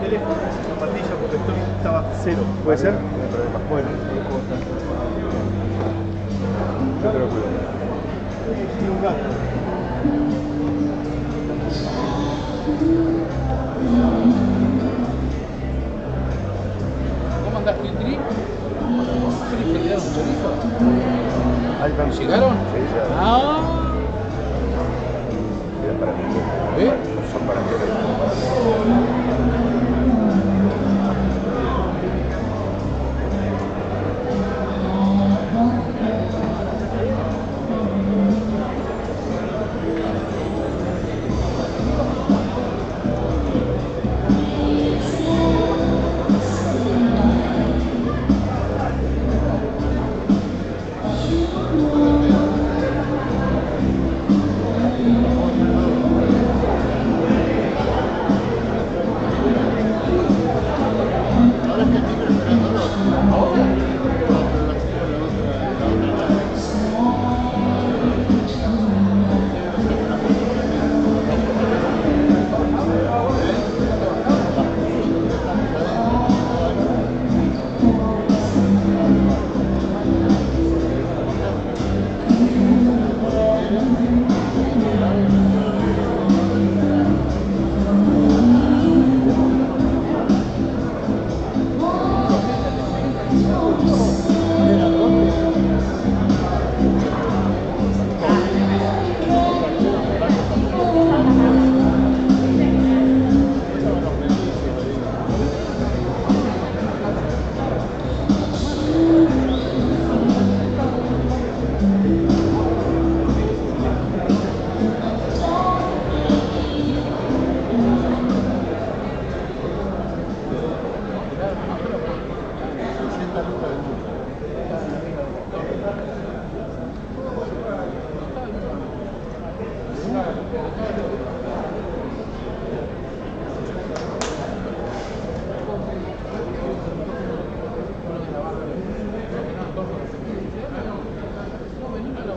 teléfono, necesito un martillo porque estaba cero. ¿Puede ser? No hay problema. Bueno. No te preocupes. Tiene un gato. ¿Cómo andás, Quintri? ¿Querés que le dan un chorizo? Ahí están. ¿Llegaron? Sí, ya. Ah. Mira, para mí. ¿Eh? Son para mí.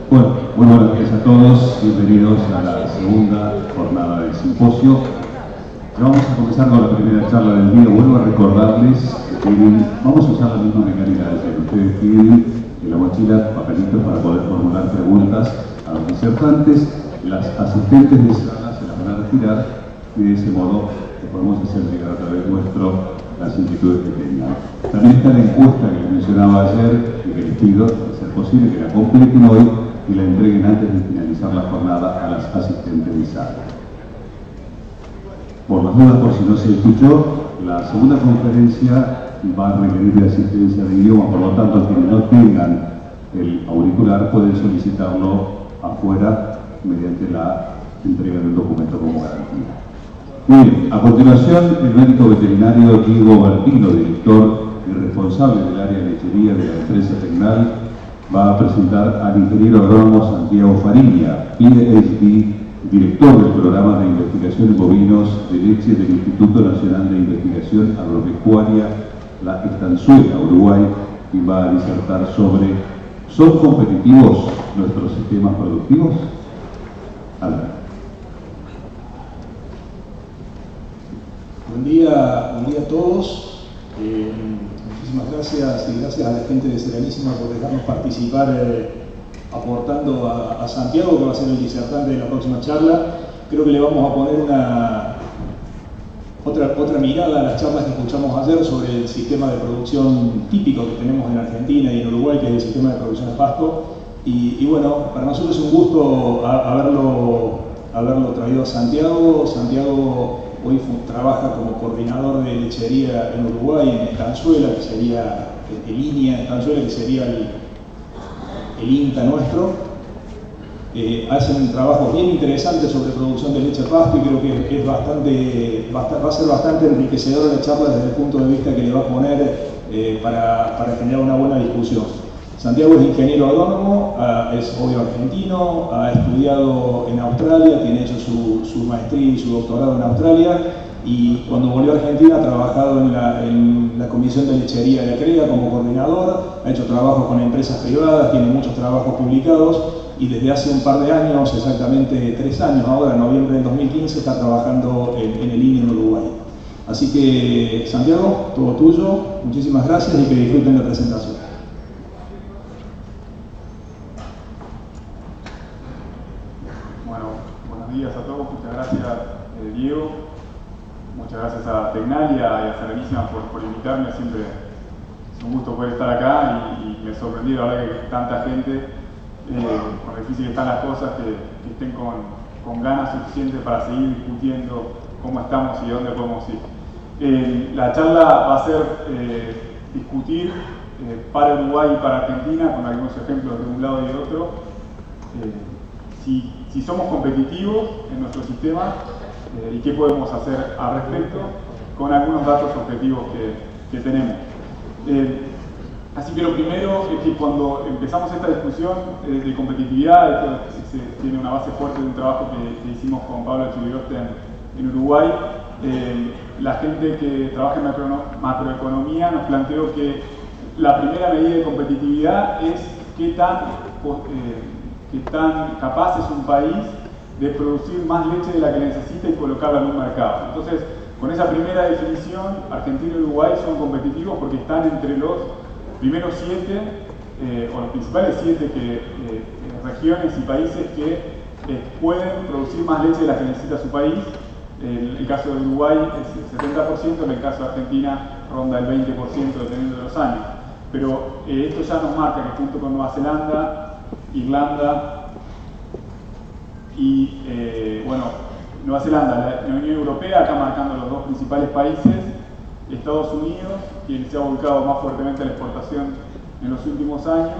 Bueno, muy buenos días a todos, bienvenidos a la segunda jornada del simposio. Ya vamos a comenzar con la primera charla del día. Vuelvo a recordarles que vamos a usar la misma mecánica de ayer. Ustedes tienen en la mochila papelitos para poder formular preguntas a los disertantes. Las asistentes de sala se las van a retirar y de ese modo les podemos hacer llegar a través nuestro las inquietudes que tengan. También está la encuesta que les mencionaba ayer y que les pido, de ser posible, que la completen hoy y la entreguen antes de finalizar la jornada a las asistentes de sala. Por las dudas, por si no se escuchó, la segunda conferencia va a requerir de asistencia de idioma, por lo tanto, quienes no tengan el auricular pueden solicitarlo afuera mediante la entrega del documento como garantía. Muy bien, a continuación, el médico veterinario Diego Bertino, director y responsable del área de lechería de la empresa Nacional, va a presentar al ingeniero agrónomo Santiago Fariña, PhD, director del Programa de Investigación en Bovinos de Leche del Instituto Nacional de Investigación Agropecuaria, la Estanzuela, Uruguay, y va a disertar sobre ¿son competitivos nuestros sistemas productivos? Adelante. Buen día a todos. Muchísimas gracias y gracias a la gente de Serenísima por dejarnos participar aportando a Santiago, que va a ser el disertante de la próxima charla. Creo que le vamos a poner otra mirada a las charlas que escuchamos ayer sobre el sistema de producción típico que tenemos en Argentina y en Uruguay, que es el sistema de producción a pasto. Y bueno, para nosotros es un gusto haberlo traído a Santiago. Santiago hoy trabaja como coordinador de lechería en Uruguay, en Estanzuela, que sería el INIA, Estanzuela, que sería el INTA nuestro. Hacen trabajos bien interesantes sobre producción de leche a pasto y creo que va a ser bastante enriquecedora la charla desde el punto de vista que le va a poner para generar una buena discusión. Santiago es ingeniero agrónomo, es obvio argentino, ha estudiado en Australia, tiene hecho su maestría y su doctorado en Australia, y cuando volvió a Argentina ha trabajado en la Comisión de Lechería de CREA como coordinador, ha hecho trabajos con empresas privadas, tiene muchos trabajos publicados, y desde hace un par de años, exactamente 3 años ahora, en noviembre del 2015, está trabajando en el INIA en Uruguay. Así que, Santiago, todo tuyo, muchísimas gracias y que disfruten la presentación. Bueno, buenos días a todos, muchas gracias Diego, muchas gracias a Tecnalia y a Fariña por invitarme, siempre es un gusto poder estar acá y me sorprendí la verdad que tanta gente, con lo difícil que están las cosas, que estén con ganas suficientes para seguir discutiendo cómo estamos y de dónde podemos ir. La charla va a ser discutir para Uruguay y para Argentina, con algunos ejemplos de un lado y de otro, si somos competitivos en nuestro sistema y qué podemos hacer al respecto, con algunos datos objetivos que tenemos. Así que lo primero es que cuando empezamos esta discusión de competitividad, esto tiene una base fuerte de un trabajo que hicimos con Pablo Chiligoste en Uruguay, la gente que trabaja en macroeconomía nos planteó que la primera medida de competitividad es qué tan capaz es un país de producir más leche de la que necesita y colocarla en un mercado. Entonces, con esa primera definición, Argentina y Uruguay son competitivos porque están entre los primeros 7, o los principales 7 regiones y países que pueden producir más leche de la que necesita su país. En el caso de Uruguay es el 70%, en el caso de Argentina ronda el 20% dependiendo de los años. Pero esto ya nos marca que junto con Nueva Zelanda, Irlanda y, Nueva Zelanda, la Unión Europea, acá marcando los dos principales países, Estados Unidos, quien se ha volcado más fuertemente a la exportación en los últimos años,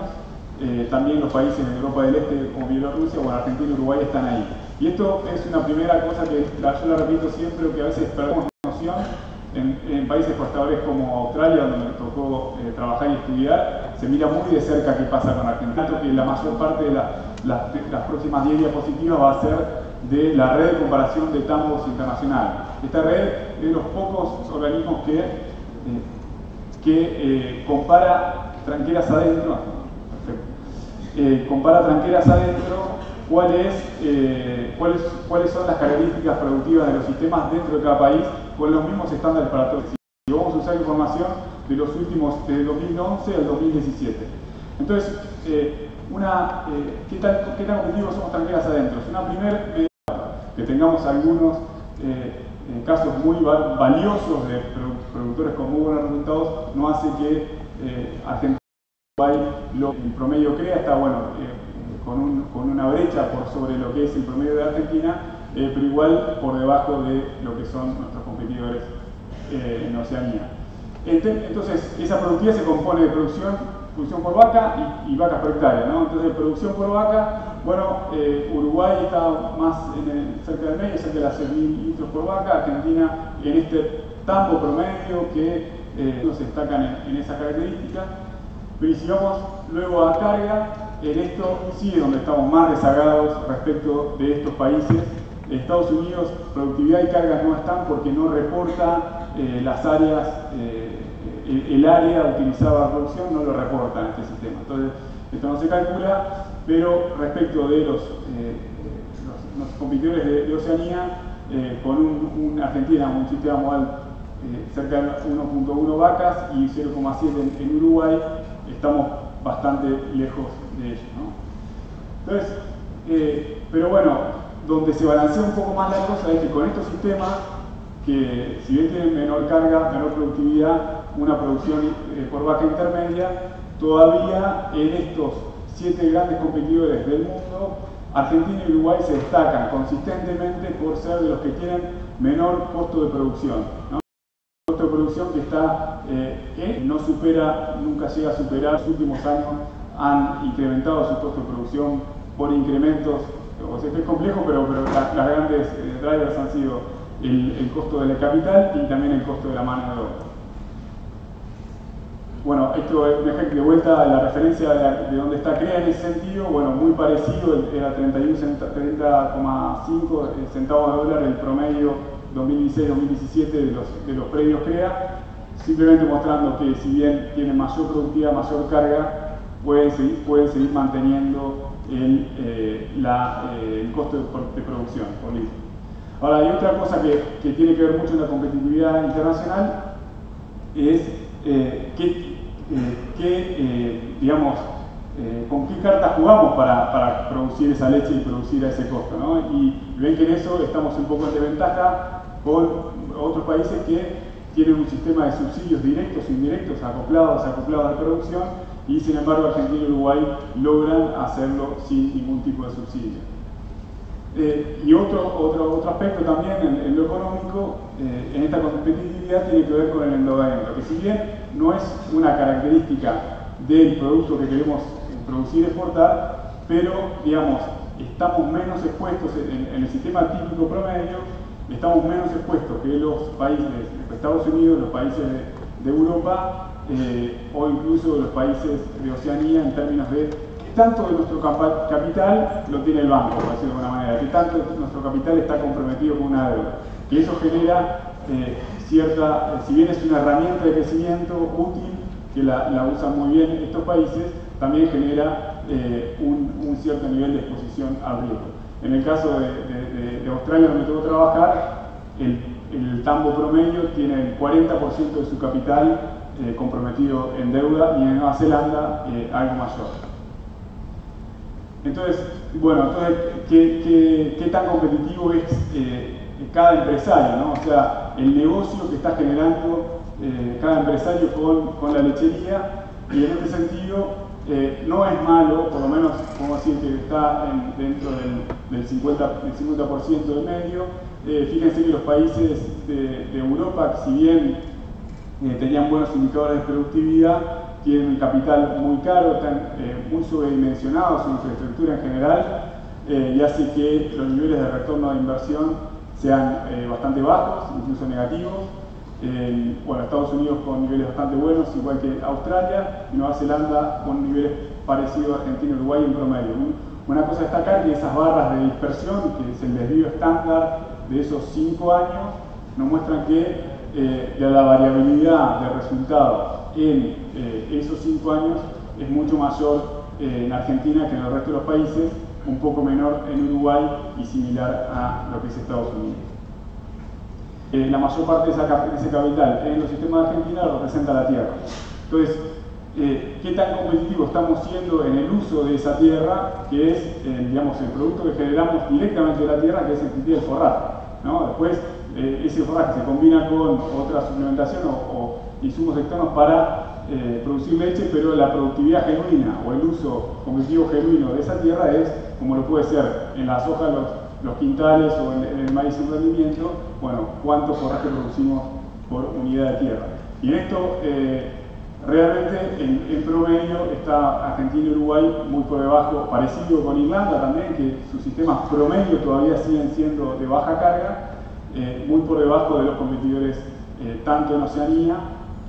también los países de Europa del Este como Bielorrusia, Argentina y Uruguay están ahí. Y esto es una primera cosa que yo la repito siempre, que a veces perdemos noción en países exportadores como Australia, donde me tocó trabajar y estudiar, se mira muy de cerca qué pasa con Argentina, que la mayor parte de las próximas 10 diapositivas va a ser de la red de comparación de tambos internacional. Esta red es de los pocos organismos que compara tranqueras adentro, cuáles son las características productivas de los sistemas dentro de cada país con los mismos estándares para todos. Y vamos a usar información de los últimos, desde 2011 al 2017. Entonces, ¿qué tan competitivos somos tranqueras adentro? Es una primera medida. Que tengamos algunos casos muy valiosos de productores con muy buenos resultados, no hace que Argentina el promedio crea, está con una brecha por sobre lo que es el promedio de Argentina, pero igual por debajo de lo que son nuestros competidores en Oceanía. Entonces, esa productividad se compone de producción por vaca y vacas por hectárea, ¿no? Entonces, producción por vaca, Uruguay está más cerca del medio, cerca de las 6.000 litros por vaca, Argentina en este tambo promedio que nos destacan en esas características. Pero si vamos luego a carga, en esto sí es donde estamos más rezagados respecto de estos países. Estados Unidos, productividad y carga no están porque no reporta las áreas, el área utilizada para producción no lo reporta en este sistema. Entonces, esto no se calcula, pero respecto de los competidores de Oceanía, con una Argentina, un sistema modal cerca de 1.1 vacas y 0,7 en Uruguay, estamos bastante lejos de ellos, ¿no? Entonces, pero donde se balancea un poco más la cosa es que con estos sistemas, que si bien tienen menor carga, menor productividad, una producción por vaca intermedia, todavía en estos 7 grandes competidores del mundo, Argentina y Uruguay se destacan consistentemente por ser de los que tienen menor costo de producción, ¿no? Costo de producción que está, no supera, nunca llega a superar. En los últimos años han incrementado su costo de producción por incrementos, o sea que es complejo, pero las grandes drivers han sido el costo del capital y también el costo de la mano de obra. Esto es un ejemplo de vuelta a la referencia de donde está CREA en ese sentido, muy parecido, era 30,5 centavos de dólar el promedio 2016-2017 de los previos CREA, simplemente mostrando que si bien tienen mayor productividad, mayor carga, pueden seguir manteniendo el costo de producción por litro. Ahora, hay otra cosa que tiene que ver mucho en la competitividad internacional, es con qué cartas jugamos para producir esa leche y producir a ese costo, ¿no? Y ven que en eso estamos un poco en desventaja con otros países que tienen un sistema de subsidios directos e indirectos acoplados a producción, y sin embargo Argentina y Uruguay logran hacerlo sin ningún tipo de subsidio. Y otro aspecto también en lo económico, en esta competitividad, tiene que ver con el endeudamiento, que si bien no es una característica del producto que queremos producir y exportar, pero digamos, estamos menos expuestos en el sistema típico promedio, estamos menos expuestos que los países de Estados Unidos, los países de Europa, o incluso los países de Oceanía, en términos de qué tanto de nuestro capital lo tiene el banco, por decirlo de alguna manera, qué tanto de nuestro capital está comprometido con una deuda. Que eso genera si bien es una herramienta de crecimiento útil, que la usan muy bien estos países, también genera un cierto nivel de exposición al riesgo. En el caso de Australia, donde tengo que trabajar, el tambo promedio tiene el 40% de su capital comprometido en deuda, y en Nueva Zelanda algo mayor. Entonces, bueno, ¿qué tan competitivo es cada empresario, ¿no? O sea, el negocio que está generando cada empresario con la lechería, y en este sentido no es malo, por lo menos podemos decir que está dentro del 50% del medio. Fíjense que los países de Europa, si bien tenían buenos indicadores de productividad, tienen un capital muy caro, están muy sobredimensionados, su infraestructura en general, y hace que los niveles de retorno de inversión sean bastante bajos, incluso negativos. Estados Unidos con niveles bastante buenos, igual que Australia, y Nueva Zelanda con niveles parecidos a Argentina y Uruguay en promedio. Una cosa a destacar, que esas barras de dispersión, que es el desvío estándar de esos 5 años, nos muestran que la variabilidad de resultados en esos 5 años es mucho mayor en Argentina que en el resto de los países, un poco menor en Uruguay y similar a lo que es Estados Unidos. La mayor parte de ese capital en los sistemas de Argentina lo representa la tierra. Entonces, ¿qué tan competitivos estamos siendo en el uso de esa tierra, que es el producto que generamos directamente de la tierra, que es el forraje, ¿no? Después, ese forraje se combina con otra suplementación o insumos externos para producir leche, pero la productividad genuina o el uso competitivo genuino de esa tierra es como lo puede ser en la soja, los quintales, o en el maíz en rendimiento. Bueno, cuánto forraje producimos por unidad de tierra. Y en esto, realmente, en promedio, está Argentina y Uruguay muy por debajo, parecido con Irlanda también, que sus sistemas promedio todavía siguen siendo de baja carga, muy por debajo de los competidores tanto en Oceanía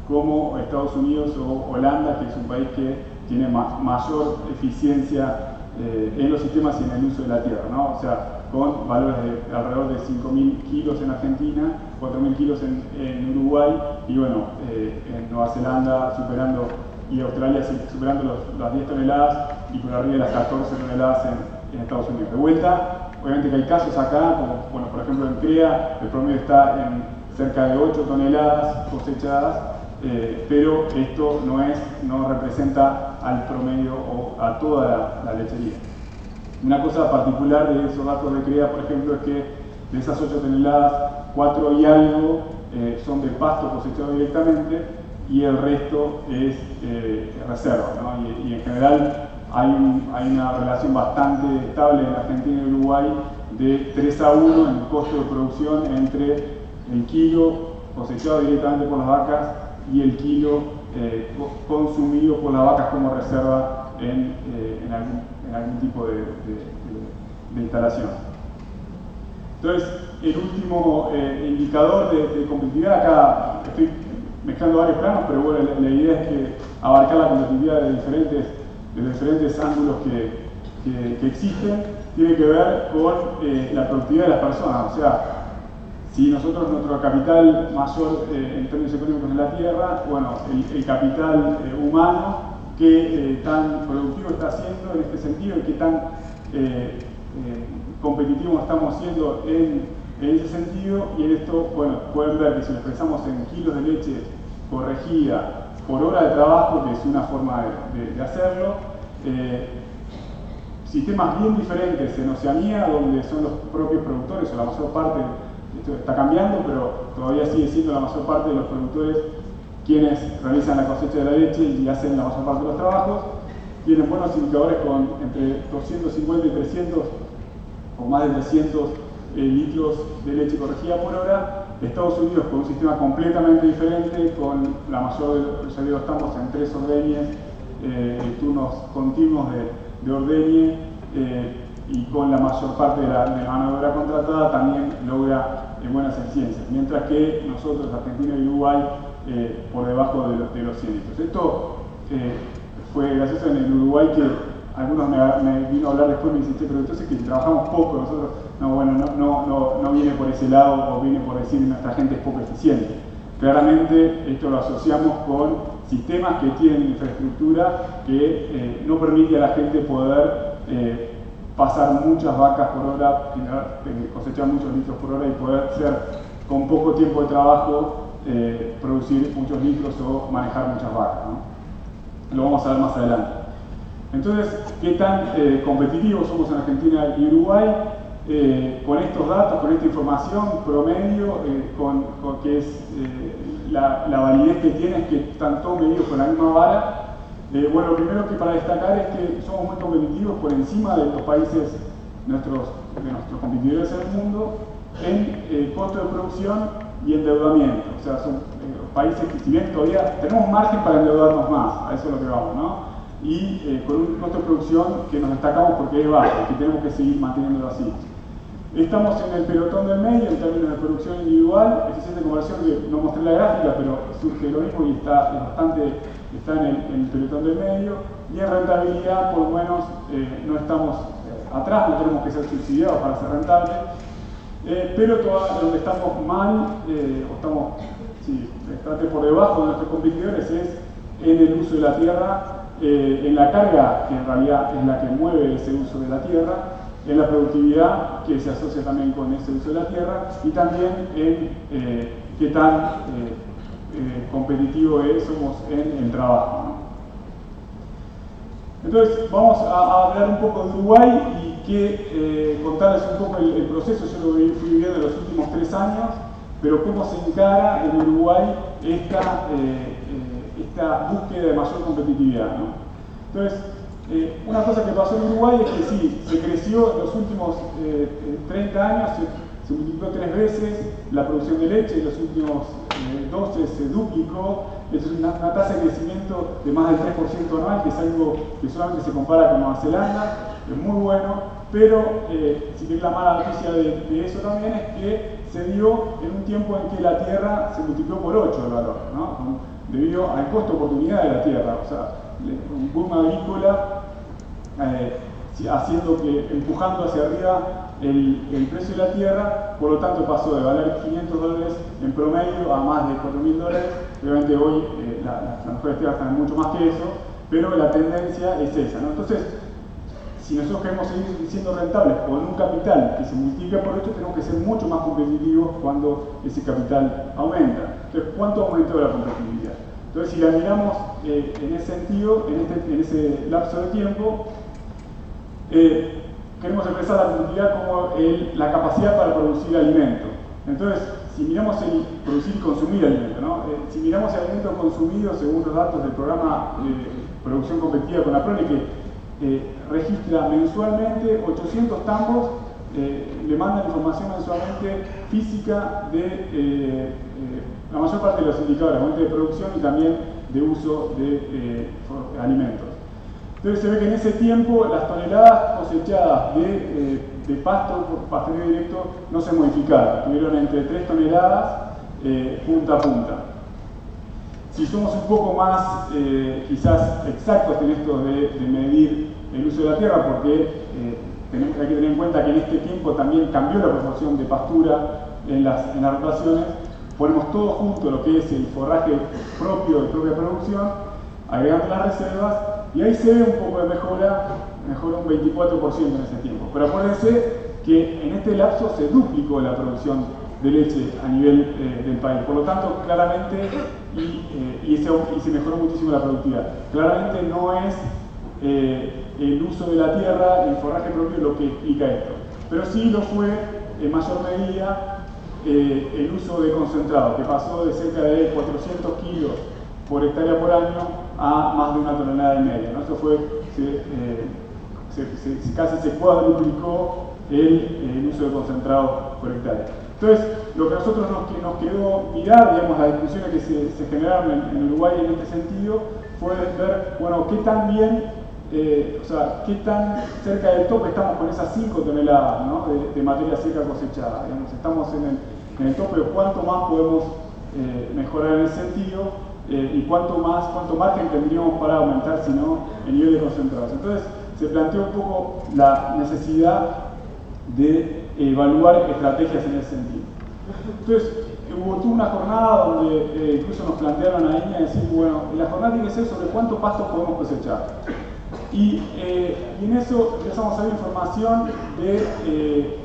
como Estados Unidos o Holanda, que es un país que tiene mayor eficiencia en los sistemas y en el uso de la tierra, ¿no? O sea, con valores de alrededor de 5.000 kilos en Argentina, 4.000 kilos en Uruguay, y bueno, en Nueva Zelanda superando, y Australia superando las 10 toneladas y por arriba de las 14 toneladas en Estados Unidos. De vuelta, obviamente que hay casos acá, como bueno, por ejemplo en CREA, el promedio está en cerca de 8 toneladas cosechadas, pero esto no representa al promedio o a toda la lechería. Una cosa particular de esos datos de CREA, por ejemplo, es que de esas 8 toneladas, 4 y algo son de pasto cosechado directamente, y el resto es reserva, ¿no? Y en general hay una relación bastante estable en Argentina y Uruguay de 3-1 en el costo de producción entre el kilo cosechado directamente por las vacas y el kilo consumido por las vacas como reserva en algún tipo de instalación. Entonces, el último indicador de competitividad, acá estoy mezclando varios planos, pero bueno, la idea es que abarcar la competitividad de diferentes ángulos que existen, tiene que ver con la productividad de las personas. O sea, si nosotros nuestro capital mayor en términos económicos es la tierra, bueno, el capital humano, qué tan productivo está siendo en este sentido, y qué tan competitivos estamos siendo en en ese sentido, y en esto, bueno, pueden ver que si lo expresamos en kilos de leche corregida por hora de trabajo, que es una forma de hacerlo, sistemas bien diferentes en Oceanía, donde son los propios productores, o la mayor parte, esto está cambiando, pero todavía sigue siendo la mayor parte de los productores quienes realizan la cosecha de la leche y hacen la mayor parte de los trabajos. Tienen buenos indicadores con entre 250 y 300 o más de 300 litros de leche corregida por hora. Estados Unidos con un sistema completamente diferente, con la mayoría de los campos en 3 ordeñes, turnos continuos de ordeñe, y con la mayor parte de la mano de obra contratada también logra buenas eficiencias, mientras que nosotros, Argentina y Uruguay, por debajo de los 100 litros. Esto fue gracioso en el Uruguay, que algunos me vino a hablar después y me dicen, pero entonces que trabajamos poco, nosotros, no viene por ese lado, o viene por decir que nuestra gente es poco eficiente. Claramente esto lo asociamos con sistemas que tienen infraestructura que no permite a la gente poder pasar muchas vacas por hora, cosechar muchos litros por hora y poder ser, con poco tiempo de trabajo, producir muchos litros o manejar muchas vacas, ¿no? Lo vamos a ver más adelante. Entonces, ¿qué tan competitivos somos en Argentina y Uruguay? Con estos datos, con esta información promedio, con que es la validez que tiene, es que están todos medidos con la misma vara. Bueno, lo primero que para destacar es que somos muy competitivos por encima de los países de nuestros competidores en el mundo en costo de producción y endeudamiento. O sea, son países que, si bien todavía tenemos margen para endeudarnos más, a eso es lo que vamos, ¿no? Y con un costo de producción que nos destacamos porque es bajo, que tenemos que seguir manteniéndolo así. Estamos en el pelotón del medio en términos de producción individual, eficiencia de conversión, que no mostré la gráfica, pero surge lo mismo y está en el pelotón del medio. Y en rentabilidad, por lo menos, no estamos atrás, no tenemos que ser subsidiados para ser rentables, pero donde estamos mal, o estamos bastante por debajo de nuestros competidores, es en el uso de la tierra, en la carga, que en realidad es la que mueve ese uso de la tierra, en la productividad, que se asocia también con ese uso de la tierra, y también en qué tan competitivo somos en el trabajo, ¿no? Entonces, vamos a hablar un poco de Uruguay y contarles un poco el proceso. Yo lo fui viviendo en los últimos 3 años, pero cómo se encara en Uruguay esta búsqueda de mayor competitividad, ¿no? Entonces, una cosa que pasó en Uruguay es que sí, se creció en los últimos 30 años, se multiplicó 3 veces la producción de leche, en los últimos 12 se duplicó. Es una tasa de crecimiento de más del 3% anual, que es algo que solamente se compara con Nueva Zelanda, es muy bueno, pero si bien la mala noticia de eso también es que se dio en un tiempo en que la tierra se multiplicó por 8 el valor, ¿no? Debido al costo de oportunidad de la tierra, o sea, un boom agrícola empujando hacia arriba el precio de la tierra, por lo tanto pasó de valer $500 en promedio a más de $4.000. Obviamente hoy las mejores tierras están mucho más que eso, pero la tendencia es esa, ¿no? Entonces, si nosotros queremos seguir siendo rentables con un capital que se multiplica por 8, tenemos que ser mucho más competitivos cuando ese capital aumenta. Entonces, ¿cuánto aumentó la competitividad? Entonces, si la miramos en ese sentido, en ese lapso de tiempo, queremos expresar la competitividad como la capacidad para producir alimento. Entonces, si miramos el producir y consumir alimento, ¿no? Si miramos el alimento consumido según los datos del programa Producción Competitiva con la PRONE, que registra mensualmente 800 tambos, le mandan información mensualmente física de la mayor parte de los indicadores, de producción y también de uso de alimentos. Entonces se ve que en ese tiempo las toneladas cosechadas de pasto por pastoreo directo no se modificaron, tuvieron entre 3 toneladas punta a punta. Si somos un poco más quizás exactos en esto de medir el uso de la tierra, porque hay que tener en cuenta que en este tiempo también cambió la proporción de pastura en las rotaciones, ponemos todo junto lo que es el forraje propio de propia producción, agregando las reservas, y ahí se ve un poco de mejora un 24% en ese tiempo. Pero acuérdense que en este lapso se duplicó la producción de leche a nivel del país. Por lo tanto, claramente, y se mejoró muchísimo la productividad. Claramente no es el uso de la tierra, el forraje propio, lo que explica esto. Pero sí lo fue, en mayor medida, el uso de concentrado, que pasó de cerca de 400 kilos por hectárea por año a más de 1,5 toneladas, ¿no? Esto fue, casi se cuadruplicó el uso de concentrado por hectárea. Entonces, lo que a nosotros nos quedó mirar, digamos, las discusiones que se generaron en Uruguay en este sentido, fue ver, bueno, qué tan bien, qué tan cerca del tope estamos con esas 5 toneladas, ¿no? de materia seca cosechada. Digamos, estamos en el tope, cuánto más podemos mejorar en ese sentido y cuánto margen tendríamos para aumentar, si no, el nivel de concentrados. Entonces, se planteó un poco la necesidad de evaluar estrategias en ese sentido. Entonces, hubo una jornada donde incluso nos plantearon a INIA decir, bueno, la jornada tiene que ser sobre cuánto pasto podemos cosechar. Y en eso empezamos a ver información de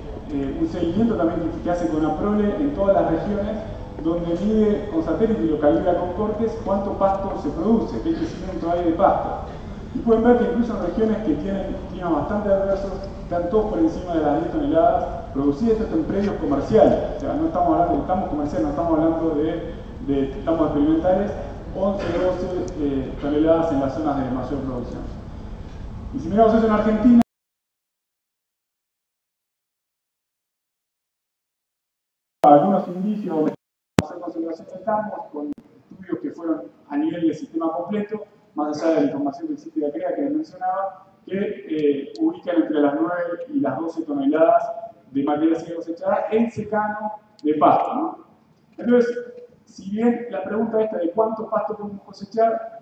un seguimiento también que hace con APROLE en todas las regiones, donde mide con satélite y lo calibra con cortes cuánto pasto se produce, qué crecimiento hay de pasto. Y pueden ver que incluso en regiones que tienen climas bastante adversos, están todos por encima de las 10 toneladas producidas, esto en predios comerciales. O sea, no estamos hablando de estamos comerciales, no estamos hablando de estamos experimentales, 11, 12 toneladas en las zonas de mayor producción. Y si miramos eso en Argentina, algunos indicios de hacer conservación de campos con estudios que fueron a nivel del sistema completo, más allá de la información que existe de la CREA que les mencionaba, que ubican entre las 9 y las 12 toneladas de materia seca cosechada en secano de pasto, ¿no? Entonces, si bien la pregunta esta de cuánto pasto podemos cosechar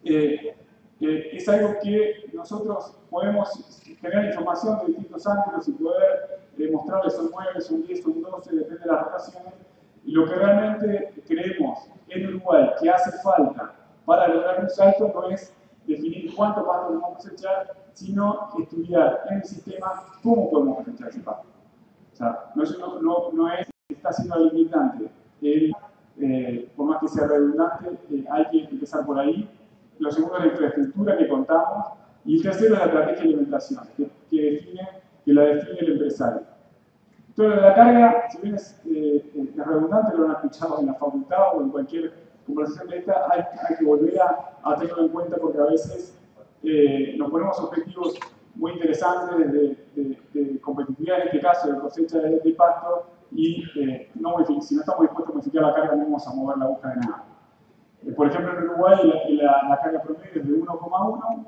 es algo que nosotros podemos generar información de distintos ángulos y poder mostrarles son 9, son 10, son 12, depende de las rotaciones. Y lo que realmente creemos en Uruguay que hace falta para lograr un salto no es definir cuánto pasto podemos cosechar, sino estudiar en el sistema cómo podemos cosechar ese pasto. O sea, no es está siendo limitante. Por más que sea redundante, hay que empezar por ahí. Lo segundo es la infraestructura que contamos. Y el tercero es la estrategia de alimentación, que la define el empresario. Entonces, la carga, si bien es redundante, lo han escuchado en la facultad o en cualquier conversación de esta, hay que volver a tenerlo en cuenta porque a veces nos ponemos objetivos muy interesantes de competitividad, en este caso de cosecha de pasto, y si no estamos dispuestos a modificar la carga, no vamos a mover la aguja de nada. Por ejemplo, en Uruguay la carga promedio es de 1,1,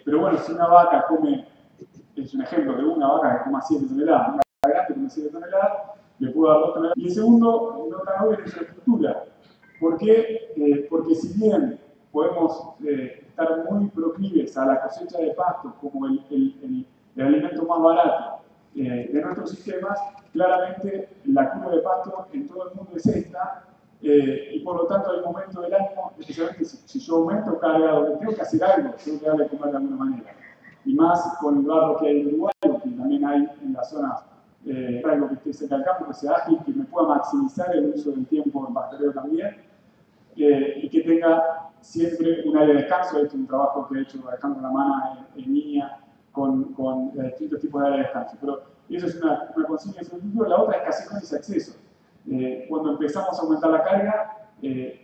pero bueno, si una vaca come, es un ejemplo de una vaca que coma 7 toneladas, una vaca grande que come 7 toneladas, le puedo dar 2 toneladas. Y el segundo, no tan obvio, es la infraestructura. ¿Por qué? Porque si bien podemos estar muy proclives a la cosecha de pasto como el alimento más barato de nuestros sistemas, claramente la curva de pasto en todo el mundo es esta, y por lo tanto hay un momento del año, especialmente si yo aumento carga, donde tengo que hacer algo, tengo que darle de comer de alguna manera. Y más con el barro que hay en Uruguay, que también hay en las zonas, algo que esté cerca del campo, que sea ágil, que me pueda maximizar el uso del tiempo en pastoreo también, y que tenga siempre un área de descanso. Esto es un trabajo que he hecho Alejandro la mano en INIA con distintos tipos de área de descanso. Pero eso es una consigna de ese tipo. La otra es que hacemos ese acceso. Cuando empezamos a aumentar la carga,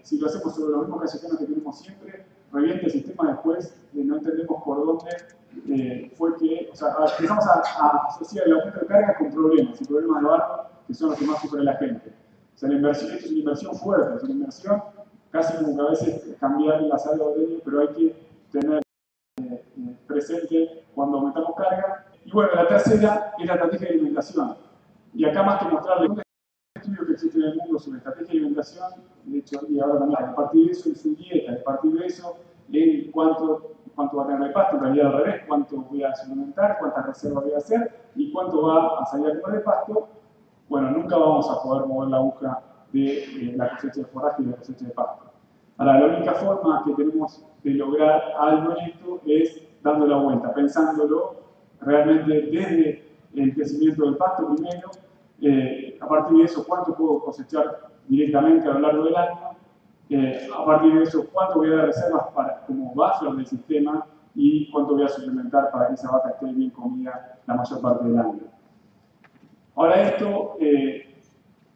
si lo hacemos sobre los mismos callejones que tenemos siempre, revienta el sistema después, no entendemos por dónde fue que, o sea, empezamos a asociar el aumento de carga con problemas, y problemas de barro, que son los que más sufre la gente. O sea, la inversión, esto es una inversión fuerte, es una inversión casi como que a veces cambiar las áreas de ello, pero hay que tener presente cuando aumentamos carga. Y bueno, la tercera es la estrategia de alimentación. Y acá más que mostrarle un estudio que existe en el mundo sobre estrategia de alimentación, de hecho, y ahora también, a partir de eso en su dieta, a partir de eso en cuánto va a tener de pasto, en realidad al revés, cuánto voy a suplementar, cuántas reservas voy a hacer y cuánto va a salir a comer de pasto. Bueno, nunca vamos a poder mover la aguja de la cosecha de forraje y la cosecha de pasto. Ahora, la única forma que tenemos de lograr algo en esto es dando la vuelta, pensándolo realmente desde el crecimiento del pasto primero, a partir de eso cuánto puedo cosechar directamente a lo largo del año, a partir de eso cuánto voy a dar reservas como buffer del sistema y cuánto voy a suplementar para que esa vaca esté bien comida la mayor parte del año. Ahora esto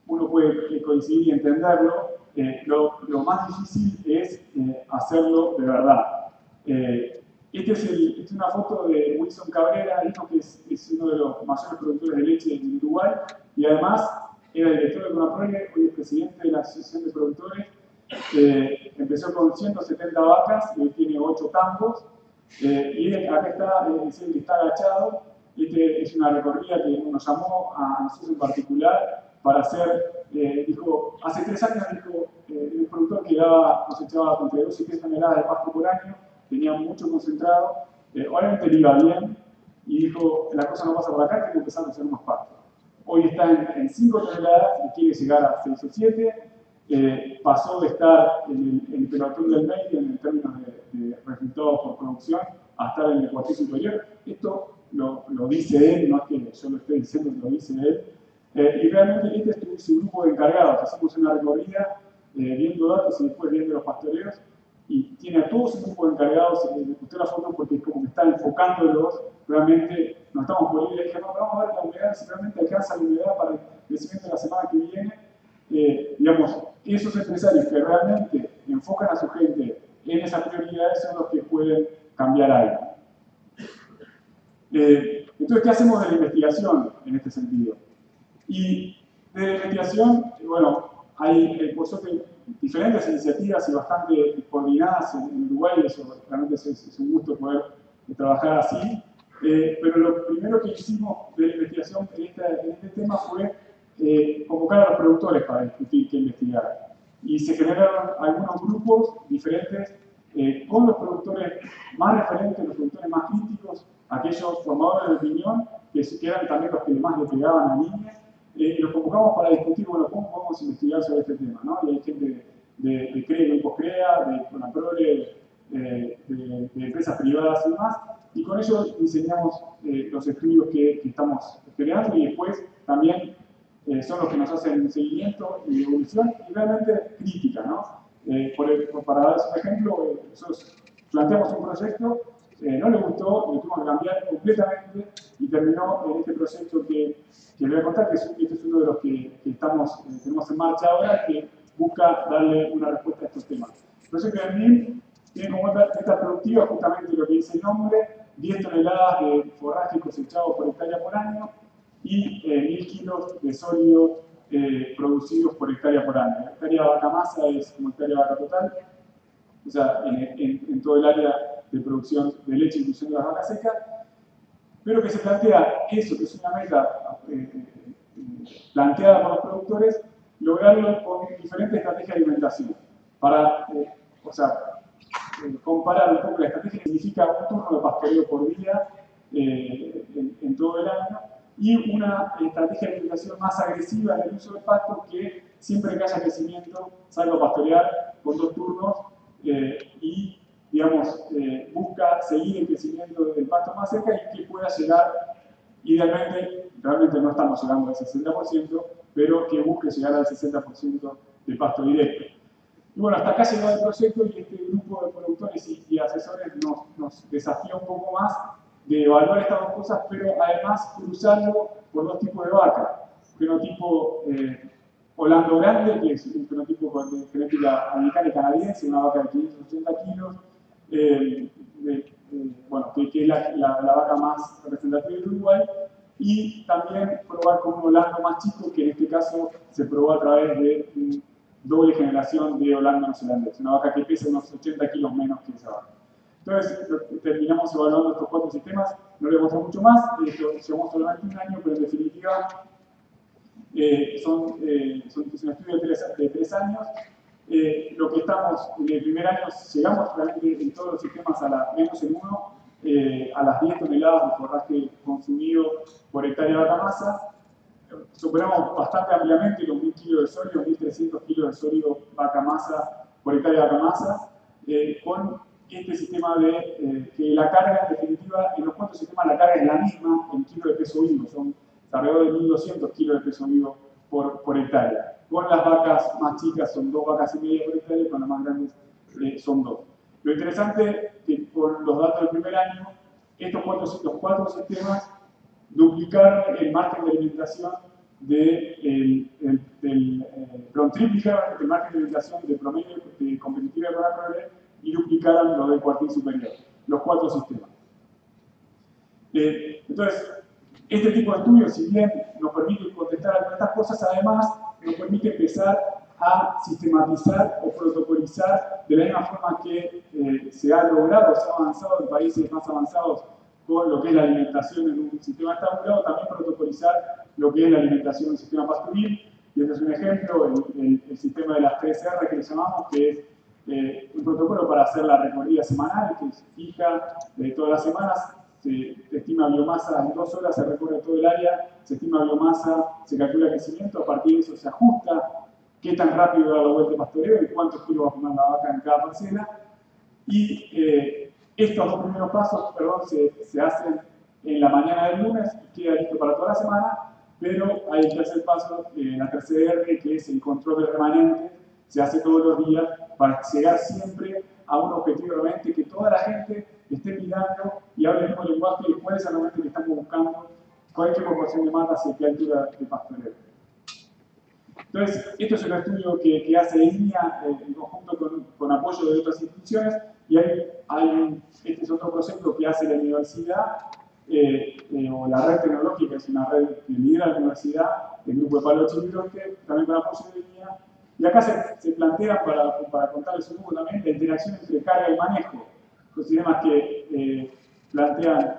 uno puede coincidir y entenderlo, lo más difícil es hacerlo de verdad. Esta es una foto de Wilson Cabrera, hijo que es uno de los mayores productores de leche en Uruguay y además era director de Agronomo, hoy es presidente de la Asociación de Productores. Empezó con 170 vacas y hoy tiene 8 tambos. Y acá está, es el que está agachado. Es una recorrida que nos llamó a nosotros en particular para hacer, dijo, hace 3 años dijo, el productor que cosechaba entre 2 y 3 toneladas de pasto por año, tenía mucho concentrado, obviamente le iba bien, y dijo, la cosa no pasa por acá, tengo que empezar a hacer más pasto. Hoy está en 5 toneladas y quiere llegar a 6 o 7, pasó de estar en el pelotón del medio en términos de resultados por producción a estar en el cuartil superior. Esto lo dice él, no es que yo lo esté diciendo, lo dice él. Y realmente este es su grupo de encargados. Hacemos una recorrida viendo datos y después viendo los pastoreos y tiene a todo su grupo de encargados. Le gustó la foto porque es como que está enfocándolos. Realmente nos estamos por ir y le dije, no, vamos a ver la humedad, si realmente alcanza la humedad para el crecimiento de la semana que viene. Digamos, esos empresarios que realmente enfocan a su gente en esas prioridades son los que pueden cambiar algo. Entonces, ¿qué hacemos de la investigación en este sentido? Y de la investigación, bueno, hay por suerte diferentes iniciativas y bastante coordinadas en Uruguay, eso realmente es un gusto poder trabajar así. Pero lo primero que hicimos de la investigación en este tema fue convocar a los productores para discutir qué investigar. Y se generaron algunos grupos diferentes con los productores más referentes, los productores más críticos, aquellos formadores de opinión, que eran también los que más le pegaban a INIA, los convocamos para discutir, bueno, cómo podemos investigar sobre este tema, ¿no? Y hay gente de grupos CREA, de Conaprole, de empresas privadas y demás, y con ello diseñamos los estudios que estamos creando y después también son los que nos hacen seguimiento y evolución y realmente crítica, ¿no? Para darles un ejemplo, nosotros planteamos un proyecto, no le gustó, lo tuvimos que cambiar completamente y terminó en este proyecto que les voy a contar, que este es uno de los que tenemos en marcha ahora, que busca darle una respuesta a estos temas. El proyecto de MIL tiene como meta productiva justamente lo que dice el nombre, 10 toneladas de forraje cosechado por hectárea por año y 1000 kilos de sólido producidos por hectárea por año. La hectárea de vaca masa es como hectárea de vaca total, o sea, en todo el área de producción de leche, incluyendo las vacas secas, pero que se plantea eso, que es una meta planteada por los productores, lograrlo con diferentes estrategias de alimentación. Para, comparar un poco la estrategia que significa un turno de pastoreo por día en todo el año, y una estrategia de alimentación más agresiva en el uso del pasto que siempre que haya crecimiento salga a pastorear con 2 turnos y, digamos, busca seguir el crecimiento del pasto más cerca y que pueda llegar, idealmente, realmente no estamos llegando al 60%, pero que busque llegar al 60% de pasto directo. Y bueno, hasta acá llegó el proyecto y este grupo de productores y asesores nos desafía un poco más de evaluar estas dos cosas, pero además cruzarlo por 2 tipos de vaca. Fenotipo Holando Grande, que es un fenotipo de genética americana y canadiense, una vaca de 580 kilos, bueno, que es la vaca más representativa de Uruguay, y también probar con un Holando más chico, que en este caso se probó a través de doble generación de Holando neozelandés, una vaca que pesa unos 80 kilos menos que esa vaca. Entonces, terminamos evaluando estos 4 sistemas, no les muestro mucho más, llevamos solamente un año, pero en definitiva es un estudio de 3 años. Lo que estamos en el primer año, llegamos realmente en todos los sistemas menos en uno, a las 10 toneladas de forraje consumido por hectárea de vaca masa. Superamos bastante ampliamente los 1000 kilos de sólido, 1300 kilos de sólido vaca masa por hectárea de vaca masa, con este sistema de que la carga, en definitiva, en los 4 sistemas la carga es la misma en kilo de peso vivo, son alrededor de 1.200 kilos de peso vivo por hectárea. Con las vacas más chicas son 2 vacas y media por hectárea, y con las más grandes son 2. Lo interesante es que con los datos del primer año, estos 4 sistemas duplicaron el margen de alimentación triplicaron el margen de alimentación del promedio de competitividad con Agronomo y duplicaron lo del cuartil superior, los 4 sistemas. Entonces, este tipo de estudios, si bien nos permite contestar algunas de estas cosas, además nos permite empezar a sistematizar o protocolizar de la misma forma que se ha logrado, se ha avanzado en países más avanzados con lo que es la alimentación en un sistema estabulado, también protocolizar lo que es la alimentación en un sistema pastoril. Y este es un ejemplo, el sistema de las 3R que le llamamos, que es un protocolo para hacer la recorrida semanal, que se fija todas las semanas, se estima biomasa en 2 horas, se recorre todo el área, se estima biomasa, se calcula el crecimiento, a partir de eso se ajusta qué tan rápido da la vuelta de pastoreo y cuántos kilos va a formar la vaca en cada parcela. Y estos 2 primeros pasos se hacen en la mañana del lunes y queda listo para toda la semana, pero hay el tercer paso, la 3R, que es el control del remanente, se hace todos los días para llegar siempre a un objetivo realmente que toda la gente esté mirando y hable el mismo lenguaje de cuál es el remanente que estamos buscando, cualquier proporción de mata hacia qué altura de pastoreo. Entonces, esto es un estudio que hace INIA en conjunto con apoyo de otras instituciones, y este es otro proyecto que hace la universidad, o la red tecnológica, es una red que lidera la universidad, el grupo de Palo Chile, también con apoyo de INIA. Y acá se plantea, para contarles un poco también, la interacción entre carga y manejo. Los sistemas que plantean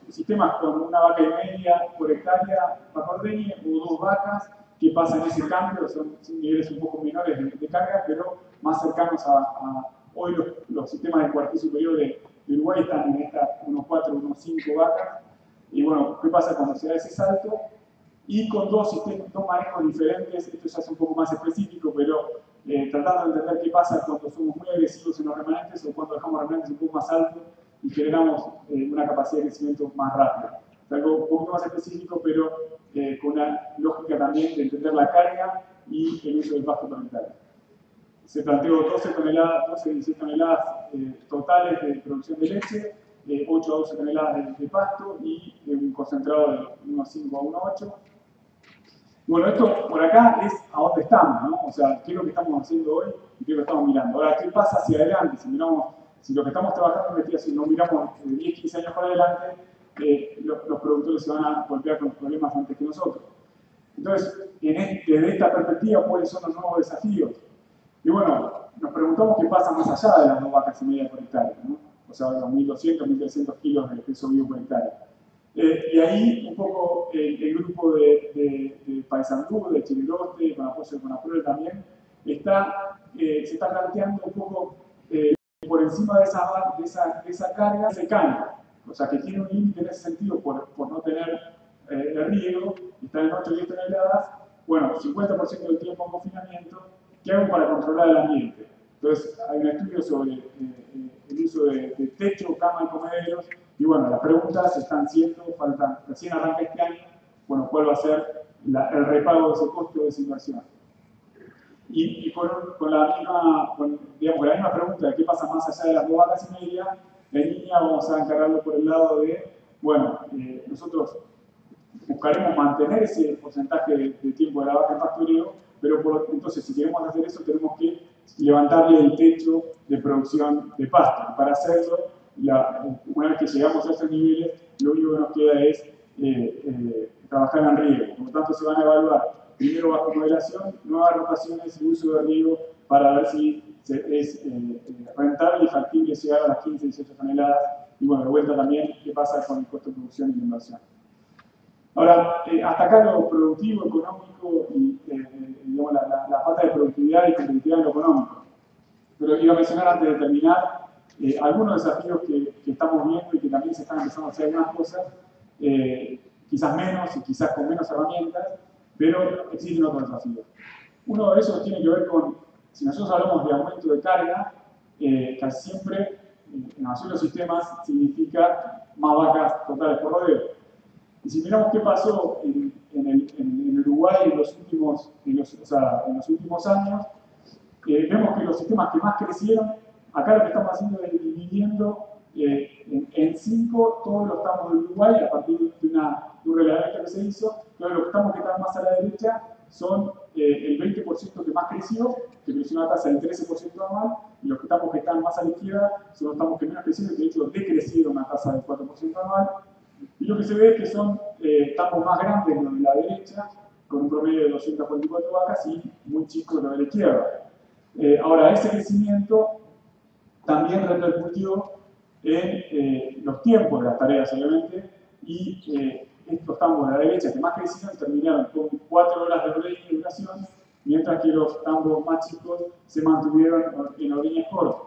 sistemas con una vaca y media por hectárea vaca ordeña o 2 vacas que pasan ese cambio, son niveles un poco menores de carga, pero más cercanos a hoy los sistemas del cuartil superior de Uruguay están en unos 4, unos 5 vacas. Y bueno, ¿qué pasa cuando se da ese salto? Y con 2 manejos diferentes, esto ya es un poco más específico, pero tratando de entender qué pasa cuando somos muy agresivos en los remanentes o cuando dejamos remanentes un poco más altos y generamos una capacidad de crecimiento más rápida. Es algo un poco más específico, pero con una lógica también de entender la carga y el uso del pasto planetario. Se planteó 12 a 16 toneladas totales de producción de leche, 8 a 12 toneladas de pasto y un concentrado de 1,5 a 1,8. Bueno, esto por acá es a dónde estamos, ¿no? O sea, qué es lo que estamos haciendo hoy y qué es lo que estamos mirando. Ahora, ¿qué pasa hacia adelante? Si lo que estamos trabajando en investigación no miramos 10, 15 años para adelante, los productores se van a golpear con problemas antes que nosotros. Entonces, desde esta perspectiva, ¿cuáles son los nuevos desafíos? Y bueno, nos preguntamos qué pasa más allá de las 2 vacas y media por hectárea, ¿no? O sea, los 1.200, 1.300 kilos de peso vivo por hectárea. Y ahí un poco el grupo de Paysandú, de Chilerote, con apoyo de Conapro también, se está planteando un poco por encima de esa carga, ese cambio. O sea, que tiene un límite en ese sentido por no tener riego, está en 8 o 10 toneladas, bueno, 50% del tiempo en confinamiento, ¿qué hago para controlar el ambiente? Entonces, hay un estudio sobre el uso de techo, cama y comederos, y bueno, las preguntas están siendo, recién arranca este año, bueno, ¿cuál va a ser el repago de ese costo de esa inversión? Y con la misma pregunta de qué pasa más allá de las 2 vacas y media, en línea vamos a encargarlo por el lado de, bueno, nosotros buscaremos mantener ese porcentaje de tiempo de la vaca en pastoreo, pero entonces si queremos hacer eso tenemos que levantarle el techo de producción de pasto. Para hacerlo, una vez que llegamos a esos niveles, lo único que nos queda es trabajar en riego. Por lo tanto, se van a evaluar primero bajo modelación, nuevas rotaciones y uso de riego para ver si es rentable y factible llegar a las 15, 18 toneladas. Y bueno, de vuelta también, qué pasa con el costo de producción y la inversión. Ahora, hasta acá lo productivo, económico y digamos, la pata de productividad y competitividad en lo económico. Pero iba a mencionar antes de terminar algunos desafíos que estamos viendo y que también se están empezando a hacer algunas cosas, quizás menos y quizás con menos herramientas, pero existen otros desafíos. Uno de esos tiene que ver con, si nosotros hablamos de aumento de carga, casi siempre en la mayoría de los sistemas significa más vacas totales por rodeo. Y si miramos qué pasó en Uruguay en los últimos años, vemos que los sistemas que más crecieron, acá lo que estamos haciendo es dividiendo en 5 todos los estamos de Uruguay a partir de un reglamento que se hizo. Entonces los estamos que están más a la derecha son el 20% que más creció, que creció una tasa del 13% anual, y los estamos que están más a la izquierda son los estamos que menos crecieron, que de hecho decrecieron una tasa del 4% anual. Y lo que se ve es que son estamos más grandes los de la derecha, con un promedio de 244 vacas, y muy chicos los de la izquierda. Ahora, ese crecimiento también repercutió en los tiempos de las tareas, obviamente, y estos tambos de la derecha que más crecieron terminaron con 4 horas de ordeña y duración, mientras que los tambos más chicos se mantuvieron en ordeñas cortas.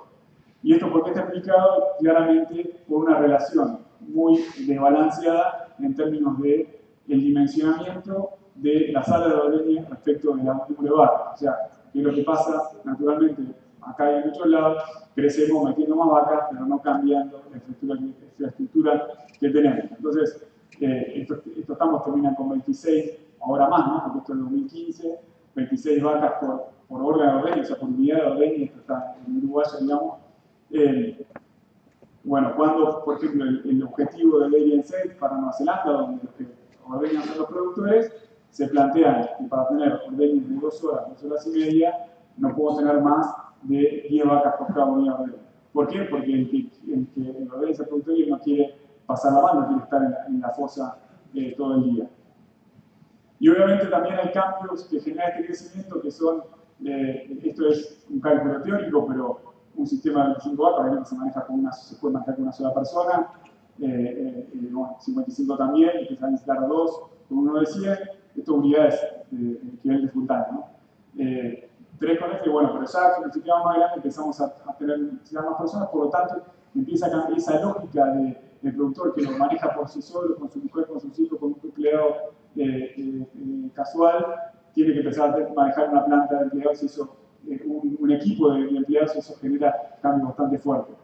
Y esto porque está explicado claramente por una relación muy desbalanceada en términos del dimensionamiento de la sala de ordeña respecto de la número de vacas. O sea, que es lo que pasa naturalmente acá y en muchos lados, crecemos metiendo más vacas, pero no cambiando la estructura que tenemos. Entonces, estos estamos terminan con 26, ahora más, ¿no? Porque esto es 2015, 26 vacas por órgano de ordeña, o sea, por unidad de ordeña, esto está en Uruguay, digamos. Bueno, cuando, por ejemplo, el objetivo del Dairy Set para Nueva Zelanda, donde los que ordeñan son los productores, se plantean que para tener ordeñas de 2 horas, 2 horas y media, no puedo tener más de 10 vacas por cada unidad de ordeña. ¿Por qué? Porque el ordeña es el productor y no quiere pasar la mano, quiere estar en la fosa todo el día. Y obviamente también hay cambios que generan este crecimiento que son, esto es un cálculo teórico, pero un sistema de 25 vacas obviamente se maneja se puede manejar con una sola persona, 55 también, que se van a necesitar 2 con uno de 100, estas unidades de equivalente full time, ¿no? 3 con este, bueno, pero ya con el sistema más grande empezamos a tener más personas, por lo tanto empieza a cambiar esa lógica del productor que lo maneja por sí solo, con su mujer, con sus hijos, con un empleado casual, tiene que empezar a manejar una planta de empleados y eso, un equipo de empleados, y eso genera cambios bastante fuertes.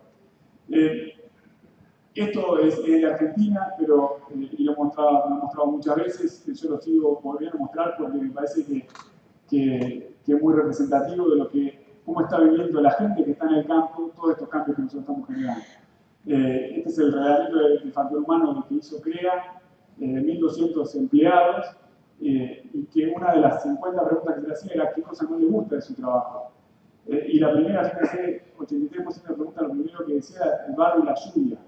Esto es de Argentina, pero y lo he mostrado muchas veces, yo lo sigo volviendo a mostrar porque me parece que es muy representativo de cómo está viviendo la gente que está en el campo, todos estos cambios que nosotros estamos generando. Este es el reglamento del factor humano que hizo CREA, 1.200 empleados, y que una de las 50 preguntas que se le hacía era qué cosa no le gusta de su trabajo. Y la primera, fíjense, 83% de preguntas, lo primero que decía era el barro y la lluvia.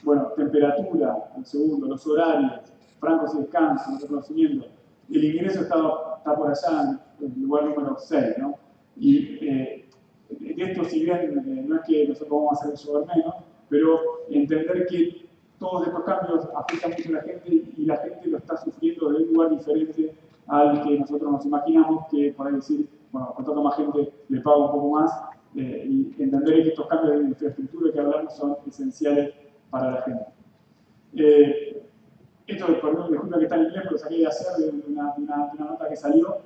Bueno, temperatura, el segundo, los horarios, francos y descansos, el reconocimiento. El ingreso está por allá en el lugar número 6, ¿no? Y de esto, si bien no es que nosotros vamos a hacer llover menos, pero entender que todos estos cambios afectan mucho a la gente y la gente lo está sufriendo de un lugar diferente al que nosotros nos imaginamos, que por ahí decir, bueno, con toda más gente le pago un poco más, y entender que estos cambios de infraestructura que hablamos son esenciales para la gente. Esto, perdón, disculpa que está en inglés, pero lo saqué de hacer de una nota que salió,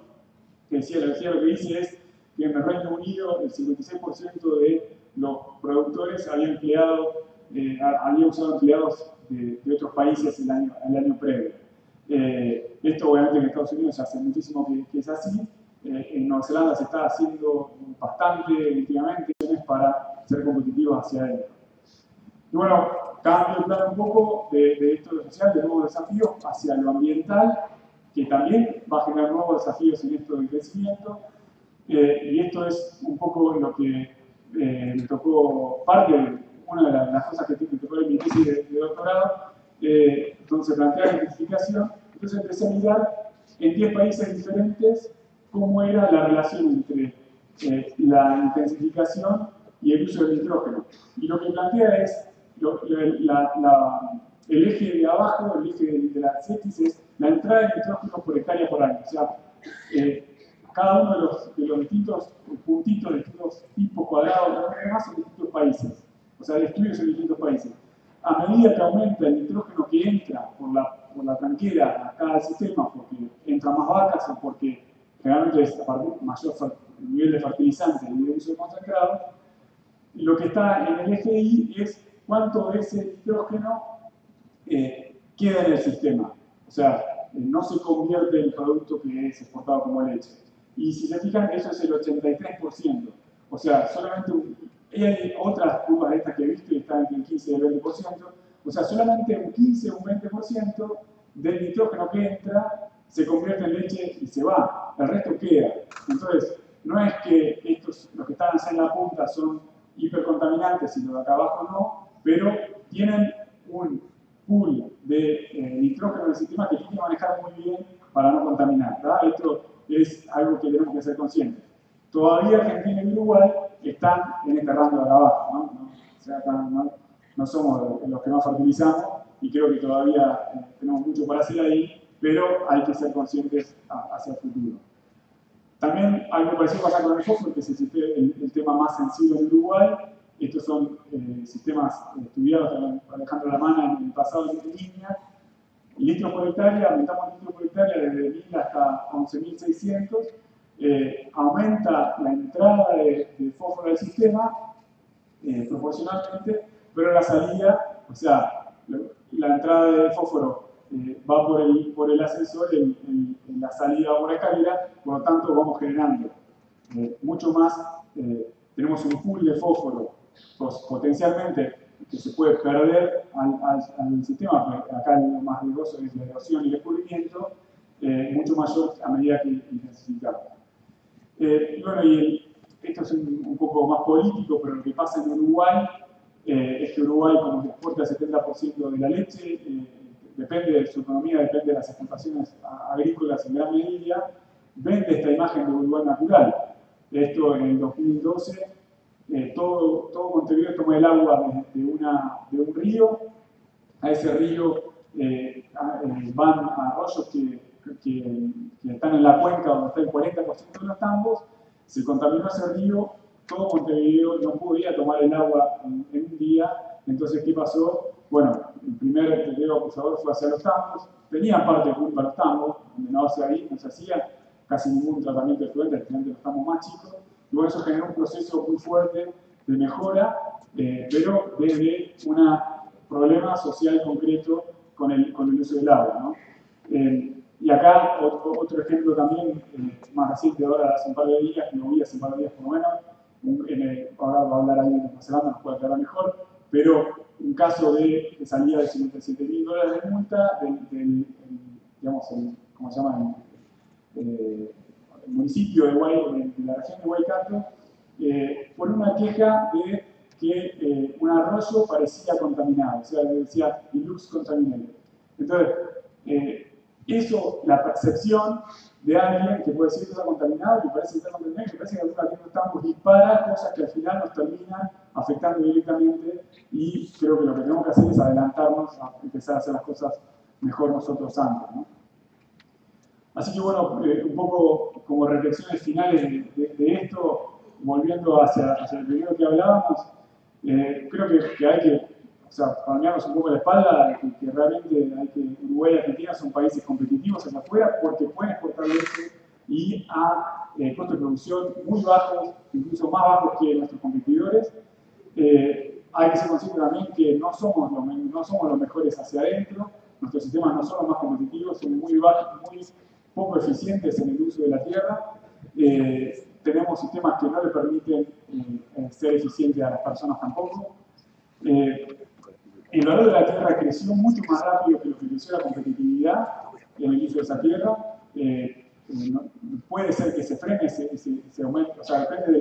que decía lo que dice es que en el Reino Unido el 56% de los productores habían usado empleados de otros países el año previo. Esto obviamente en Estados Unidos ya hace muchísimo que es así. En Nueva Zelanda se está haciendo bastante últimamente para ser competitivos hacia adentro. Y bueno, cambio el plano un poco de esto de lo social, de nuevos desafíos hacia lo ambiental, que también va a generar nuevos desafíos en esto del crecimiento. Y esto es un poco lo que me tocó, una de las cosas que me tocó en mi tesis de doctorado, donde se plantea la intensificación. Entonces empecé a mirar en 10 países diferentes cómo era la relación entre la intensificación y el uso del nitrógeno. Y lo que plantea es, el eje de abajo, el eje de la X es la entrada de nitrógeno por hectárea por año. O sea, cada uno de los distintos puntitos, distintos tipos cuadrados, demás en distintos países. O sea, el estudio es en distintos países. A medida que aumenta el nitrógeno que entra por la tranquera a cada sistema, porque entra más vacas o porque generalmente es a partir de mayor el nivel de fertilizante y de uso de concentrado. Y lo que está en el eje Y es cuánto de ese nitrógeno queda en el sistema. O sea, no se convierte en producto que es exportado como leche. Y si se fijan, eso es el 83%. O sea, solamente hay otras curvas de estas que he visto y están entre el 15 y el 20%. O sea, solamente un 15 o un 20% del nitrógeno que entra se convierte en leche y se va. El resto queda. Entonces, no es que estos, los que están en la punta son hipercontaminantes y los de acá abajo no, pero tienen un pool de nitrógeno en el sistema que tiene que manejar muy bien para no contaminar, ¿verdad? Esto es algo que tenemos que ser conscientes. Todavía Argentina y Uruguay están en este rango de acá abajo, ¿no? O sea, acá no somos los que más fertilizamos y creo que todavía tenemos mucho para hacer ahí, pero hay que ser conscientes hacia el futuro. También algo parecido pasa con el fósforo, que es el tema más sensible en Uruguay. Estos son sistemas estudiados por Alejandro Lamana en el pasado en INIA. Litros por hectárea, aumentamos litros por hectárea desde 1000 hasta 11.600. Aumenta la entrada de fósforo al sistema proporcionalmente, pero la salida, o sea, la entrada de fósforo va por el ascensor, en la salida por la escalera, por lo tanto vamos generando mucho más, tenemos un pool de fósforo potencialmente que se puede perder al sistema, pero acá lo más riesgoso es la erosión y el escurrimiento, mucho mayor a medida que necesitamos. Y bueno, esto es un poco más político, pero lo que pasa en Uruguay es que Uruguay, como exporta el 70% de la leche, depende de su economía, depende de las exportaciones agrícolas en gran medida, vende esta imagen de Uruguay natural. Esto en el 2012, todo Montevideo toma el agua de un río, a ese río van a arroyos que están en la cuenca donde está el 40% de los tambos, se contaminó ese río, todo Montevideo no podía tomar el agua en un día. Entonces, ¿qué pasó? Bueno, el primer vertedero acusador fue hacia los tambos, tenían parte de culpa los tambos, donde no se hacía casi ningún tratamiento de efluente, especialmente los tambos más chicos, y bueno, eso generó un proceso muy fuerte de mejora, pero desde un problema social concreto con el uso del agua, ¿no? Y acá otro ejemplo también, más reciente, ahora hace un par de días, que lo vi hace un par de días por lo menos, ahora va a hablar ahí en Nueva Zelanda, nos puede aclarar mejor, pero un caso de salida de $57.000 de multa digamos, ¿cómo se llama? El municipio de la región de Waikato, por una queja de que un arroyo parecía contaminado, o sea, decía "it looks contaminated". Entonces, eso, la percepción de alguien que puede decir que está contaminado, que parece que está contaminado, que parece que alguna vez estamos dispara cosas que al final nos terminan afectando directamente, y creo que lo que tenemos que hacer es adelantarnos a empezar a hacer las cosas mejor nosotros antes, ¿no? Así que bueno, un poco como reflexiones finales de esto, volviendo hacia el primero que hablábamos, creo que hay que, o sea, palmearnos un poco la espalda, que realmente hay que Uruguay y Argentina son países competitivos hacia afuera porque pueden exportar leche y a costos de producción muy bajos, incluso más bajos que nuestros competidores. Hay que ser conscientes también que no somos los mejores hacia adentro, nuestros sistemas no son los más competitivos, son muy bajos, muy poco eficientes en el uso de la tierra. Tenemos sistemas que no le permiten ser eficientes a las personas tampoco. El valor de la tierra creció mucho más rápido que lo que creció la competitividad en el uso de esa tierra. Puede ser que se frene ese aumento, o sea, depende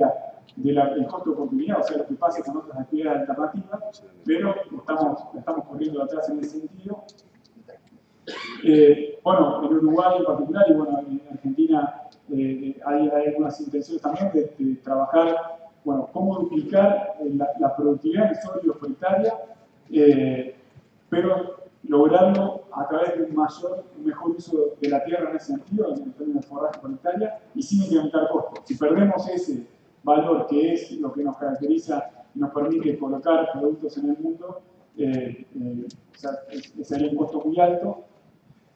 del costo de oportunidad, o sea, lo que pase con otras actividades alternativas, pero estamos corriendo atrás en ese sentido. Bueno, en Uruguay en particular y bueno, en Argentina hay algunas intenciones también de trabajar, bueno, cómo duplicar la productividad en sólidos por hectárea, pero lograrlo a través de un mejor uso de la tierra en ese sentido, en términos de forraje por hectárea, y sin incrementar costos. Si perdemos ese valor que es lo que nos caracteriza y nos permite colocar productos en el mundo, o sea, sería un costo muy alto.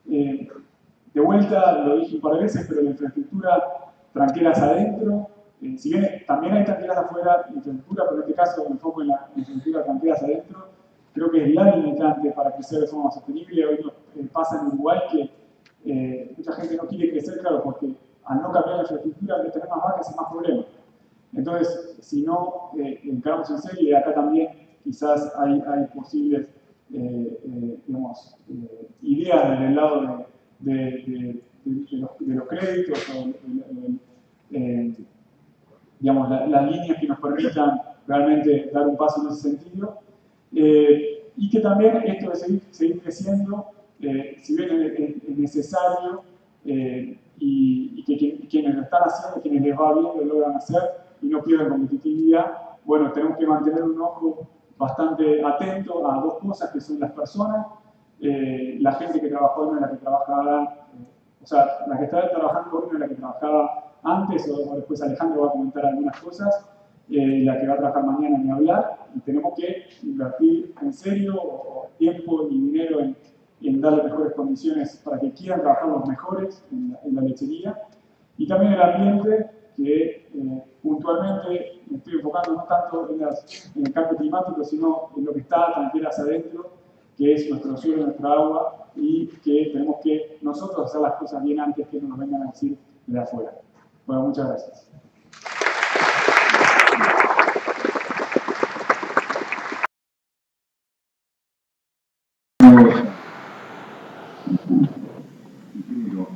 De vuelta, lo dije un par de veces, pero la infraestructura tranqueras adentro, si bien también hay tanqueras afuera de infraestructura, pero en este caso me enfoco en la infraestructura de tanqueras adentro, creo que es la limitante para crecer de forma sostenible. Hoy pasa en Uruguay que mucha gente no quiere crecer, claro, porque al no cambiar la infraestructura, al tener más vacas es más problema. Entonces, si no encaramos en serio, y acá también quizás hay posibles digamos, ideas del lado de los créditos o digamos, las líneas que nos permitan realmente dar un paso en ese sentido. Y que también esto de seguir creciendo, si bien es necesario, y que quienes lo están haciendo, quienes les va bien, lo logran hacer y no pierden competitividad, bueno, tenemos que mantener un ojo bastante atento a dos cosas, que son las personas, la gente que trabajó no es la que trabajaba, o sea, la que está trabajando hoy no es la que trabajaba antes, o después Alejandro va a comentar algunas cosas, la que va a trabajar mañana ni hablar, y tenemos que invertir en serio tiempo y dinero en darle mejores condiciones para que quieran trabajar los mejores en la lechería, y también el ambiente, que puntualmente me estoy enfocando no tanto en el cambio climático, sino en lo que está tanqueras adentro, que es nuestro suelo, nuestra agua, y que tenemos que nosotros hacer las cosas bien antes que nos vengan a decir de afuera. Bueno, muchas gracias.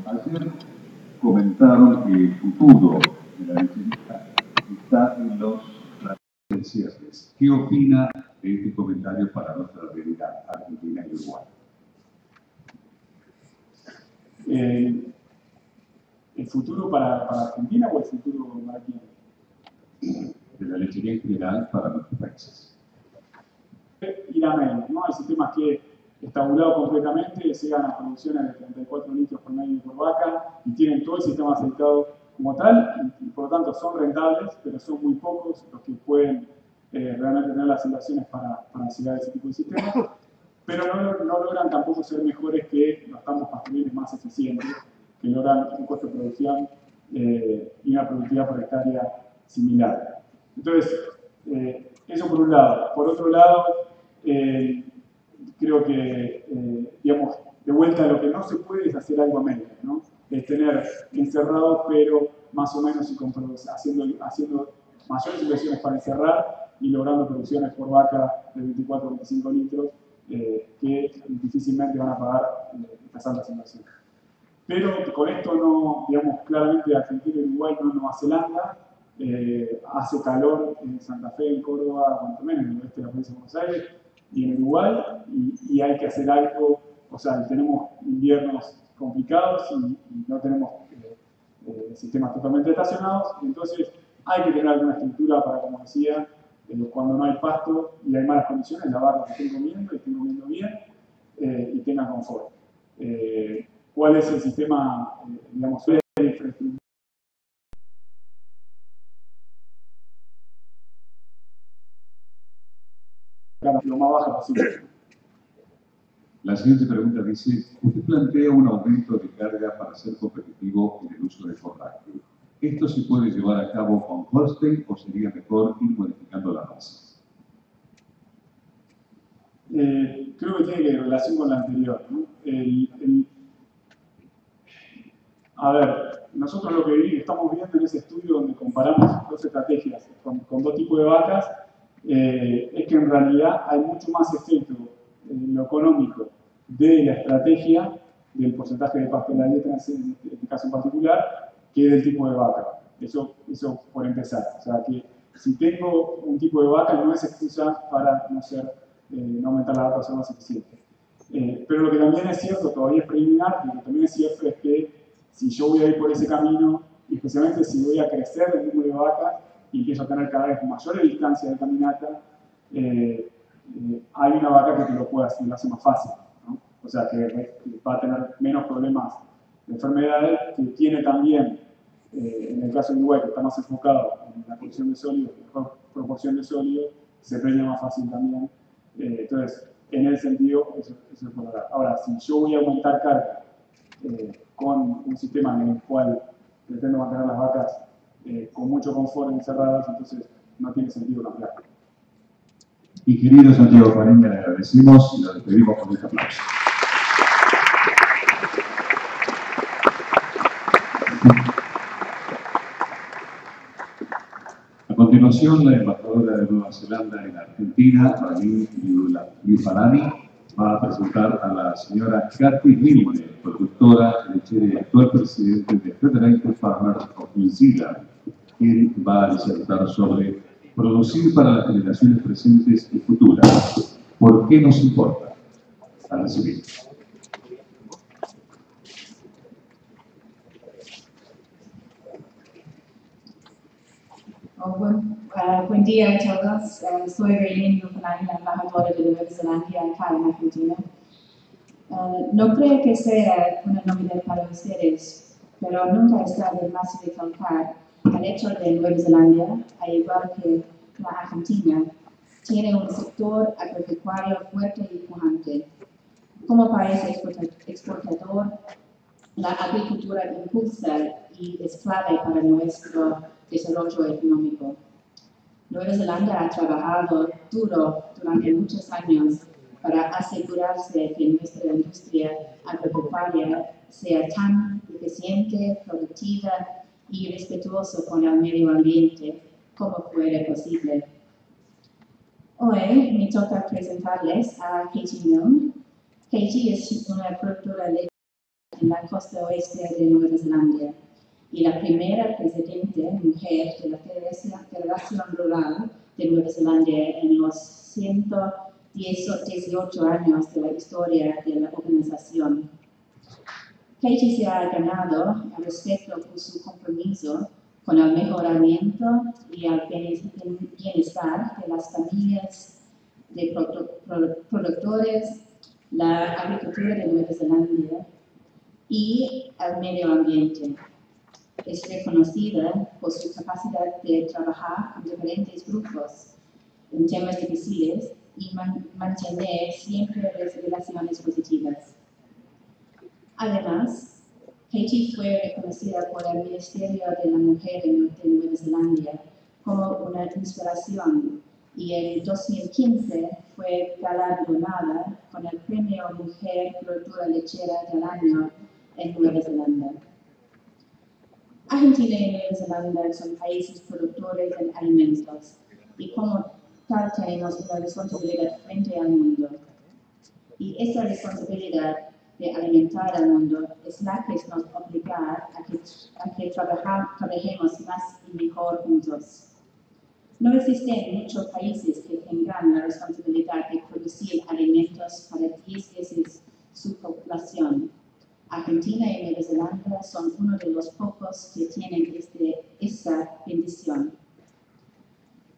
Ayer comentaron que el futuro de la lechería está en los cierres. ¿Qué opina de este comentario para nuestra realidad argentina y Uruguay? ¿El futuro para Argentina o el futuro para quién? De la lechería en general para nuestros países. Ir a menos, ¿no? Hay sistemas que estabulados completamente llegan a producciones de 34 litros por medio por vaca y tienen todo el sistema aceitado como tal y por lo tanto son rentables, pero son muy pocos los que pueden realmente tener las inversiones para llegar a ese tipo de sistemas, pero no logran tampoco ser mejores que los campos pastoriles más eficientes, que logran un costo de producción y una productividad por hectárea similar. Entonces, eso por un lado. Por otro lado, creo que, digamos, de vuelta lo que no se puede es hacer algo a medias, ¿no? Es tener encerrado, pero más o menos haciendo mayores inversiones para encerrar y logrando producciones por vaca de 24 o 25 litros que difícilmente van a pagar estas altas inversiones. Pero con esto no, digamos, claramente Argentina y Uruguay no es Nueva Zelanda, hace calor en Santa Fe, en Córdoba, cuanto menos en el oeste de la provincia de Buenos Aires y en Uruguay, y hay que hacer algo, o sea, tenemos inviernos complicados y no tenemos sistemas totalmente estacionados, entonces hay que tener alguna estructura para, como decía, cuando no hay pasto y hay malas condiciones, la vaca que estén comiendo bien y tengan confort. ¿Cuál es el sistema, digamos, de infraestructura? Lo más baja posible. La siguiente pregunta dice, usted plantea un aumento de carga para ser competitivo en el uso de forraje. ¿Esto se puede llevar a cabo con Holstein o sería mejor ir modificando la raza? Creo que tiene que relación con la anterior, ¿no? A ver, nosotros lo que estamos viendo en ese estudio donde comparamos dos estrategias con dos tipos de vacas, es que en realidad hay mucho más efecto en lo económico de la estrategia, del porcentaje de pasto en la dieta en este caso en particular, que del tipo de vaca. Eso por empezar. O sea, que si tengo un tipo de vaca no es excusa para no aumentar la vaca o ser más eficiente. Pero lo que también es cierto, todavía es preliminar, lo que también es cierto es que si yo voy a ir por ese camino, y especialmente si voy a crecer el número de vacas y empiezo a tener cada vez mayores distancias de caminata, hay una vaca que te lo puede hacer, lo hace más fácil, ¿no? O sea, que va a tener menos problemas de enfermedades, que tiene también, en el caso de Uruguay, que está más enfocado en la producción de sólidos, mejor proporción de sólidos, se preña más fácil también. Entonces, en ese sentido, eso es por ahora. Ahora, si yo voy a aumentar carga con un sistema en el cual pretendo mantener las vacas con mucho confort encerradas, entonces no tiene sentido cambiar. Ingeniero Santiago Fariña, le agradecemos y lo despedimos con este aplauso. A continuación, la embajadora de Nueva Zelanda en Argentina, Ramin Yufalani, va a presentar a la señora Kathy Milne, productora, lechera y actual presidente de Federated Farmers of New Zealand, quien va a disertar sobre producir para las generaciones presentes y futuras. ¿Por qué nos importa? A recibir. Buen día a todos. Soy Ramin Yufalani, la embajadora de Nueva Zelanda acá en Argentina. No creo que sea una novedad para ustedes, pero nunca está de más recalcar el hecho de Nueva Zelanda, al igual que la Argentina, tiene un sector agropecuario fuerte y pujante. Como país exportador, la agricultura impulsa y es clave para nuestro desarrollo económico. Nueva Zelanda ha trabajado duro durante muchos años para asegurarse que nuestra industria agropecuaria sea tan eficiente, productiva y respetuosa con el medio ambiente como fuera posible. Hoy me toca presentarles a Katie Milne. Katie es una productora de leche en la costa oeste de Nueva Zelanda y la primera presidente mujer de la Federación Rural de Nueva Zelanda en los 118 años de la historia de la organización. Katie se ha ganado el respeto por su compromiso con el mejoramiento y el bienestar de las familias de productores, la agricultura de Nueva Zelanda y el medio ambiente. Es reconocida por su capacidad de trabajar con diferentes grupos en temas difíciles y mantener siempre relaciones positivas. Además, Katie fue reconocida por el Ministerio de la Mujer de Nueva Zelanda como una inspiración y en 2015 fue galardonada con el Premio Mujer Productora Lechera del Año en Nueva Zelanda. Argentina y Nueva Zelanda son países productores de alimentos y como tal tenemos una responsabilidad frente al mundo. Y esa responsabilidad de alimentar al mundo es la que nos obliga a que trabajemos más y mejor juntos. No existen muchos países que tengan la responsabilidad de producir alimentos para 10 veces su población. Argentina y Nueva Zelanda son uno de los pocos que tienen esta bendición.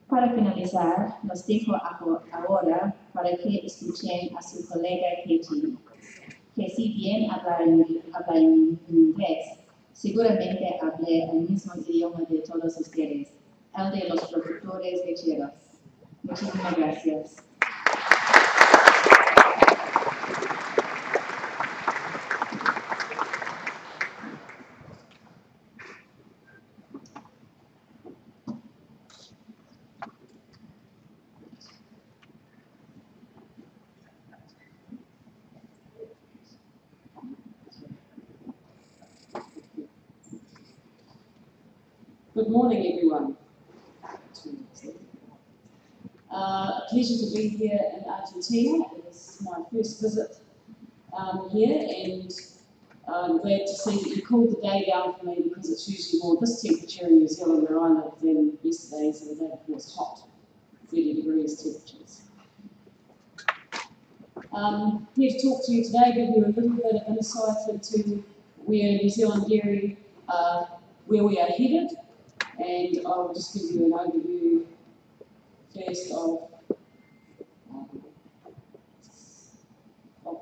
Para finalizar, los dejo ahora para que escuchen a su colega Katie, que si bien habla en inglés, seguramente habla el mismo idioma de todos ustedes, el de los productores lecheros. Muchísimas gracias. Good morning, everyone. A pleasure to be here in Argentina. It's my first visit here, and I'm glad to see that you cooled the day down for me because it's usually more this temperature in New Zealand where I live than yesterday's and the day before was hot, 30 degrees temperatures. Here to talk to you today, give you a little bit of insight into where New Zealand dairy, where we are headed. And I'll just give you an overview first of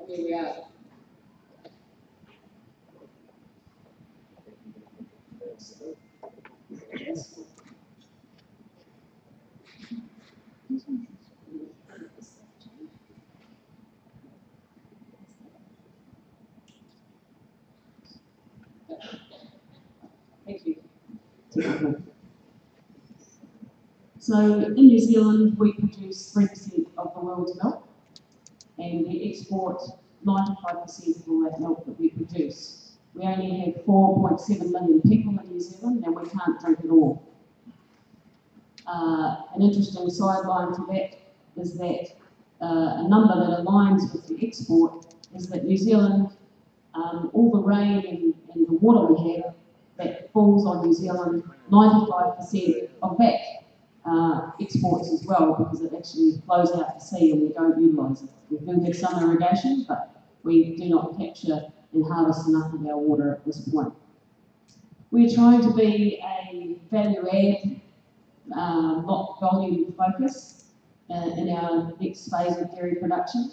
where we are. Thank you. So in New Zealand, we produce 3% of the world's milk, and we export 95% of all that milk that we produce. We only have 4.7 million people in New Zealand, and we can't drink it all. An interesting sideline to that is that a number that aligns with the export is that New Zealand, all the rain and the water we have that falls on New Zealand, 95% of that exports as well, because it actually flows out to sea and we don't utilise it. We do have some irrigation, but we do not capture and harvest enough of our water at this point. We're trying to be a value add, not volume focus in our next phase of dairy production.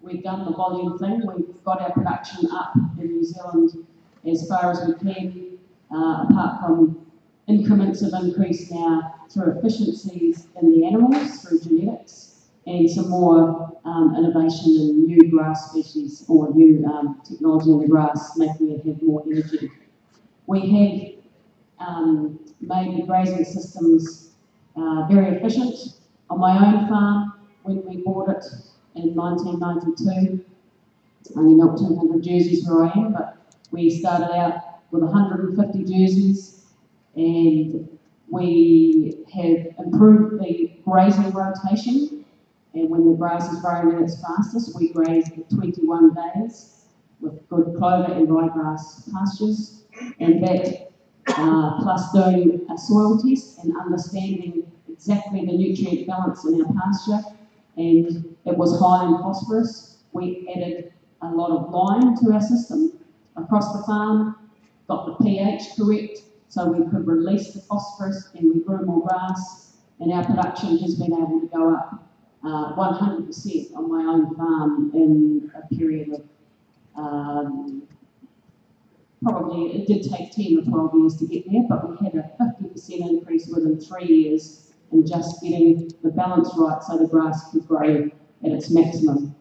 We've done the volume thing. We've got our production up in New Zealand as far as we can, apart from increments of increase now through efficiencies in the animals, through genetics, and some more innovation in new grass species or new technology in the grass, making it have more energy. We have made the grazing systems very efficient. On my own farm, when we bought it in 1992, only milked 200 jerseys where I am, but we started out with 150 jerseys, and we have improved the grazing rotation, and when the grass is growing at its fastest, we graze at 21 days with good clover and ryegrass pastures, and that plus doing a soil test and understanding exactly the nutrient balance in our pasture, and it was high in phosphorus. We added a lot of lime to our system across the farm, got the pH correct so we could release the phosphorus, and we grew more grass, and our production has been able to go up 100% on my own farm in a period of probably, it did take 10 or 12 years to get there, but we had a 50% increase within 3 years in just getting the balance right so the grass could grow at its maximum.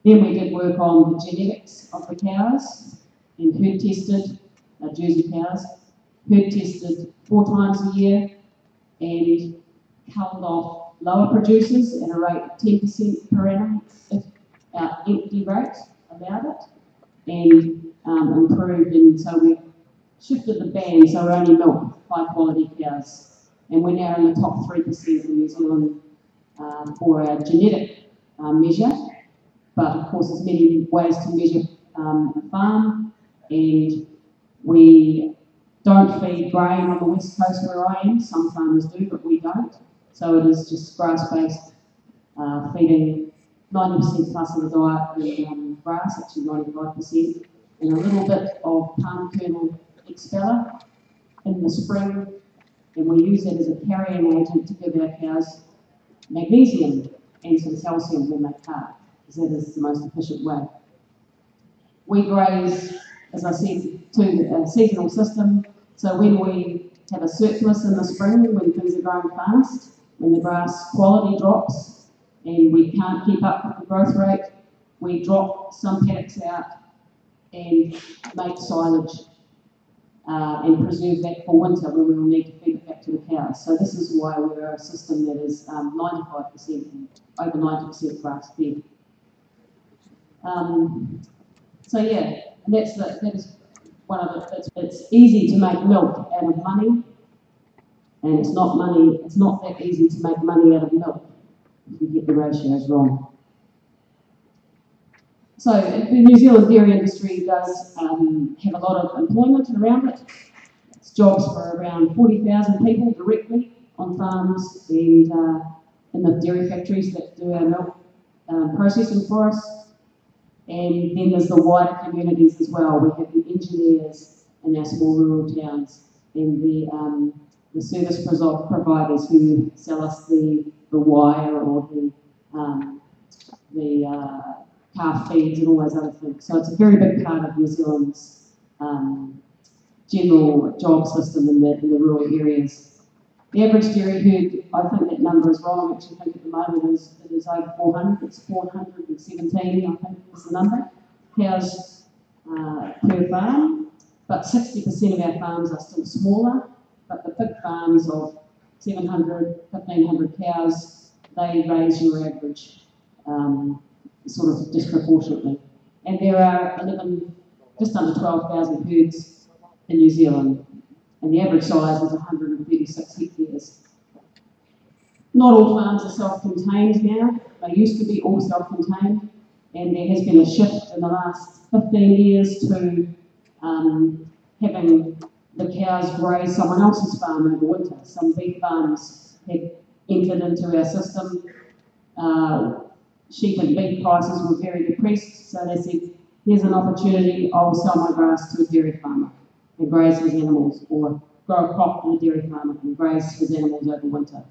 Then we did work on the genetics of the cows and herd tested, Jersey cows, herd tested 4 times a year and culled off lower producers at a rate of 10% per annum if our empty rate allowed it, and improved, and so we shifted the band so we only milk high quality cows, and we're now in the top 3% in New Zealand for our genetic measure, but of course there's many ways to measure a farm, and we don't feed grain on the west coast where I am. Some farmers do, but we don't. So it is just grass-based feeding 90% plus of the diet with grass, actually 95%, and a little bit of palm kernel expeller in the spring, and we use that as a carrying agent to give our cows magnesium and some calcium when they calve, because that is the most efficient way. We graze, as I said, to a seasonal system, so when we have a surplus in the spring, when things are growing fast, when the grass quality drops and we can't keep up with the growth rate, we drop some paddocks out and make silage and preserve that for winter when we will need to feed it back to the cows. So this is why we're a system that is 95% and over 90% grass fed. So yeah, and that is one of the, it's easy to make milk out of money, and it's not that easy to make money out of milk if you get the ratios wrong. So the New Zealand dairy industry does have a lot of employment around it. It's jobs for around 40,000 people directly on farms and in the dairy factories that do our milk processing for us. And then there's the wider communities as well. We have the engineers in our small rural towns and the service providers who sell us the wire or the calf feeds and all those other things. So it's a very big part of New Zealand's general job system in the rural areas. The average dairy herd, I think that number is wrong. I actually think at the moment it is over 400. It's 417, I think is the number, cows per farm. But 60% of our farms are still smaller. But the big farms of 700, 1,500 cows, they raise your average sort of disproportionately. And there are just under 12,000 herds in New Zealand, and the average size is 136 hectares. Not all farms are self-contained now. They used to be all self-contained, and there has been a shift in the last 15 years to having the cows graze someone else's farm over winter. Some beef farms had entered into our system. Sheep and beef prices were very depressed, so they said, here's an opportunity, I'll sell my grass to a dairy farmer and graze his animals, or grow a crop for the dairy farmer and graze his animals over winter.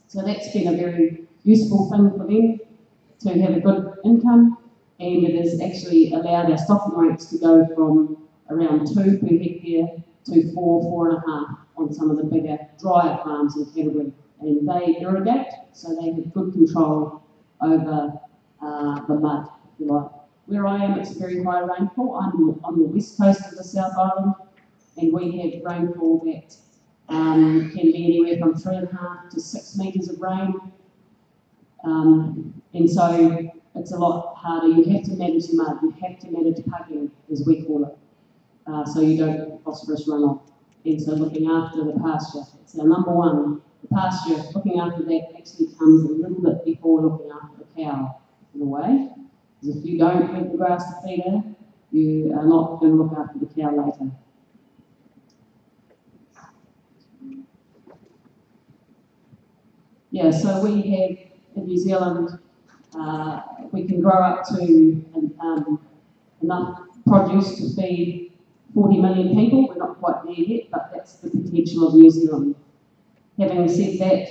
So that's been a very useful thing for them to have a good income, and it has actually allowed our stocking rates to go from around 2 per hectare to 4, 4.5 on some of the bigger, drier farms in Canterbury. And they irrigate, so they have good control over the mud, if you like. Where I am, it's very high rainfall. I'm on the west coast of the South Island, and we have rainfall that can be anywhere from 3.5 to 6 metres of rain. And so it's a lot harder. You have to manage the mud, you have to manage pugging, as we call it, so you don't get phosphorus runoff. And so looking after the pasture, it's our number one. The pasture, looking after that actually comes a little bit before looking after the cow, in a way. Because if you don't have the grass to feed her, you are not going to look after the cow later. Yeah, so we have in New Zealand, we can grow up to enough produce to feed 40 million people. We're not quite there yet, but that's the potential of New Zealand. Having said that,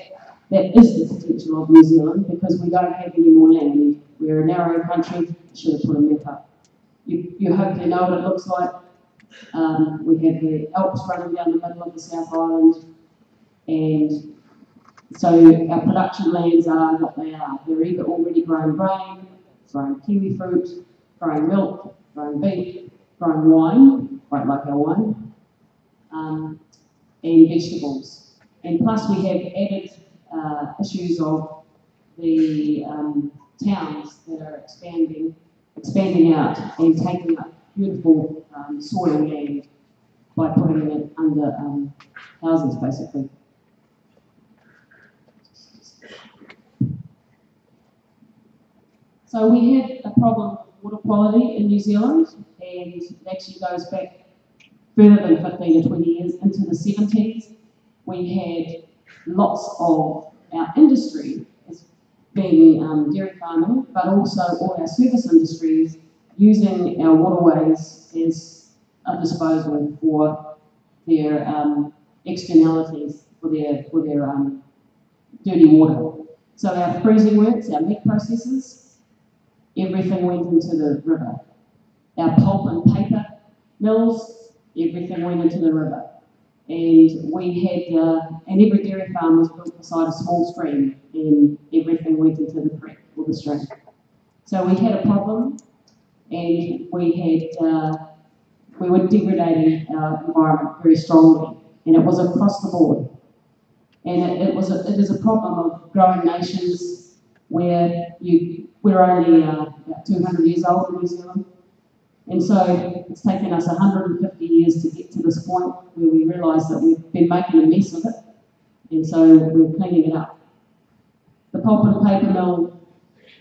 that is the potential of New Zealand because we don't have any more land. We're a narrow country. I should have put a map up. You hopefully know what it looks like. We have the Alps running down the middle of the South Island, and so our production lands are what they are. They're either already growing grain, growing kiwi fruit, growing milk, growing beef, growing wine, quite like our wine, and vegetables. And plus we have added issues of the towns that are expanding out and taking up beautiful soil land by putting it under houses, basically. So we had a problem with water quality in New Zealand, and it actually goes back further than 15 or 20 years into the 70s. We had lots of our industry as being dairy farming, but also all our service industries using our waterways as a disposal for their externalities, for their dirty water. So our freezing works, our meat processors, everything went into the river. Our pulp and paper mills, everything went into the river. And we had, and every dairy farm was built beside a small stream, and everything went into the creek or the stream. So we had a problem, and we were degrading our environment very strongly, and it was across the board. And it is a problem of growing nations where we're only about 200 years old in New Zealand. And so it's taken us 150 years to get to this point where we realise that we've been making a mess of it, and so we're cleaning it up. The pulp and paper mill,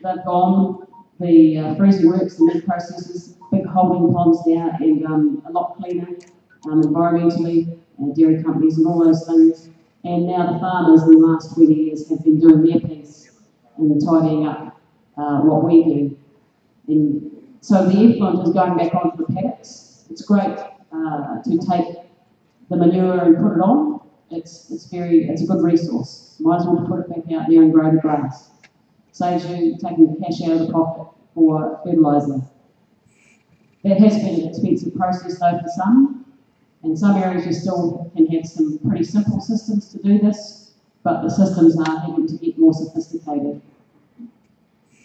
they've gone. The freezing works, the meat processors, big holding ponds now, and a lot cleaner environmentally, dairy companies and all those things. And now the farmers in the last 20 years have been doing their piece and tidying up what we do. And so the effluent is going back onto the paddocks. It's great to take the manure and put it on. It's a good resource. Might as well put it back out there and grow the grass. Saves you taking cash out of the pocket for fertiliser. That has been an expensive process though for some. In some areas you still can have some pretty simple systems to do this, but the systems are having to get more sophisticated.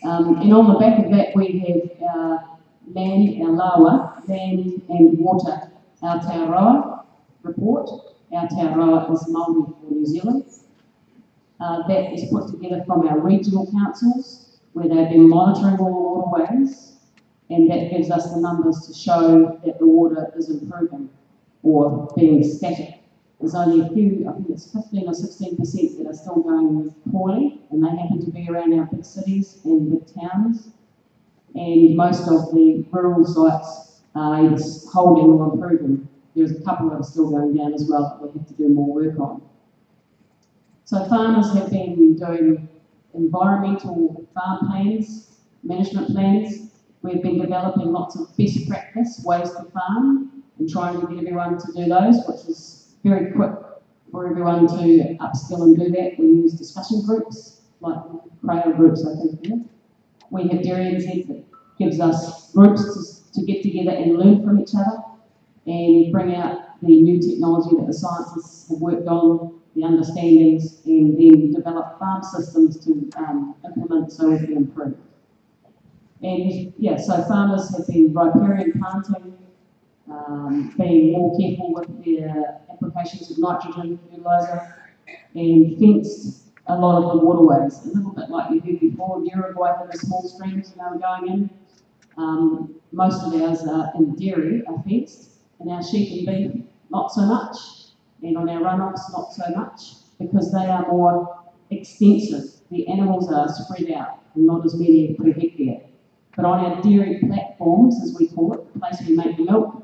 And on the back of that we have our land, our LAWA, land and water Aotearoa report, Aotearoa is Māori for New Zealand. That is put together from our regional councils, where they've been monitoring all the waterways, and that gives us the numbers to show that the water is improving or being static. There's only a few, I think it's 15 or 16% that are still going poorly, and they happen to be around our big cities and big towns. And most of the rural sites are either holding or improving. There's a couple that are still going down as well that we have to do more work on. So farmers have been doing environmental farm plans, management plans. We've been developing lots of best practice ways to farm and trying to get everyone to do those, which is very quick for everyone to upskill and do that. We use discussion groups, like Crayon groups, I think. Yeah. We have Dairy NZ that gives us groups to get together and learn from each other and bring out the new technology that the scientists have worked on, the understandings, and then develop farm systems to implement so we can improve. And yeah, so farmers have been riparian planting, being more careful with their applications of nitrogen fertiliser, and fenced a lot of the waterways. A little bit like we did before, Uruguay had the small streams and they were going in. Most of ours in dairy are fenced, and our sheep and beef not so much, and on our runoffs not so much, because they are more extensive. The animals are spread out and not as many per hectare. But on our dairy platforms, as we call it, the place we make the milk,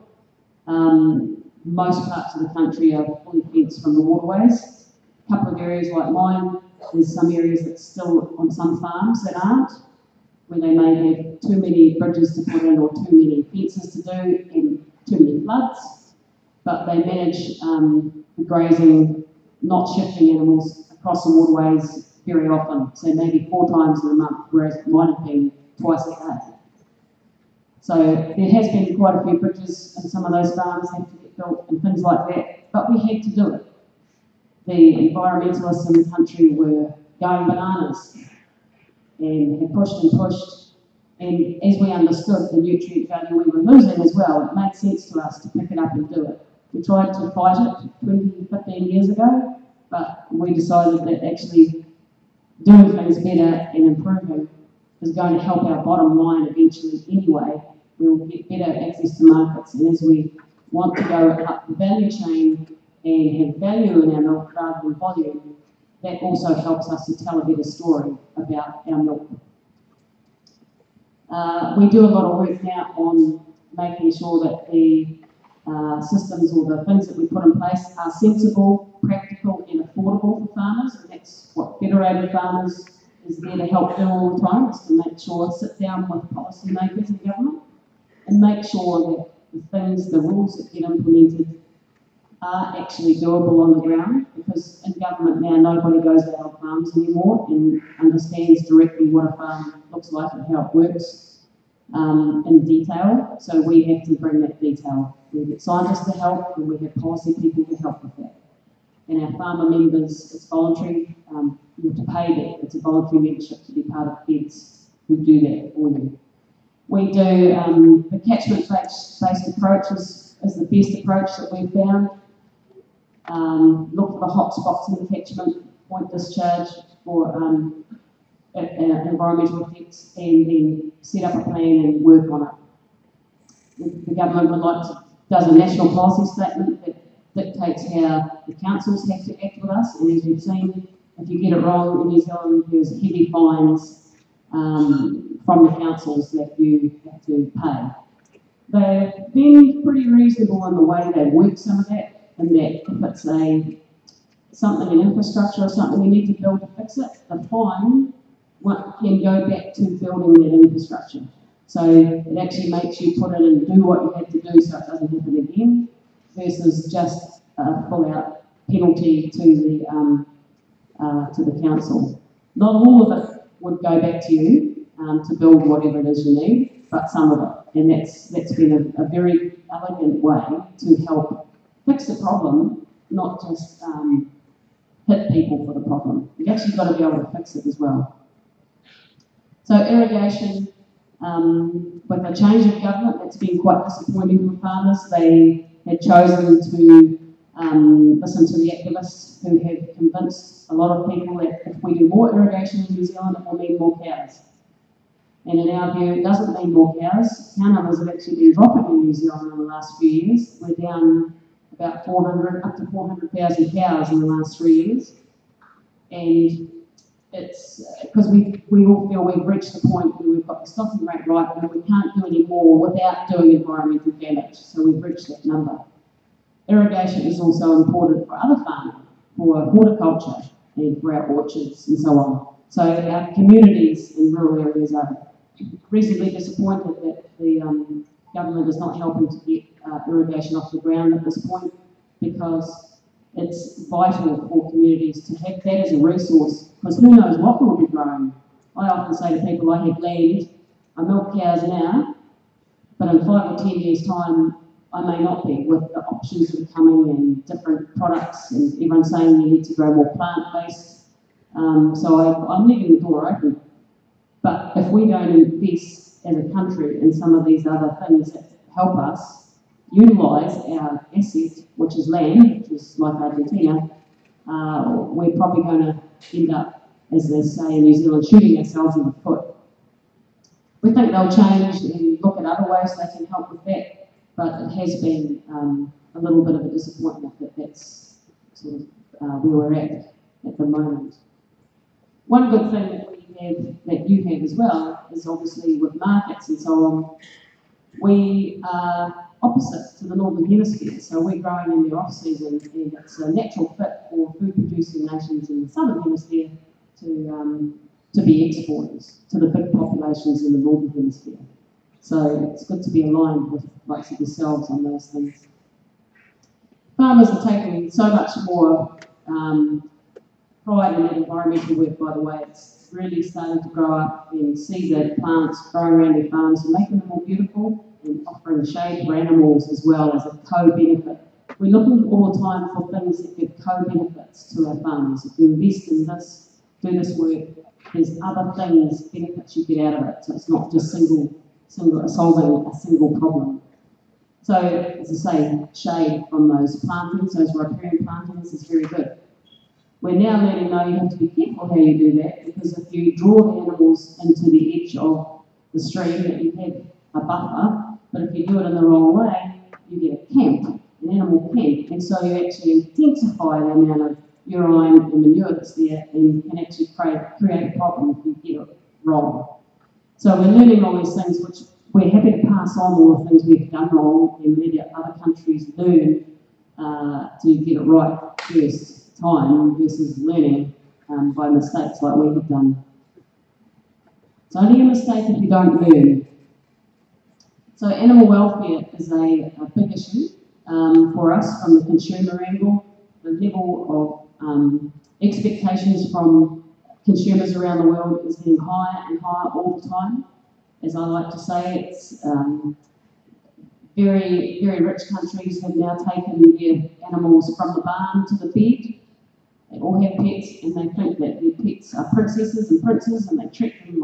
most parts of the country are fully fenced from the waterways. A couple of areas like mine, there's some areas that still on some farms that aren't, where they may have too many bridges to put in or too many fences to do and too many floods, but they manage the grazing, not shifting animals across the waterways very often, so maybe 4 times in a month, whereas it might have been twice a day. So there has been quite a few bridges and some of those farms have to get built and things like that, but we had to do it. The environmentalists in the country were going bananas and had pushed and pushed, and as we understood the nutrient value we were losing as well, it made sense to us to pick it up and do it. We tried to fight it 20, 15 years ago, but we decided that actually doing things better and improving is going to help our bottom line eventually anyway. We'll get better access to markets, and as we want to go up the value chain and have value in our milk rather than volume, that also helps us to tell a better story about our milk. We do a lot of work now on making sure that the systems or the things that we put in place are sensible, practical and affordable for farmers, and that's what Federated Farmers is there to help do all the time, is to make sure, sit down with policymakers and government and make sure that the things, the rules that get implemented are actually doable on the ground, because in government now nobody goes out on farms anymore and understands directly what a farm looks like and how it works in detail, so we have to bring that detail. We get scientists to help and we have policy people to help with that. And our farmer members, it's voluntary, you have to pay that, it's a voluntary membership to be part of feds who do that for you. We do, the catchment-based approach is the best approach that we've found. Look for the hot spots in the catchment, point discharge for environmental effects, and then set up a plan and work on it. The government does a national policy statement that dictates how the councils have to act with us, and as you've seen, if you get it wrong in New Zealand, there's heavy fines from the councils that you have to pay. They've been pretty reasonable in the way they work some of that, and that if it's something in infrastructure or something we need to build to fix it, the fine can go back to building that infrastructure. So it actually makes you put in and do what you have to do so it doesn't happen again, versus just a full-out penalty to the council. Not all of it would go back to you to build whatever it is you need, but some of it. And that's been a very elegant way to help fix the problem, not just hit people for the problem. You've actually got to be able to fix it as well. So irrigation, with a change of government, that's been quite disappointing for farmers. They had chosen to listen to the activists who have convinced a lot of people that if we do more irrigation in New Zealand, it will mean more cows. And in our view, it doesn't mean more cows. Cow numbers have actually been dropping in New Zealand in the last few years. We're down about 400, up to 400,000 cows in the last 3 years. And it's because we all feel we've reached the point where we've got the stocking rate right and we can't do any more without doing environmental damage. So we've reached that number. Irrigation is also important for other farming, for horticulture and for our orchards and so on. So our communities in rural areas are reasonably disappointed that the government is not helping to get irrigation off the ground at this point, because it's vital for communities to have that as a resource, because who knows what will be grown. I often say to people, I have land, I milk cows now, but in 5 or 10 years' time, I may not be, with the options that are coming and different products, and everyone's saying you need to grow more plant-based. So I'm leaving the door open. But if we don't invest as a country in some of these other things that help us utilise our asset, which is land, which is like Argentina, we're probably going to end up, as they say in New Zealand, shooting ourselves in the foot. We think they'll change and look at other ways they can help with that, but it has been a little bit of a disappointment that that's sort of where we're at the moment. One good thing that we have, that you have as well, is obviously with markets and so on, we are opposite to the Northern Hemisphere. So we're growing in the off-season, and it's a natural fit for food-producing nations in the Southern Hemisphere to be exporters to the big populations in the Northern Hemisphere. So it's good to be aligned with like yourselves on those things. Farmers are taking so much more pride in that environmental work, by the way. It's really starting to grow up and see the plants growing around their farms and making them more beautiful, and offering shade for animals as well as a co-benefit. We're looking all the time for things that give co-benefits to our farmers. If you invest in this, do this work, there's other things, benefits you get out of it. So it's not just solving a single problem. So, as I say, shade from those plantings, those riparian plantings, is very good. We're now learning, though, you have to be careful how you do that, because if you draw the animals into the edge of the stream, that you have a buffer, but if you do it in the wrong way, you get a camp, an animal camp, and so you actually intensify the amount of urine and manure that's there, and can actually create a problem if you get it wrong. So we're learning all these things, which we're happy to pass on all the things we've done wrong and let other countries learn to get it right first time versus learning by mistakes like we have done. It's only a mistake if you don't learn. So animal welfare is a big issue for us from the consumer angle. The level of expectations from consumers around the world is getting higher and higher all the time. As I like to say, it's very, very rich countries have now taken their animals from the barn to the bed. They all have pets, and they think that their pets are princesses and princes, and they treat them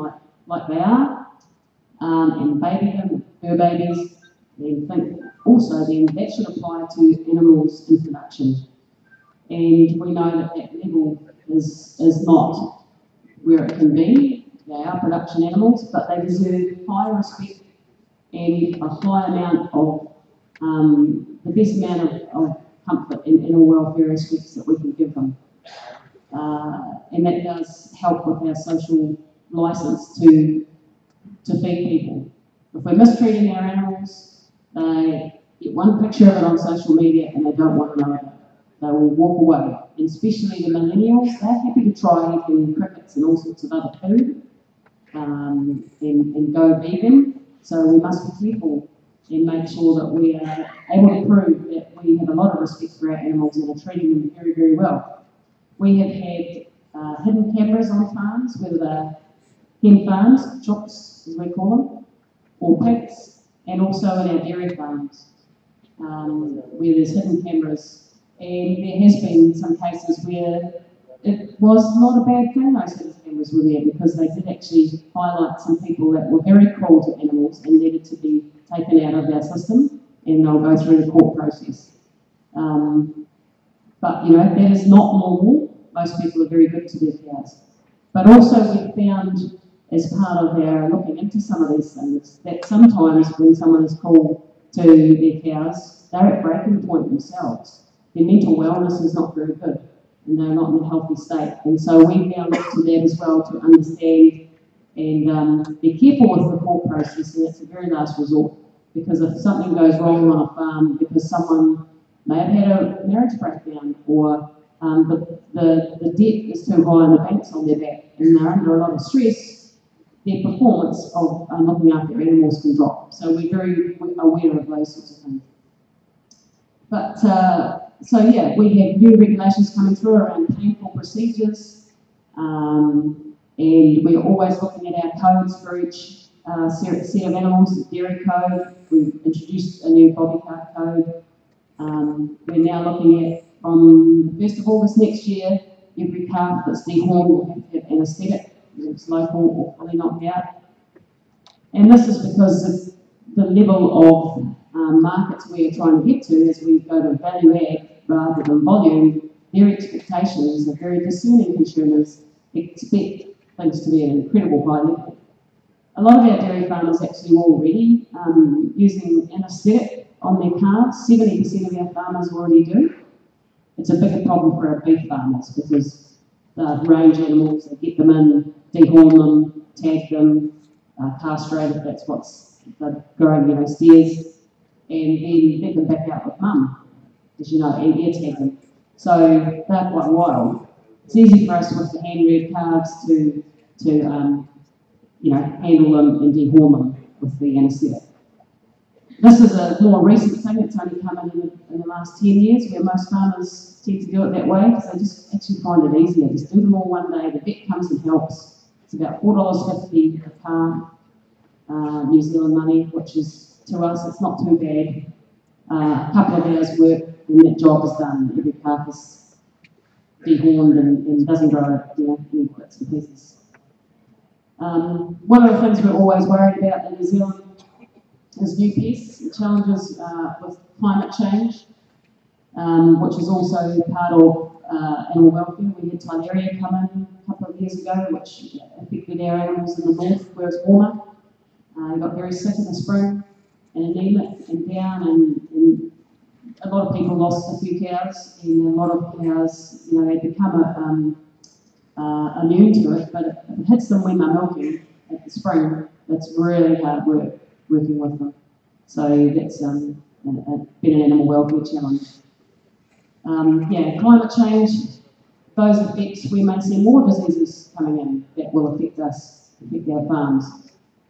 like they are, and baby them, fur babies, and think also then that should apply to animals in production. And we know that that level is not where it can be. They are production animals, but they deserve high respect and a high amount of, the best amount of comfort in animal welfare aspects that we can give them. And that does help with our social license to feed people. If we're mistreating our animals, they get one picture of it on social media and they don't want to know about it. They will walk away. And especially the millennials, they're happy to try eating crickets and all sorts of other food and go vegan. So we must be careful and make sure that we are able to prove that we have a lot of respect for our animals and are treating them very, very well. We have had hidden cameras on farms, whether they're hen farms, chooks as we call them, or pigs, and also in our dairy farms, where there's hidden cameras. And there has been some cases where it was not a bad thing those hidden cameras were there, because they did actually highlight some people that were very cruel to animals and needed to be taken out of our system, and they'll go through the court process. But you know, that is not normal. Most people are very good to their cows. But also we found, as part of our looking into some of these things, that sometimes when someone is called to their cows, they're at breaking point themselves. Their mental wellness is not very good, and they're not in a healthy state. And so we found into that as well to understand and be careful with the court process, and it's a very last resort. Because if something goes wrong on a farm, because someone may have had a marriage breakdown, or the debt is too high and the bank's on their back, and they're under a lot of stress, their performance of looking after animals can drop. So we're very aware of those sorts of things. But, so yeah, we have new regulations coming through around painful procedures, and we're always looking at our codes for each set of animals, the dairy code. We've introduced a new body part code. We're now looking at, from the 1st of August next year, every calf that's dehorned will have to have anaesthetic, whether it's local or fully knocked out. And this is because the level of markets we're trying to get to as we go to value add rather than volume, their expectations are very discerning. Consumers expect things to be at an incredible high level. A lot of our dairy farmers actually are already using anaesthetic on their calves. 70% of our farmers already do. It's a bigger problem for our beef farmers because the range animals, they get them in, dehorn them, tag them, castrate if that's what's the growing steers, and then let them back out with mum, as you know, and air tag them. So they're quite wild. It's easy for us with the hand-reared calves to handle them and dehorn them with the anaesthetic. This is a more recent thing. It's only come in the last 10 years, where most farmers tend to do it that way because they just actually find it easier. Just do them all one day. The vet comes and helps. It's about $4.50 a calf, New Zealand money, which is, to us, it's not too bad. A couple of hours work and that job is done. Every calf is dehorned and doesn't grow any bits and pieces. One of the things we're always worried about in New Zealand is new pests and challenges with climate change, which is also part of animal welfare. We had Theileria come in a couple of years ago, which affected our animals in the north where it's warmer. They got very sick in the spring and anemic and down, and a lot of people lost a few cows, and a lot of cows, they become immune to it, but if it hits them when they're milking at the spring, it's really hard work working with them. So that's been an animal welfare challenge. Climate change, those effects, we may see more diseases coming in that will affect us, affect our farms.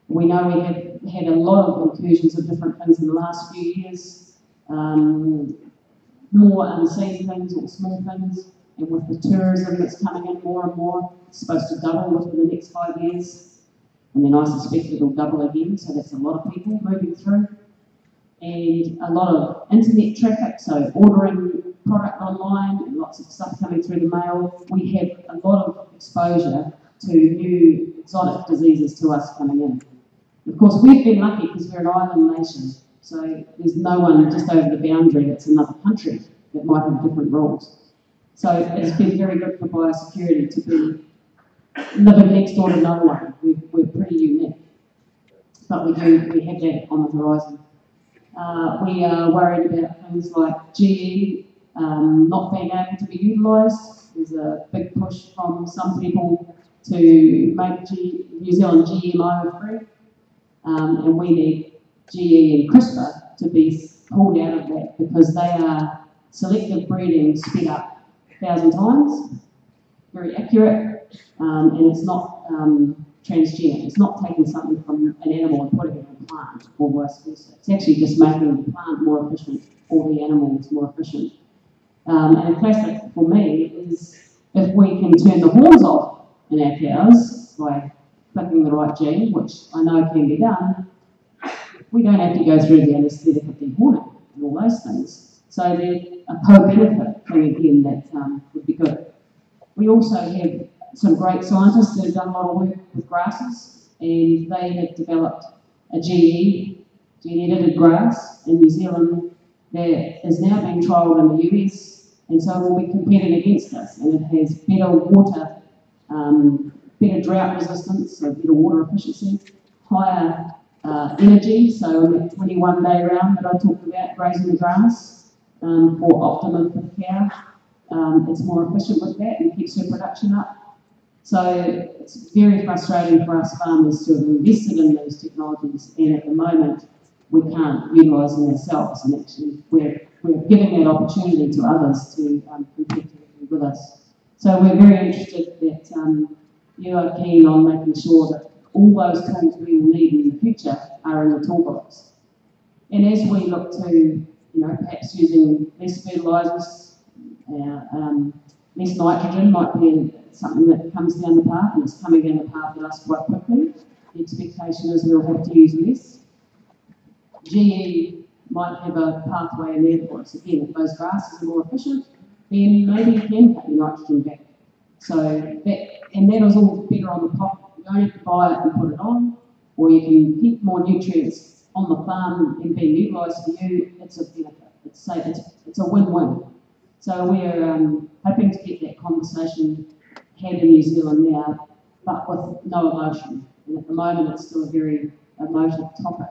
We know we have had a lot of incursions of different things in the last few years, more unseen things or small things, and with the tourism that's coming in more and more, it's supposed to double within the next 5 years, and then I suspect it'll double again, so that's a lot of people moving through. And a lot of internet traffic, so ordering product online and lots of stuff coming through the mail. We have a lot of exposure to new exotic diseases to us coming in. Of course, we've been lucky because we're an island nation, so there's no one just over the boundary that's another country that might have different rules. So it's been very good for biosecurity to be living next door to no one. We're pretty unique, but we have that on the horizon. We are worried about things like GE not being able to be utilised. There's a big push from some people to make New Zealand GMO free, and we need GE and CRISPR to be pulled out of that because they are selective breeding sped up 1,000 times, very accurate, and it's not transgenic. It's not taking something from an animal and putting it in a plant or vice versa. It's actually just making the plant more efficient or the animals more efficient. And a classic for me is if we can turn the horns off in our cows by clicking the right gene, which I know can be done, we don't have to go through the anaesthetic of dehorning and all those things. So there's a co-benefit thing again that would be good. We also have some great scientists that have done a lot of work with grasses, and they have developed a gene-edited grass in New Zealand that is now being trialled in the US And so we'll be competing against us, and it has better water, better drought resistance, so better water efficiency, higher energy, so on that 21-day round that I talked about, grazing the grass for optimum for the cow, it's more efficient with that and keeps her production up. So it's very frustrating for us farmers to have invested in those technologies, and at the moment we can't utilise them ourselves, and actually we're giving that opportunity to others to compete with us. So we're very interested that you are keen on making sure that all those tools we will need in the future are in the toolbox. And as we look to, perhaps using less fertilisers, less nitrogen might be something that comes down the path, and it's coming down the path with us quite quickly. The expectation is we'll have to use less. GE might have a pathway in there for us. Again, if those grasses are more efficient, then maybe you can cut your nitrogen back. So that is all better on the pot. You don't have to buy it and put it on, or you can keep more nutrients on the farm and being utilised for you. It's a benefit. It's a win-win. So we're hoping to get that conversation had in New Zealand now, but with no emotion. And at the moment, it's still a very emotive topic.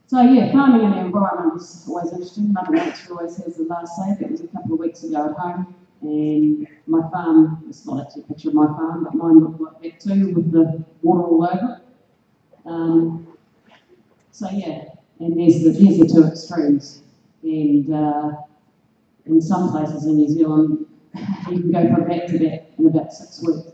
So yeah, farming in the environment is always interesting. Mother Nature always has the last say. That was a couple of weeks ago at home, and my farm, it's not actually a picture of my farm, but mine looked like that too, with the water all over it. So yeah, and there's the two extremes. And in some places in New Zealand, you can go from back to back in about 6 weeks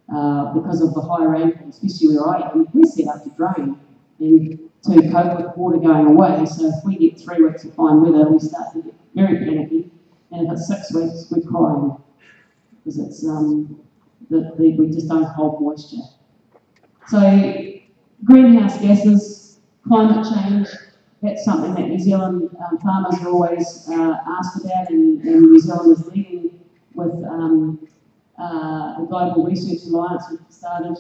because of the high rainfall, especially where I am. We're set up to drain and to cope with water going away. So if we get 3 weeks of fine weather, we start to get very panicky. And if it's 6 weeks, we're crying because it's we just don't hold moisture. So greenhouse gases, climate change. That's something that New Zealand farmers are always asked about, and New Zealand is leading with the Global Research Alliance we've started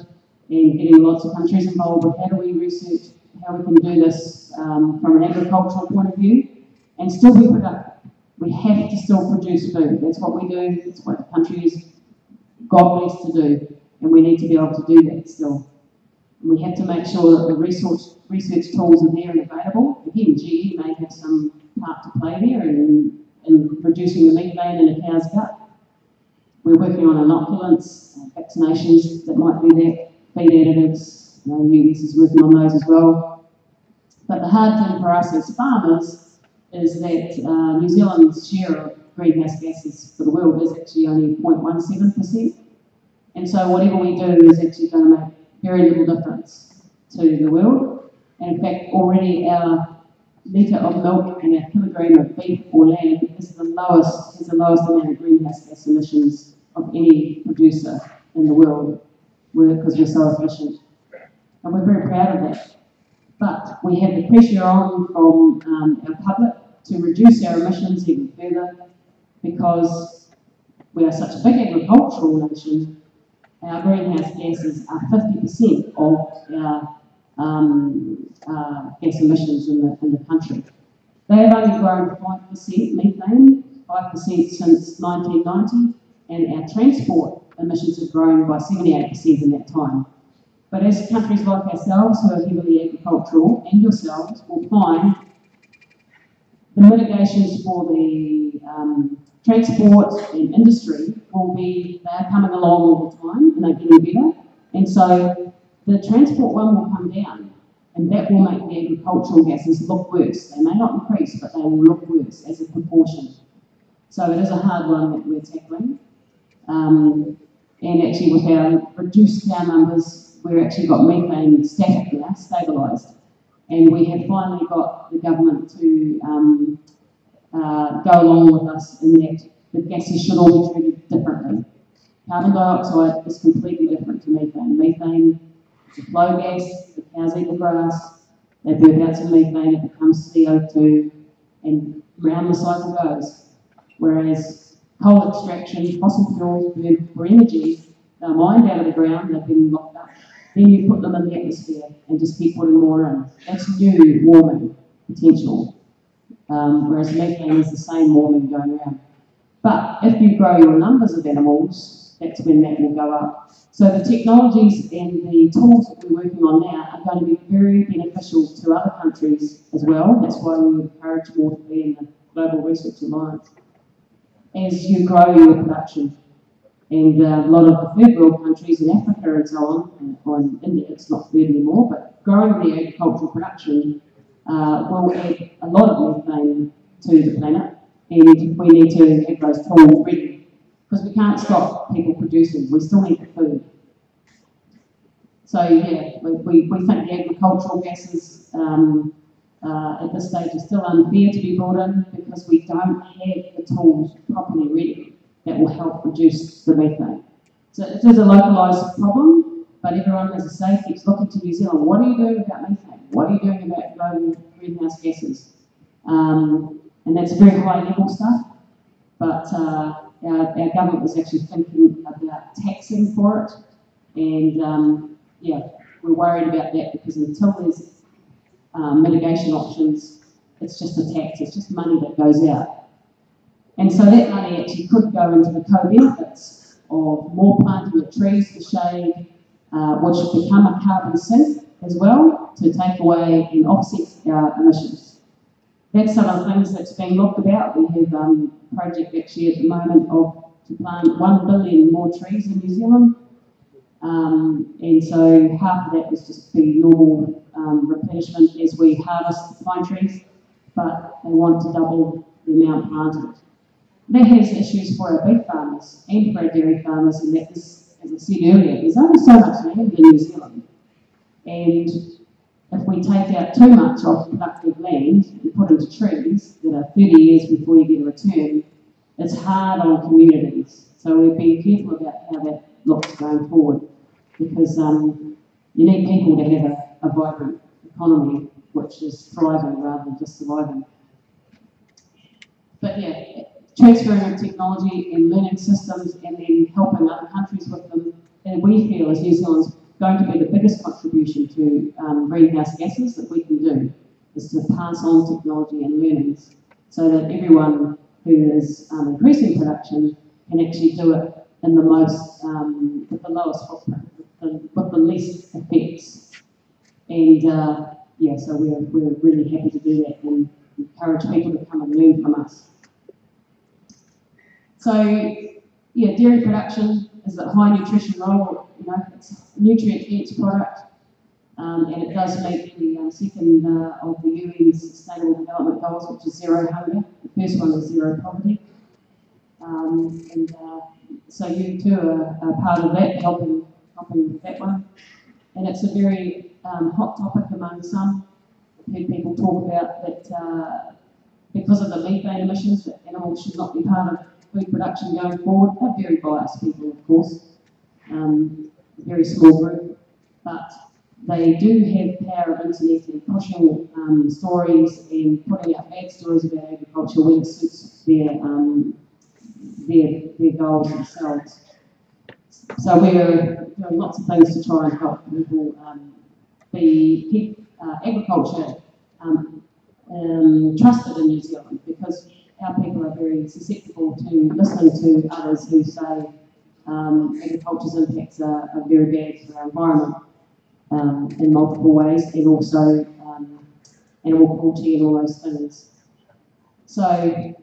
and getting lots of countries involved with how do we research, how we can do this from an agricultural point of view and still be productive. We have to still produce food. That's what we do. That's what the country is God blessed to do, and we need to be able to do that still. We have to make sure that the research tools are there and available. Again, GE may have some part to play there in reducing the methane in a cow's gut. We're working on inoculants, vaccinations that might be there, feed additives. The US is working on those as well. But the hard thing for us as farmers is that New Zealand's share of greenhouse gases for the world is actually only 0.17%. And so whatever we do is actually going to make very little difference to the world. And in fact, already our litre of milk and our kilogram of beef or lamb has the lowest amount of greenhouse gas emissions of any producer in the world because we're so efficient. And we're very proud of that. But we have the pressure on from our public to reduce our emissions even further because we are such a big agricultural nation. Our greenhouse gases are 50% of our gas emissions in the country. They have only grown 5% methane, 5% since 1990, and our transport emissions have grown by 78% in that time. But as countries like ourselves, who are heavily agricultural, and yourselves, will find the mitigations for the transport and industry they're coming along all the time and they're getting better. And so the transport one will come down and that will make the agricultural gases look worse. They may not increase, but they will look worse as a proportion. So it is a hard one that we're tackling. And actually with our reduced cow numbers, we've actually got methane static now, stabilised. And we have finally got the government to go along with us in that the gases should all be treated differently. Carbon dioxide is completely different to methane. Methane is a flow gas, the cows eat the grass, they burn out some methane, it becomes CO2, and round the cycle goes. Whereas coal extraction, fossil fuels burned for energy, they're mined out of the ground, they've been locked up. Then you put them in the atmosphere and just keep putting more in. That's new warming potential. whereas methane is the same warming going around. But if you grow your numbers of animals, that's when that will go up. So the technologies and the tools that we're working on now are going to be very beneficial to other countries as well. That's why we encourage more to be in the Global Research Alliance. As you grow your production, and a lot of the third world countries in Africa and so on, or in India, it's not third anymore, but growing the agricultural production will add a lot of methane to the planet, and we need to have those tools ready, because we can't stop people producing, we still need the food. So yeah, we think the agricultural gases at this stage are still unfair to be brought in, because we don't have the tools properly ready that will help reduce the methane. So it is a localised problem, but everyone, as I say, keeps looking to New Zealand. What are you doing about methane? What are you doing about global greenhouse gases? And that's very high level stuff, but our government was actually thinking about taxing for it, and yeah, we're worried about that, because until there's mitigation options, it's just a tax, it's just money that goes out. And so that money actually could go into the co-benefits of more planting of trees for shade, which become a carbon sink as well, to take away and offset our emissions. That's some of the things that's being looked about. We have a project actually at the moment to plant 1 billion more trees in New Zealand. And so half of that was just the normal replenishment as we harvest the pine trees, but they want to double the amount planted. That has issues for our beef farmers and for our dairy farmers, and that is, as I said earlier, there's only so much land in New Zealand. And if we take out too much of productive land and put into trees that are 30 years before you get a return, it's hard on communities. So we're being careful about how that looks going forward, because you need people to have a vibrant economy which is thriving rather than just surviving. But yeah, transferring of technology and learning systems and then helping other countries with them, and we feel as New Zealand's going to be the biggest contribution to greenhouse gases that we can do, is to pass on technology and learnings so that everyone who is increasing production can actually do it in the most, with the lowest footprint, with the least effects. And yeah, so we're really happy to do that and encourage people to come and learn from us. So, yeah, dairy production is a high nutrition role. You know, it's a nutrient-dense product, and it does meet the second of the UN's Sustainable Development Goals, which is zero hunger. The first one is zero poverty. So you too are part of that, helping with that one. And it's a very hot topic among some. I've heard people talk about that because of the methane emissions, that animals should not be part of food production going forward. They're very biased people, of course, a very small group, but they do have power of internet and pushing stories and putting out bad stories about agriculture when it suits their goals themselves. So we're doing lots of things to try and help people keep agriculture trusted in New Zealand, because our people are very susceptible to listening to others who say agriculture's impacts are very bad for our environment in multiple ways, and also animal cruelty and all those things. So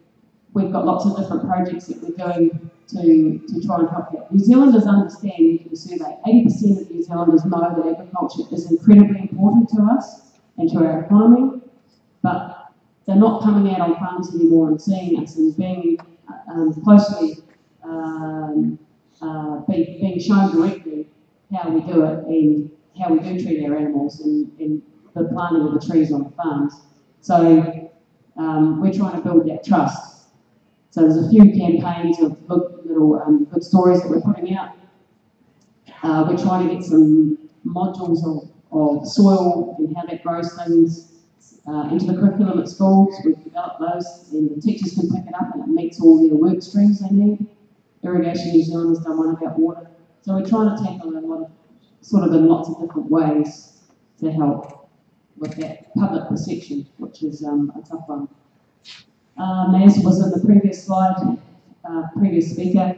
we've got lots of different projects that we're doing to try and help that. New Zealanders understand from the survey, 80% of New Zealanders know that agriculture is incredibly important to us and to our economy, but they're not coming out on farms anymore and seeing us and being closely being shown directly how we do it and how we do treat our animals and the planting of the trees on the farms. So we're trying to build that trust. So there's a few campaigns of little good stories that we're putting out. We're trying to get some modules of soil and how that grows things into the curriculum at schools. We've developed those, and the teachers can pick it up and it meets all their work streams they need. Irrigation New Zealand has done one about water. So we're trying to tackle a lot of, sort of in lots of different ways to help with that public perception, which is a tough one. as was in the previous slide, previous speaker,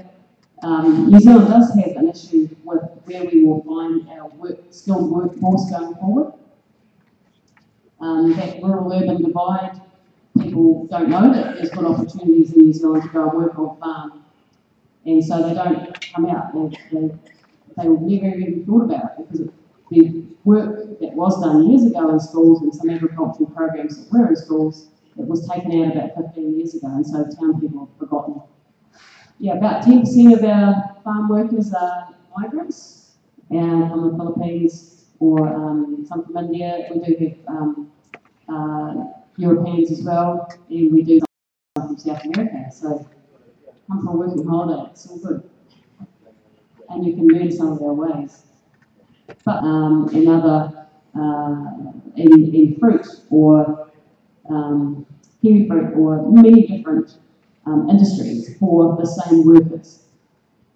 New Zealand does have an issue with where we will find our skilled workforce going forward. That rural-urban divide, people don't know that there's good opportunities in New Zealand to go and work on farm, and so they don't come out. They never even thought about it because the work that was done years ago in schools and some agricultural programs that were in schools, it was taken out about 15 years ago, and so town people have forgotten. Yeah, about 10% of our farm workers are migrants from the Philippines or some from India. We do have Europeans as well, and we do some from South America. So come for a working holiday, it's all good. And you can learn some of our ways. But in fruit or kiwi fruit or many different industries for the same workers.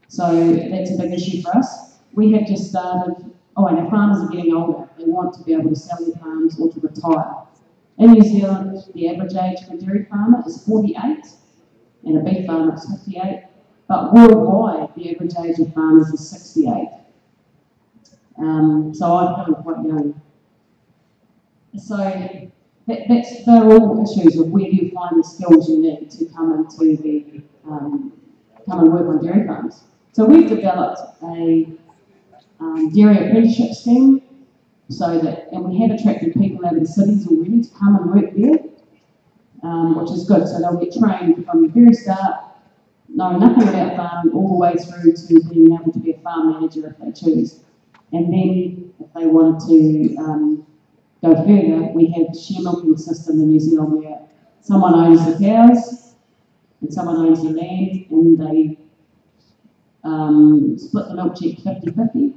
So that's a big issue for us. We have just started, and our farmers are getting older. They want to be able to sell their farms or to retire. In New Zealand, the average age of a dairy farmer is 48 and a beef farmer is 58. But worldwide, the average age of farmers is 68. So I'm kind of quite young. So they're all issues of where do you find the skills you need to come into come and work on dairy farms. So we've developed a dairy apprenticeship scheme, and we have attracted people out of the cities already to come and work there, which is good. So they'll get trained from the very start, knowing nothing about farming, all the way through to being able to be a farm manager if they choose. And then if they wanted to go further, we have a share milking system in New Zealand where someone owns the cows and someone owns the land, and they split the milk check 50-50.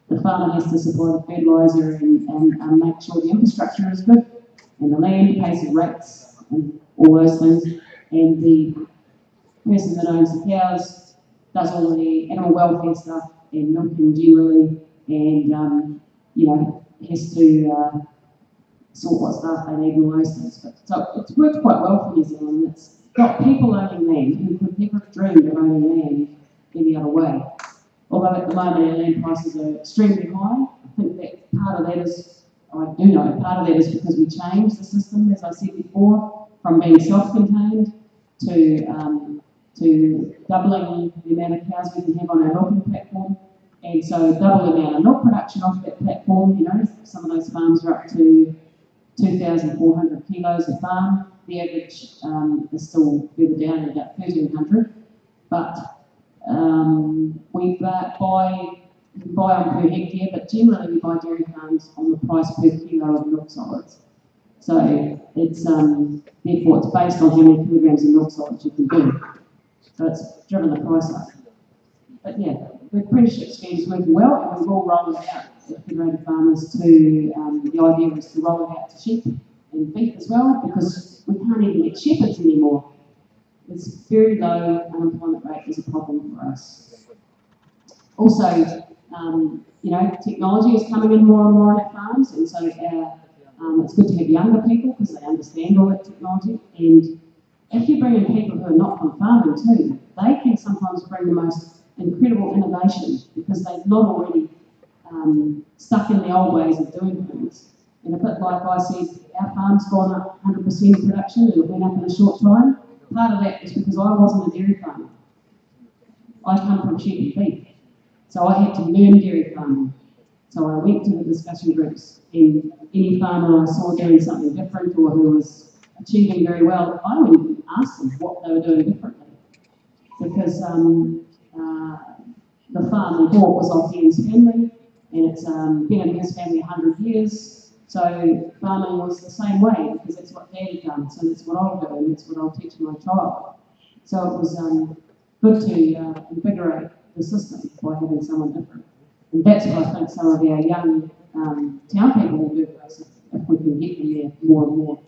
The farmer has to supply the fertiliser and make sure the infrastructure is good, and the land pays the rates and all those things, and the person that owns the cows does all the animal welfare stuff and milking generally, and has to sort what stuff they need and all those things. So it's worked quite well for New Zealand. It's got people owning land who could never have dreamed of owning land any other way. Although at the moment our land prices are extremely high, I think that part of that is because we changed the system, as I said before, from being self-contained to doubling the amount of cows we can have on our milking platform. And so double the amount of milk production off that platform, some of those farms are up to 2,400 kilos a farm. The average is still further down at about 1,300. But we buy on per hectare, but generally we buy dairy farms on the price per kilo of milk solids. So it's therefore it's based on how many kilograms of milk solids you can do. So it's driven the price up. But yeah, the apprenticeship scheme is working well, and we've all rolled it out at Federated Farmers to, the idea is to roll it out to sheep and beef as well, because we can't even get shepherds anymore. It's very low unemployment rate is a problem for us. Also, technology is coming in more and more on our farms, and so it's good to have younger people because they understand all that technology. And if you bring in people who are not from farming too, they can sometimes bring the most incredible innovation because they've not already stuck in the old ways of doing things. And a bit like I said, our farm's gone up 100% in production and it went up in a short time. Part of that was because I wasn't a dairy farmer. I come from sheep and beef. So I had to learn dairy farming. So I went to the discussion groups, and any farmer I saw doing something different or who was achieving very well, I would ask them what they were doing differently. Because the farm we bought was off Ian's family, and it's been in his family 100 years. So farming was the same way because that's what Dad had done. So that's what I'll do, and that's what I'll teach my child. So it was good to invigorate the system by having someone different. And that's what I think some of our young town people will do for us if we can get them there more and more.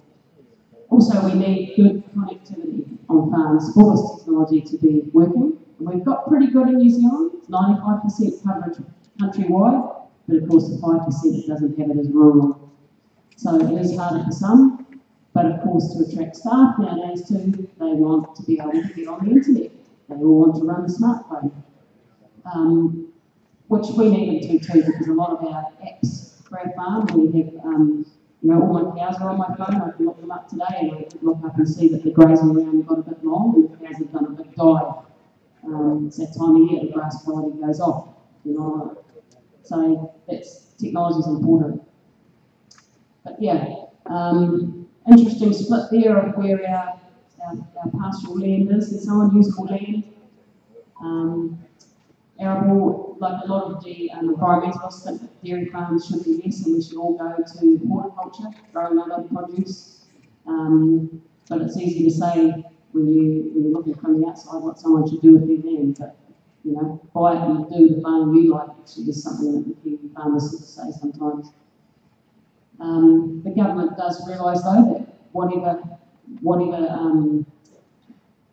Also, we need good connectivity on farms for this technology to be working. And we've got pretty good in New Zealand, 95% coverage countrywide, but of course the 5% that doesn't have it is rural. So it is harder for some, But of course, to attract staff nowadays too, they want to be able to get on the internet. They all want to run the smartphone, which we need them to too, because a lot of our apps for our farm, we have, all my cows are on my phone. I can look them up today and I can look up and see that the grazing round got a bit long and the cows have done a big dive. It's that time of year the grass quality goes off. So technology is important. But yeah, interesting split there of where our pastoral land is. There's no unusable land. Arable, like a lot of the environmentalists think that dairy farms should be less and we should all go to horticulture, growing other produce. But it's easy to say when you're looking from the outside what someone should do with their land. But buy it and do the farm you like actually is something that the Kiwi farmers sort of say sometimes. The government does realise though that whatever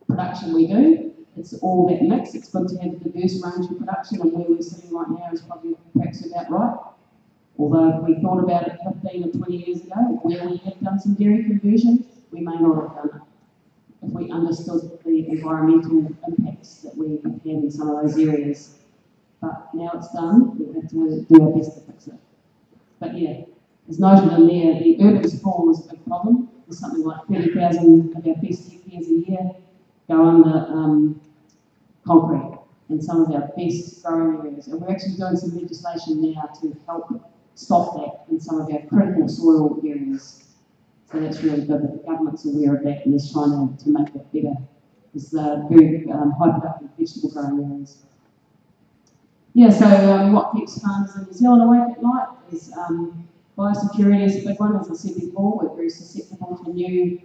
production we do, it's all that mix. It's good to have a diverse range of production, and where we're sitting right now is probably perhaps about right. Although if we thought about it 15 or 20 years ago, where we had done some dairy conversion, we may not have done it. If we understood the environmental impacts that we have had in some of those areas. But now it's done, we have to do our best to fix it. But yeah, as noted in there, the urban sprawl is a big problem. There's something like 30,000 of our best hectares a year go under concrete in some of our best growing areas. And we're actually doing some legislation now to help stop that in some of our critical soil areas. So that's really good that the government's aware of that and is trying to make that better. It's very high productive vegetable growing areas. Yeah, so what keeps farmers in New Zealand awake at night is biosecurity is a big one. As I said before, we're very susceptible to new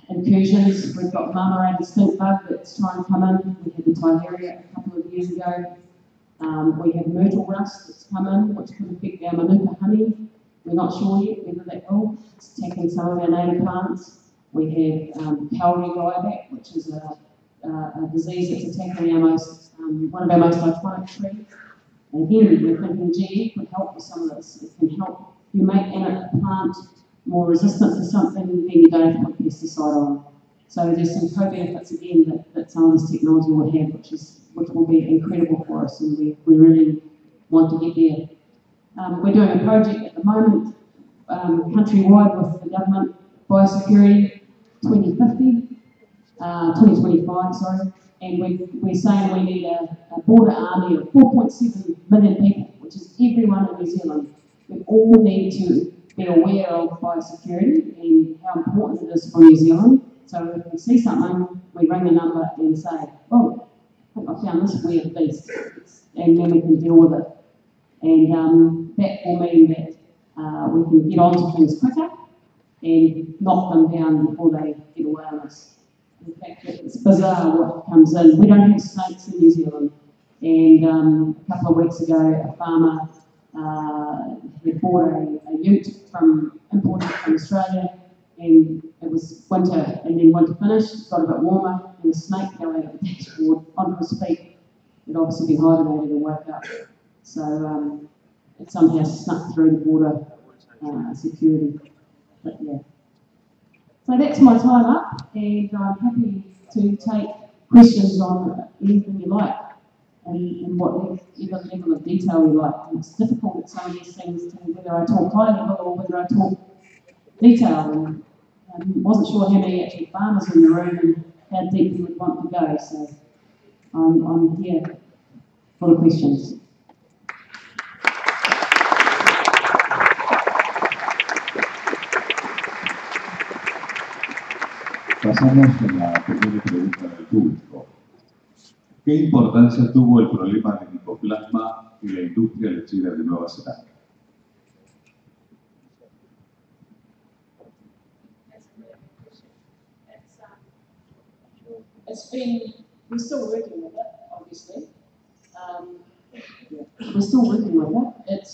incursions. We've got marmorated stink bug that's trying to come in. We had the Tigeria a couple of years ago. We have myrtle rust that's come in, which could affect our manuka honey. We're not sure yet whether that will. It's attacking some of our native plants. We have Cowrie dieback, which is a disease that's attacking one of our most iconic trees. And again, we're thinking GE could help with some of this. It can help you make a plant more resistant to something, then you don't have to put pesticide on. So there's some co-benefits again that some of this technology will have, which will be incredible for us, and we really want to get there. We're doing a project at the moment, countrywide with the government, Biosecurity 2025, sorry, and we're saying we need a border army of 4.7 million people, which is everyone in New Zealand. We all need to be aware of biosecurity and how important it is for New Zealand. So if we see something, we ring the number and say, oh, I think I found this weird beast, and then we can deal with it. And that will mean that we can get onto things quicker and knock them down before they get away on us. In fact, it's bizarre what comes in. We don't have snakes in New Zealand. And a couple of weeks ago, a farmer had bought a ute imported from Australia, and it was winter, and then winter finished, it got a bit warmer, and a snake fell out of the dashboard onto his feet. It obviously been hibernated and woke up. So it somehow snuck through the border security. But yeah. So that's my time up, and I'm happy to take questions on anything you like and whatever level of detail you like. And it's difficult at some of these things to whether I talk high level or whether I talk detail. And I wasn't sure how many actual farmers in the room and how deep you would want to go. So I'm here for the questions. Pasamos a la primera pregunta del público. ¿Qué importancia tuvo el problema de micoplasma en la industria lechera de Nueva Zelanda? We're still working with it, obviously. We're still working with it.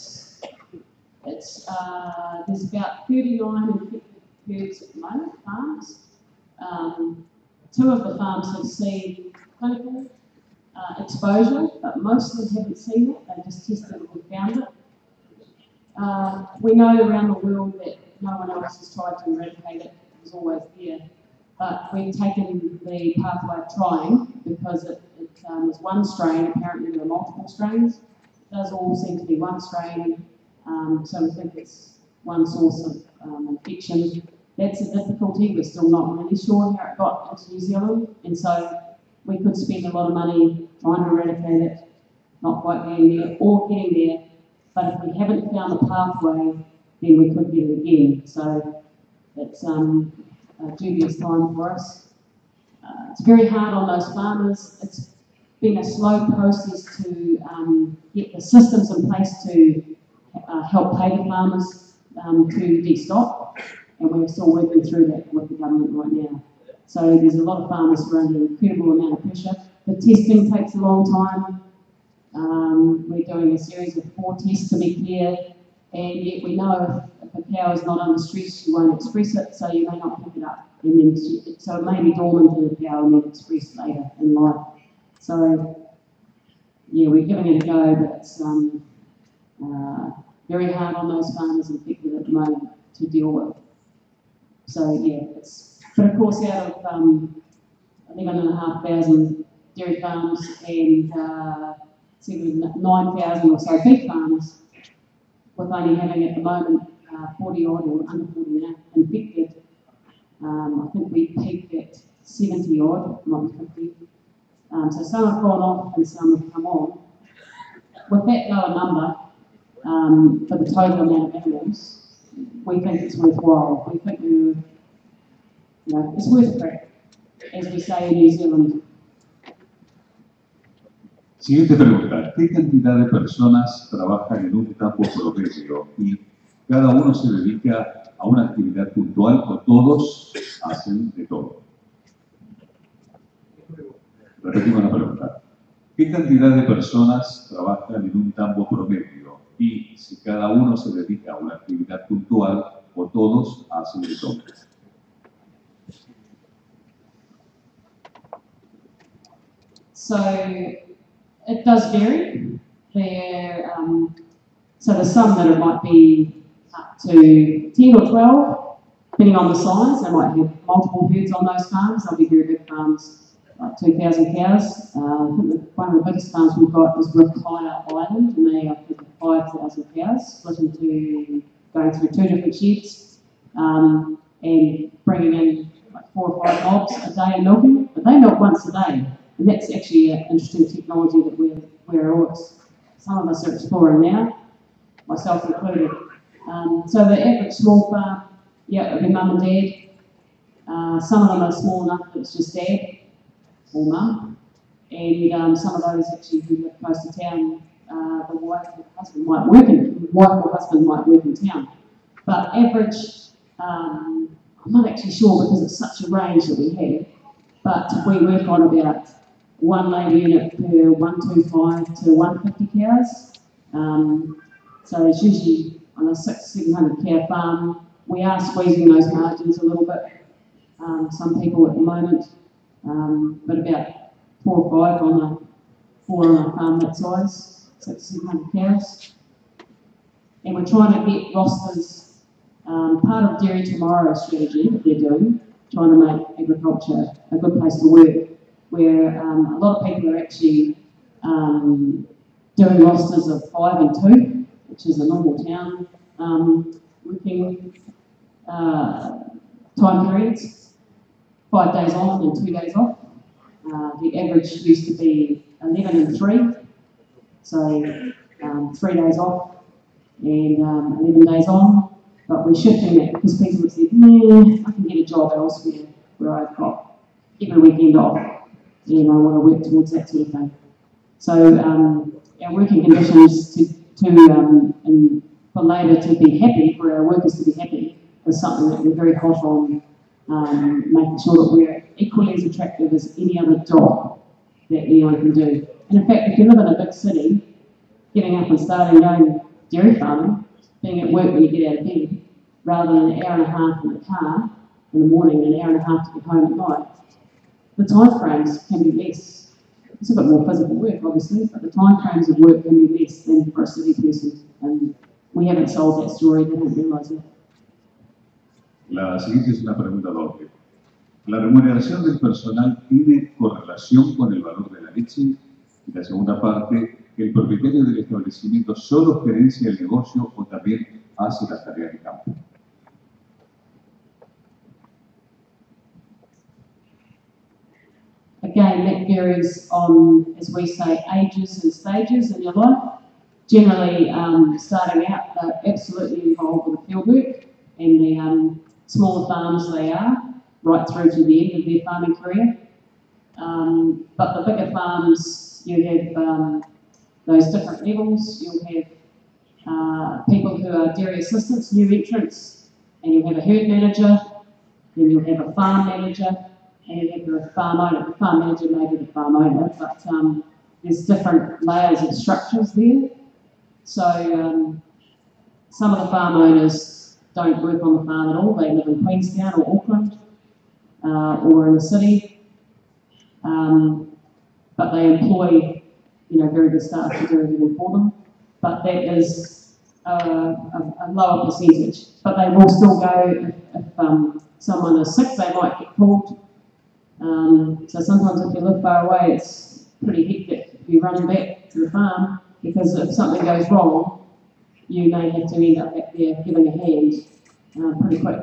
There's about 39 infected herds at the moment, farms. 2 of the farms have seen clinical exposure, but most of them haven't seen it. They just tested it and found it. We know around the world that no one else has tried to eradicate it. It was always there. But we've taken the pathway of trying because it was one strain. Apparently there are multiple strains. It does all seem to be one strain. So we think it's one source of infection. That's a difficulty. We're still not really sure how it got into New Zealand. And so we could spend a lot of money trying to eradicate it, not quite getting there, or getting there. But if we haven't found a pathway, then we could get it again. So it's a dubious time for us. It's very hard on those farmers. It's been a slow process to get the systems in place to help pay the farmers to de-stock, and we're still working through that with the government right now. So there's a lot of farmers who are under an incredible amount of pressure. The testing takes a long time. We're doing a series of 4 tests to be clear, and yet we know if a cow is not under stress, she won't express it, so you may not pick it up. And then so it may be dormant in the cow and then expressed later in life. So yeah, we're giving it a go, but it's very hard on those farmers infected at the moment to deal with. So yeah, but of course out of 11,500 dairy farms and 9,000 or so beef farms, with only having at the moment 40 odd or under 40 now infected. I think we peaked at 70 odd, not 50. So some have gone off and some have come on. With that lower number, for the total amount of animals, we think it's worthwhile. We think it's worth a crack, as we say in New Zealand. Siguiente pregunta. ¿Qué cantidad de personas trabajan en un campo promedio y cada uno se dedica a una actividad puntual o todos hacen de todo? Repetimos la pregunta. ¿Qué cantidad de personas trabajan en un campo promedio y si cada uno se dedica a una actividad puntual o todos hacen de todo? So it does vary. So there's some that it might be up to 10 or 12, depending on the size. They might have multiple herds on those farms. They'll be very big farms, like 2,000 cows. I think one of the biggest farms we've got is with Kaya Island, and they have 5,000 cows, split into going through 2 different sheds, and bringing in like 4 or 5 mobs a day of milking. But they milk once a day. And that's actually an interesting technology that some of us are exploring now, myself included. So the average small farm, yeah, it'll be mum and dad. Some of them are small enough that it's just dad or mum. And some of those actually who live close to town, the wife or husband might work in town. But average, I'm not actually sure because it's such a range that we have, but we work on about 1 labour unit per 125 to 150 cows. So it's usually on a 600-700 cow farm. We are squeezing those margins a little bit. Some people at the moment, but about 4 or 5 on a 4 on a farm that size, 600-700 cows. And we're trying to get rosters, part of Dairy Tomorrow strategy that they're doing, trying to make agriculture a good place to work, where a lot of people are actually doing rosters of 5 and 2, which is a normal town working time periods, 5 days on and 2 days off. The average used to be 11 and 3, so 3 days off and 11 days on, but we're shifting that because people have said, I can get a job elsewhere where I've got every weekend off and I want to work towards that sort of thing. So our working conditions and for labour to be happy, for our workers to be happy, is something that we're very hot on, making sure that we're equally as attractive as any other job that anyone can do. And in fact, if you live in a big city, getting up and starting going dairy farming, being at work when you get out of bed, rather than an hour and a half in the car in the morning and an hour and a half to get home at night, the time frames can be less. It's a bit more physical work, obviously, but the time frames of work can be less than for a city person. And we haven't sold that story, they don't realise it. La siguiente es una pregunta doble. ¿La remuneración del personal tiene correlación con el valor de la leche? Y la segunda parte, ¿el propietario del establecimiento solo gerencia el negocio o también hace las tareas de campo? Again, that varies on, as we say, ages and stages in your life. Generally, starting out, they're absolutely involved with the fieldwork and the smaller farms they are, right through to the end of their farming career. But the bigger farms, you have those different levels. You'll have people who are dairy assistants, new entrants, and you'll have a herd manager, then you'll have a farm manager, and you'll have a farm owner. The farm manager may be the farm owner, but there's different layers of structures there. So some of the farm owners don't work on the farm at all. They live in Queenstown or Auckland or in the city, but they employ, very good staff to do everything for them. But that is a lower percentage. But they will still go if someone is sick. They might get called. So sometimes if you live far away, it's pretty hectic if you're running back to the farm, because if something goes wrong, you may have to end up back there giving a hand pretty quick.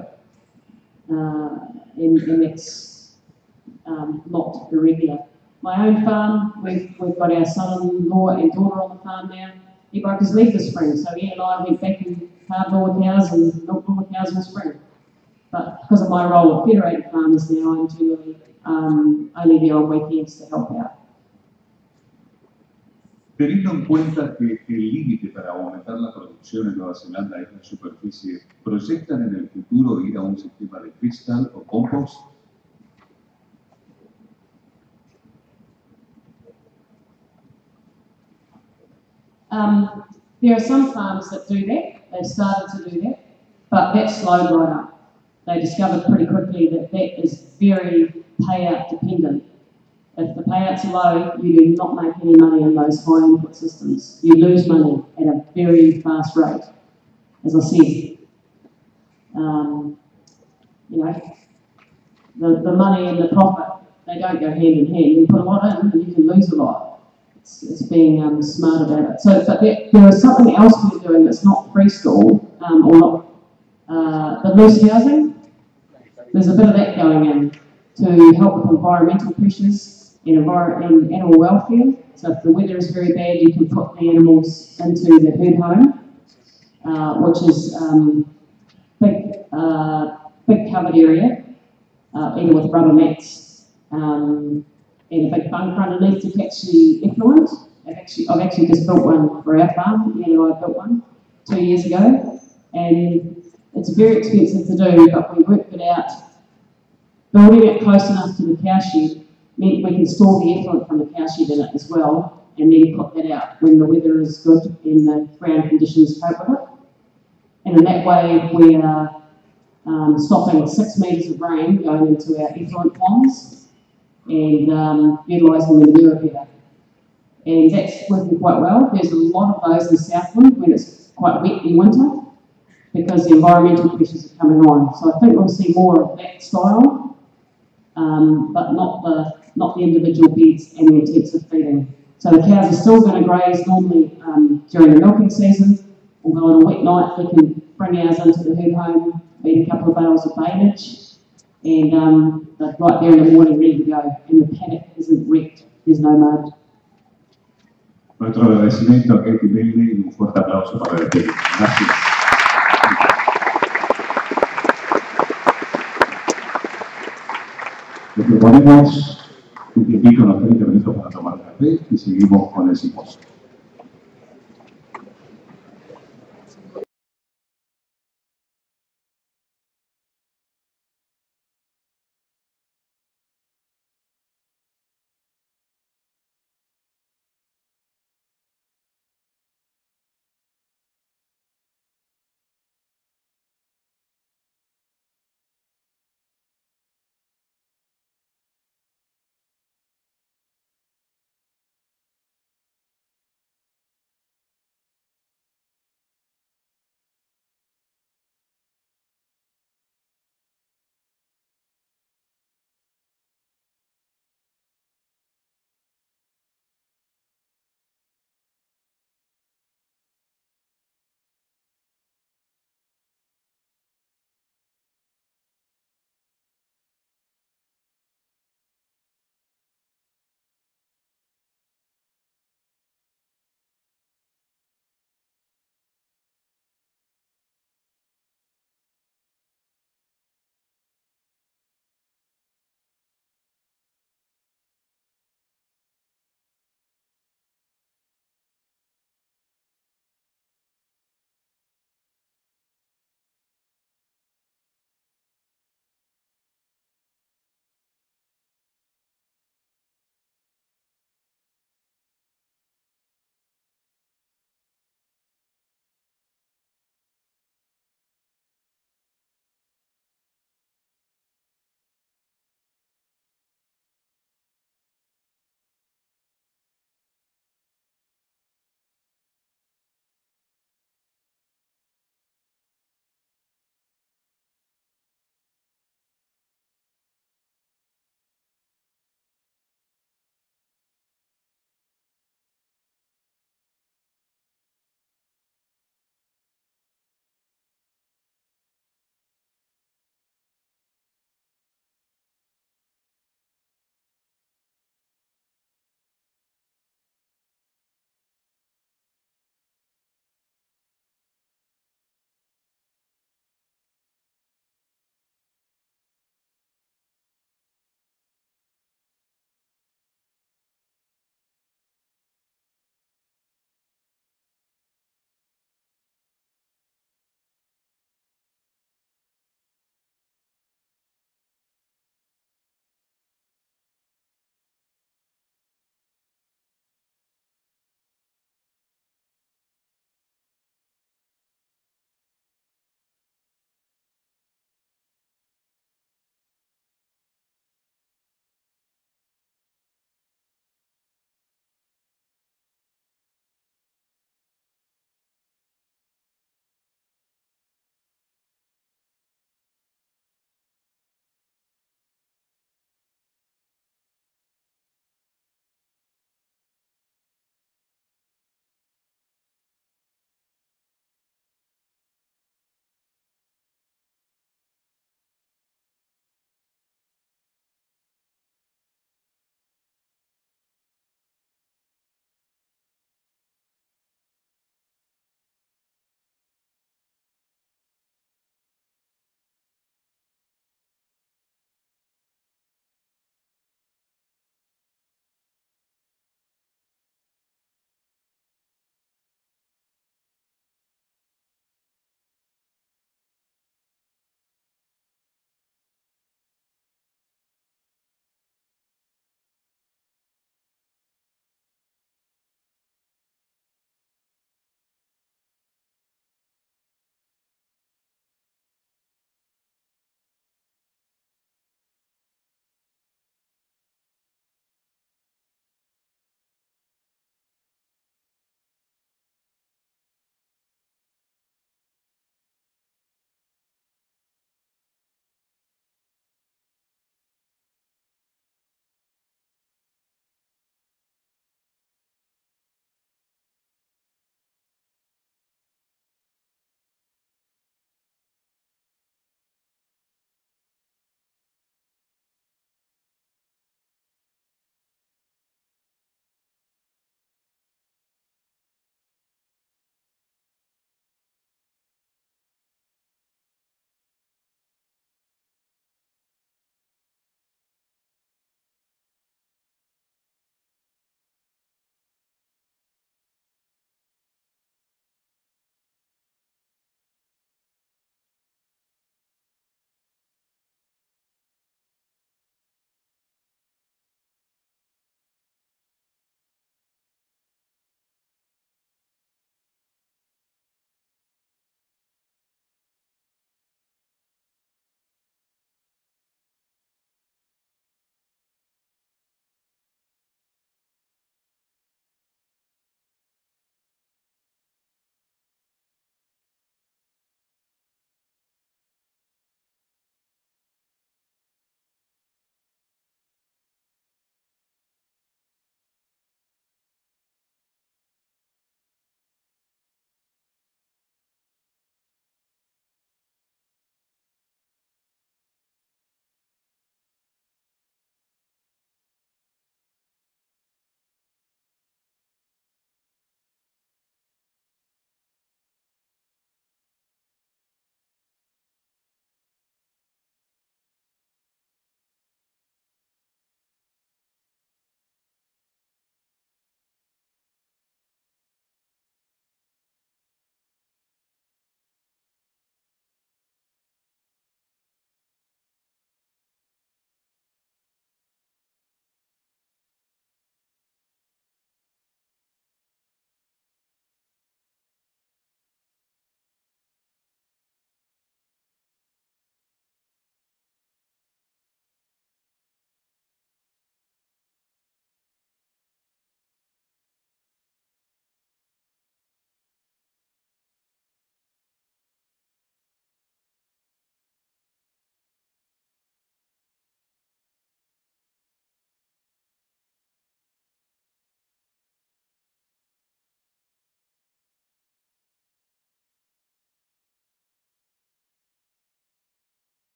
And that's not irregular. My own farm, we've got our son-in-law and daughter on the farm now. He broke his leg this spring, so he and I went back and hard bore cows and milk bore cows all spring. But because of my role at Federated Farmers now, I'm generally only there on weekends to help out. Teniendo en cuenta que el límite para aumentar la producción en Nueva Zelanda es la superficie, ¿proyectan en el futuro ir a un sistema de freestyle o compost? There are some farms that do that. They've started to do that, but that slowed right up. They discovered pretty quickly that that is very payout dependent. If the payouts are low, you do not make any money in those high input systems. You lose money at a very fast rate, as I said. The money and the profit, they don't go hand in hand. You put a lot in and you can lose a lot. It's being smart about it. So, but there is something else we're doing that's not freestall or not the loose housing. There's a bit of that going in to help with environmental pressures and animal welfare. So if the weather is very bad, you can put the animals into the herd home, which is big covered area, either with rubber mats and a big bunker underneath to catch the effluent. I've actually just built one for our farm. I built one 2 years ago, and it's very expensive to do, but we worked it out. Building it close enough to the cow shed meant we can store the effluent from the cow shed in it as well, and then put that out when the weather is good and the ground conditions cope with it. And in that way, we are stopping 6 metres of rain going into our effluent ponds and utilising the manure better. And that's working quite well. There's a lot of those in Southland when it's quite wet in winter because the environmental pressures are coming on. So I think we'll see more of that style, but not the individual beds and the intensive feeding. So the cows are still going to graze normally during the milking season, although on a wet night we can bring ours into the herd home, feed a couple of bales of bainage, and they're right there in the morning ready to go, and the paddock isn't wrecked, there's no mud. Nuestro agradecimiento a Katie Bailey y un fuerte aplauso para despedir. Gracias. Le proponemos un tiempito, unos 30 minutos para tomar café y seguimos con el simposio.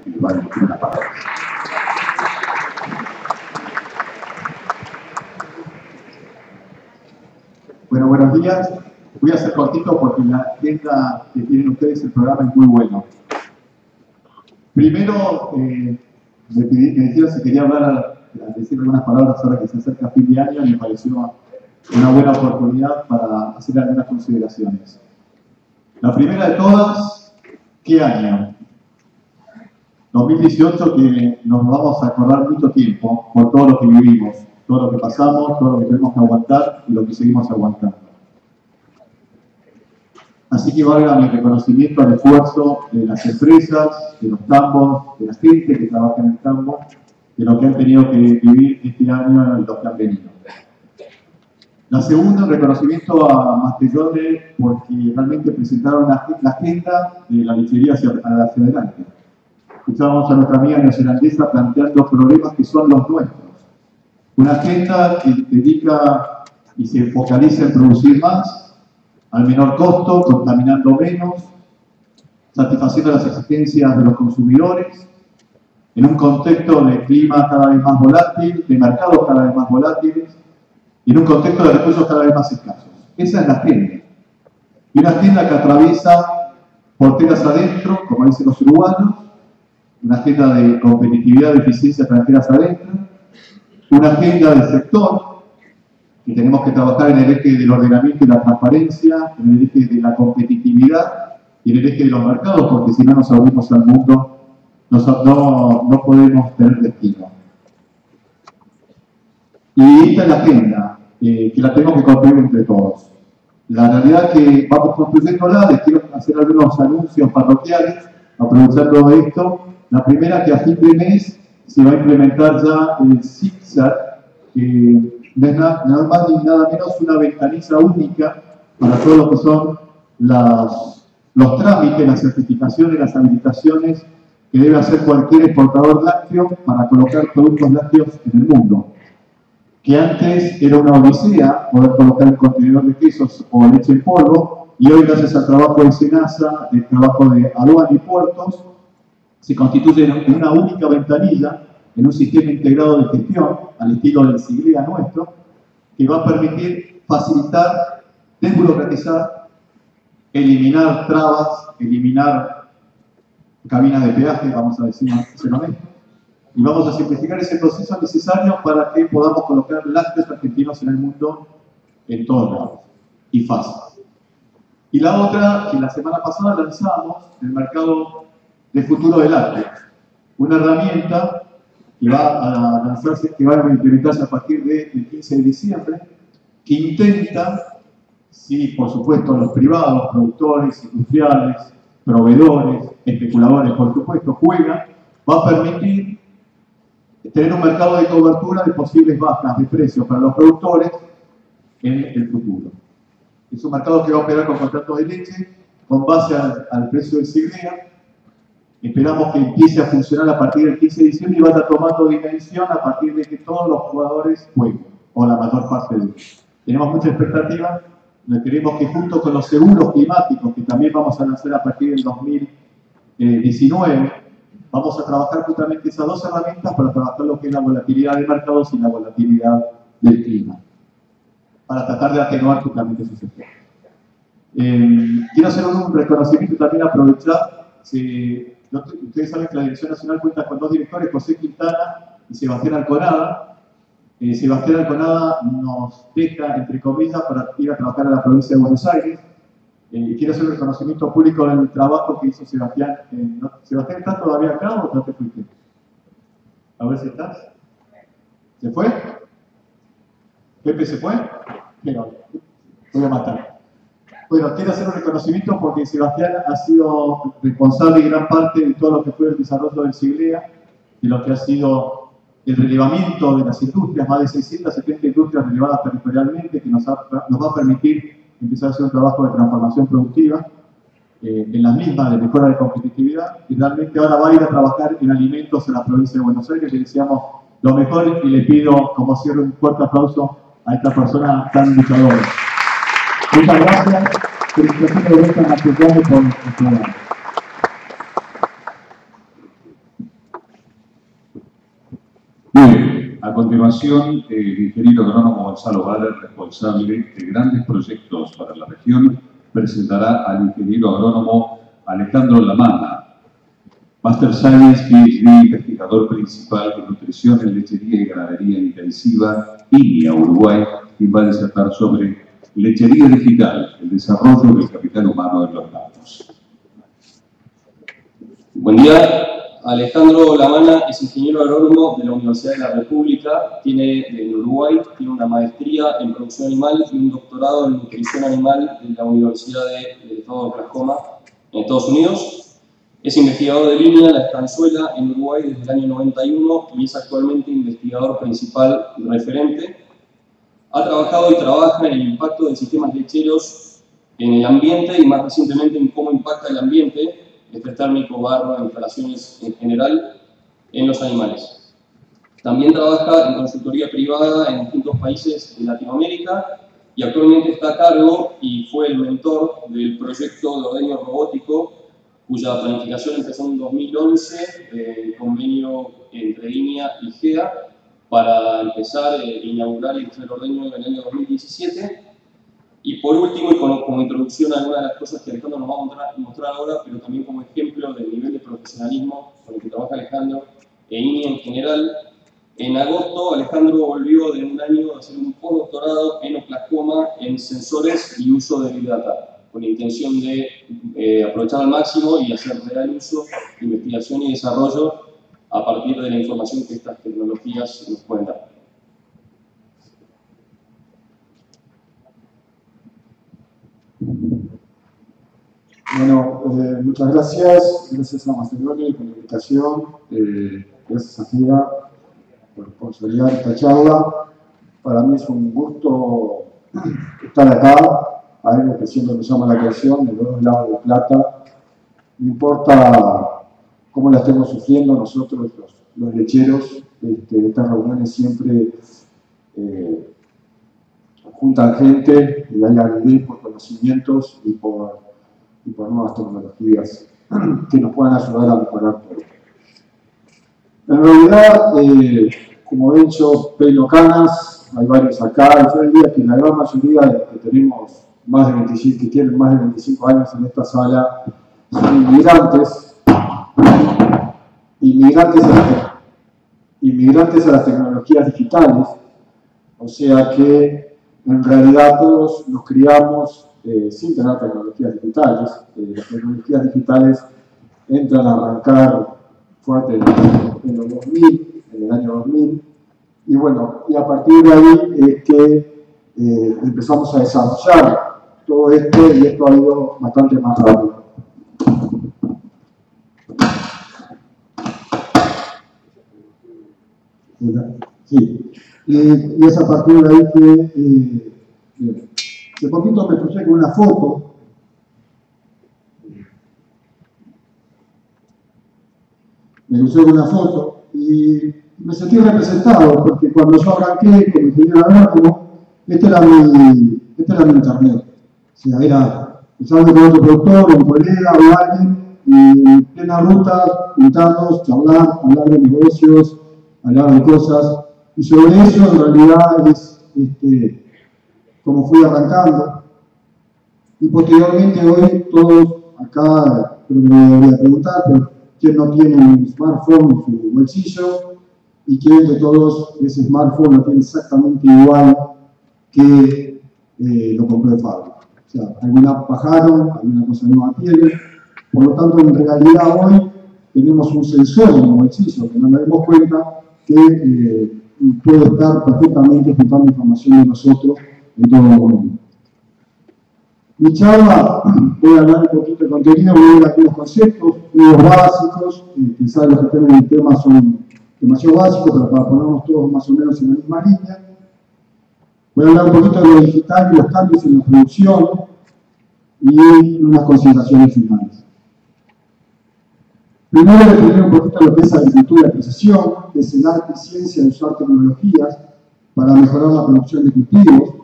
y les va a dirigir una palabra. Bueno, buenos días. Voy a ser cortito porque la agenda que tienen ustedes, el programa es muy bueno. Primero, me dijeron si quería hablar, decir algunas palabras ahora que se acerca fin de año, y me pareció una buena oportunidad para hacer algunas consideraciones. La primera de todas, ¿qué año? 2018, que nos vamos a acordar mucho tiempo por todo lo que vivimos, todo lo que pasamos, todo lo que tenemos que aguantar y lo que seguimos aguantando. Así que valga mi reconocimiento al esfuerzo de las empresas, de los tambos, de la gente que trabaja en el campo, de lo que han tenido que vivir este año y los que han venido. La segunda, un reconocimiento a Mastellone porque realmente presentaron la agenda de la lechería hacia adelante. Escuchábamos a nuestra amiga neozelandesa planteando problemas que son los nuestros. Una agenda que dedica y se focaliza en producir más, al menor costo, contaminando menos, satisfaciendo las exigencias de los consumidores, en un contexto de clima cada vez más volátil, de mercados cada vez más volátiles, y en un contexto de recursos cada vez más escasos. Esa es la agenda. Y una agenda que atraviesa porteras adentro, como dicen los uruguayos, una agenda de competitividad, de eficiencia tranqueras adentro, una agenda del sector, que tenemos que trabajar en el eje del ordenamiento y la transparencia, en el eje de la competitividad y en el eje de los mercados, porque si no nos abrimos al mundo, no podemos tener destino. Y esta es la agenda, que la tenemos que construir entre todos. La realidad que vamos construyéndola, les quiero hacer algunos anuncios parroquiales, aprovechando esto. La primera, que a fin de mes se va a implementar ya el ZigZag, que no es nada más ni nada menos una ventaniza única para todo lo que son los trámites, las certificaciones, las habilitaciones que debe hacer cualquier exportador lácteo para colocar productos lácteos en el mundo. Que antes era una odisea poder colocar un contenedor de quesos o leche en polvo, y hoy, gracias al trabajo de SENASA, del trabajo de aduanas y puertos, se constituye en una única ventanilla, en un sistema integrado de gestión, al estilo del SIGLEA nuestro, que va a permitir facilitar, desburocratizar, eliminar trabas, eliminar cabinas de peaje, vamos a decir honesto, y vamos a simplificar ese proceso necesario para que podamos colocar lácteos argentinos en el mundo en todos lados, y fácil. Y la otra, que la semana pasada lanzamos, el mercado de futuro de lácteos, una herramienta que va a lanzarse, que va a implementarse a partir del 15 de diciembre, que intenta, sí, por supuesto, los privados, productores, industriales, proveedores, especuladores, por supuesto, juegan, va a permitir tener un mercado de cobertura de posibles bajas de precios para los productores en el futuro. Es un mercado que va a operar con contratos de leche, con base al precio del SIGLEA. Esperamos que empiece a funcionar a partir del 15 de diciembre y vaya tomando dimensión a partir de que todos los jugadores jueguen, o la mayor parte de ellos. Tenemos mucha expectativa, queremos que junto con los seguros climáticos, que también vamos a lanzar a partir del 2019, vamos a trabajar justamente esas dos herramientas para trabajar lo que es la volatilidad de mercados y la volatilidad del clima, para tratar de atenuar justamente esos efectos. Quiero hacer un reconocimiento y también aprovechar. Ustedes saben que la Dirección Nacional cuenta con dos directores, José Quintana y Sebastián Alconada. Sebastián Alconada nos deja, entre comillas, para ir a trabajar a la provincia de Buenos Aires. Quiero hacer un reconocimiento público del trabajo que hizo Sebastián. ¿Sebastián está todavía acá o no te fuiste? A ver si estás. ¿Se fue? ¿Pepe se fue? Pero voy a matar. Bueno, quiero hacer un reconocimiento porque Sebastián ha sido responsable de gran parte de todo lo que fue el desarrollo del SIGLEA, de lo que ha sido el relevamiento de las industrias, más de 670 industrias relevadas territorialmente, que nos va a permitir empezar a hacer un trabajo de transformación productiva en las mismas, de mejora de competitividad, y realmente ahora va a ir a trabajar en alimentos en la provincia de Buenos Aires. Le deseamos lo mejor y le pido, como cierre, un fuerte aplauso a esta persona tan luchadora. Muchas gracias. Felicitaciones de vuelta a Nacional por el programa. continuación, el ingeniero agrónomo Gonzalo Valer, responsable de grandes proyectos para la región, presentará al ingeniero agrónomo Alejandro Lamana, Master Science, PhD, investigador principal de Nutrición en Lechería y Ganadería Intensiva, INIA, Uruguay, y va a disertar sobre Lechería Digital, el desarrollo del capital humano en los campos. Buen día. Alejandro Lamana es ingeniero agrónomo de la Universidad de la República, en Uruguay, tiene una maestría en producción animal y un doctorado en nutrición animal de la Universidad del Estado de Oklahoma, en Estados Unidos. Es investigador de línea en la Estanzuela en Uruguay desde el año 91 y es actualmente investigador principal referente. Ha trabajado y trabaja en el impacto de sistemas lecheros en el ambiente y más recientemente en cómo impacta el ambiente, estrés térmico, barro, instalaciones en general, en los animales. También trabaja en consultoría privada en distintos países de Latinoamérica y actualmente está a cargo y fue el mentor del proyecto de ordeño robótico, cuya planificación empezó en 2011, el convenio entre INIA y GEA, para empezar a inaugurar y hacer el ordeño en el año 2017. Y por último, y como introducción a algunas de las cosas que Alejandro nos va a mostrar ahora, pero también como ejemplo del nivel de profesionalismo con el que trabaja Alejandro e INIA en general, en agosto Alejandro volvió de un año a hacer un postdoctorado en Oklahoma en sensores y uso de Big Data, con la intención de aprovechar al máximo y hacer real uso, investigación y desarrollo a partir de la información que estas tecnologías nos pueden dar. Bueno, muchas gracias a Mastellone por la invitación, gracias a GEA por sponsorizar esta charla. Para mí es un gusto estar acá, algo que siempre me llama la atención, de los dos lados de plata. No importa cómo la estemos sufriendo nosotros, los lecheros, estas reuniones siempre juntan gente y hay avidez por conocimientos y por nuevas tecnologías que nos puedan ayudar a mejorar todo. En realidad, como ven, yo pelo canas, hay varios acá, y yo diría que la gran mayoría de los que tenemos más de 25, que tienen más de 25 años en esta sala, son inmigrantes a las tecnologías digitales, o sea que en realidad todos nos criamos sin tener tecnologías digitales. Las tecnologías digitales entran a arrancar fuerte en los 2000, en el año 2000, y bueno, y a partir de ahí es que empezamos a desarrollar todo esto y esto ha ido bastante más rápido. Sí, y es a partir de ahí que hace poquito me crucé con una foto. Y me sentí representado, porque cuando yo arranqué como ingeniero agrónomo, este era mi internet. O sea, era usando con otro productor, un colega o alguien, y en plena ruta, juntarnos, charlar, hablar de negocios, hablar de cosas. Y sobre eso, en realidad, es como fui arrancando. Y posteriormente, hoy, todos acá, creo que me voy a preguntar, pero ¿quién no tiene un smartphone en su bolsillo? ¿Y quién de todos ese smartphone lo tiene exactamente igual que lo compró de fábrica? O sea, alguna bajaron, alguna cosa nueva tienen. Por lo tanto, en realidad hoy tenemos un sensor en el bolsillo que no nos damos cuenta que puede estar perfectamente juntando información de nosotros en todo momento. Mi charla, voy a hablar un poquito de contenido, voy a ver algunos conceptos, medios básicos, quizás los que estén en el tema son demasiado básicos, pero para ponernos todos más o menos en la misma línea. Voy a hablar un poquito de lo digital y los cambios en la producción y unas consideraciones finales. Primero, definir un poquito lo que es agricultura de precisión, que es el arte y ciencia de usar tecnologías para mejorar la producción de cultivos.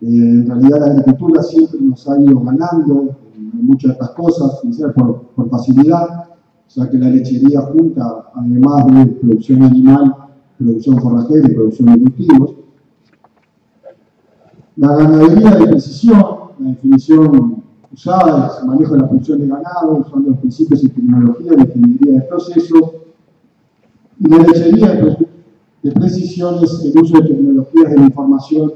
En realidad la agricultura siempre nos ha ido ganando en muchas de estas cosas, por facilidad, o sea que la lechería junta, además de producción animal, producción forrajera y producción de cultivos. La ganadería de precisión, la definición usada es el manejo de la función de ganado, usando los principios y tecnologías de ingeniería de procesos. Y la lechería de precisión es el uso de tecnologías de la información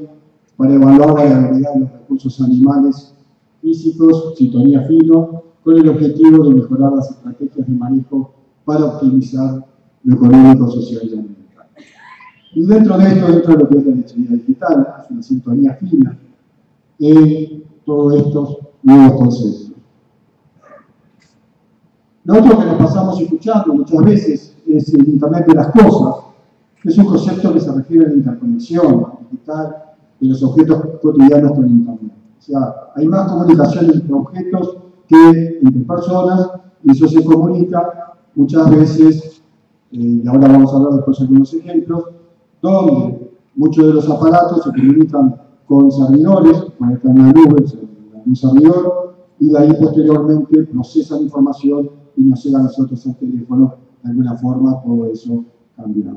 para evaluar la viabilidad de los recursos animales físicos, sintonía fino, con el objetivo de mejorar las estrategias de manejo para optimizar lo económico, social y ambiental. Y dentro de esto, dentro de lo que es la lechería digital, es una sintonía fina en todos estos nuevos conceptos. Lo otro que nos pasamos escuchando muchas veces es el Internet de las cosas. Es un concepto que se refiere a la interconexión digital de los objetos cotidianos con Internet. O sea, hay más comunicación entre objetos que entre personas, y eso se comunica muchas veces, y ahora vamos a hablar después de algunos ejemplos, donde muchos de los aparatos se comunican con servidores, conectan a la nube, un servidor, y de ahí posteriormente procesan información y nos llega a nosotros al teléfono. De alguna forma todo eso cambia.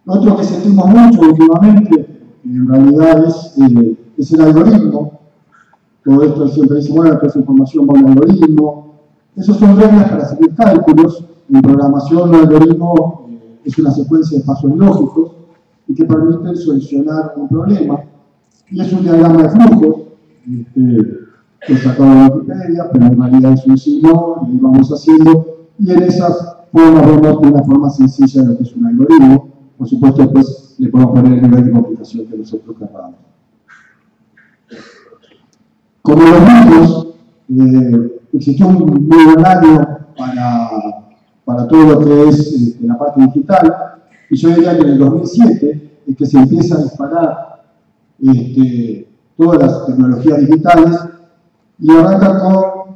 Lo otro que sentimos mucho últimamente, en realidad es el algoritmo. Todo esto siempre dice, bueno, toda esa información va a un algoritmo. Esas son reglas para seguir cálculos. En programación, el algoritmo es una secuencia de pasos lógicos y que permiten solucionar un problema. Y es un diagrama de flujos, que he sacado de Wikipedia, pero en realidad es un signo, y vamos haciendo, y en esas formas vemos de una forma sencilla de lo que es un algoritmo. Por supuesto, después le podemos poner el nivel de complicación que nosotros queramos. Como los libros, existió un muy buen año para todo lo que es la parte digital, y yo diría que en el 2007 es que se empieza a disparar todas las tecnologías digitales, y arranca con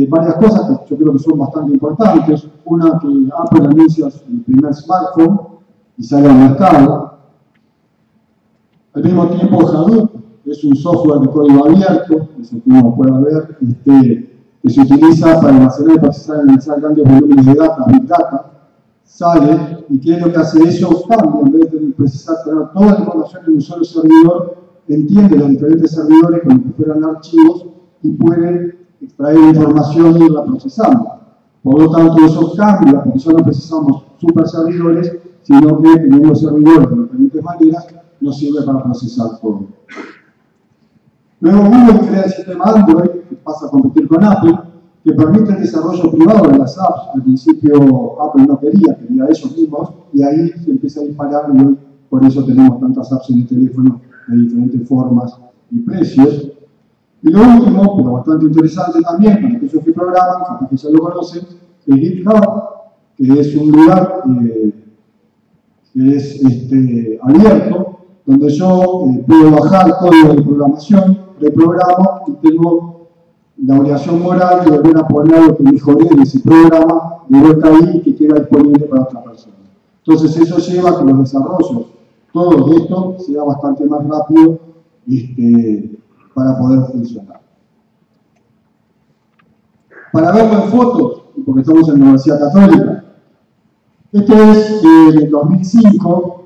varias cosas que yo creo que son bastante importantes. Una, que Apple anuncia el primer smartphone y sale al mercado. Al mismo tiempo, Hadoop es un software de código abierto, eso que uno puede ver, que se utiliza para almacenar y procesar y analizar grandes volúmenes de data, big data. Sale, y ¿qué es lo que hace eso? Cambia, en vez de precisar tener toda la información en un solo servidor, entiende los diferentes servidores como que fueran archivos y puede extraer información y irla procesando. Por lo tanto, eso cambia, porque ya no precisamos super servidores, sino que teniendo servidores de diferentes maneras nos sirve para procesar todo. Luego Google crea el sistema Android, que pasa a competir con Apple, que permite el desarrollo privado de las apps. Al principio Apple no quería ellos mismos, y ahí se empieza a disparar, y hoy por eso tenemos tantas apps en el teléfono de diferentes formas y precios. Y lo último, pero bastante interesante también, para aquellos que programan, capaz que ya lo conocen, es GitHub, que es un lugar que es abierto, donde yo puedo bajar código de programación, reprogramo y tengo la obligación moral de volver a poner lo que mejoré en ese programa de vuelta ahí y que queda disponible para otra persona. Entonces eso lleva a que los desarrollos, todo esto, sea bastante más rápido para poder funcionar. Para verlo en fotos, porque estamos en la Universidad Católica, esto es en el 2005,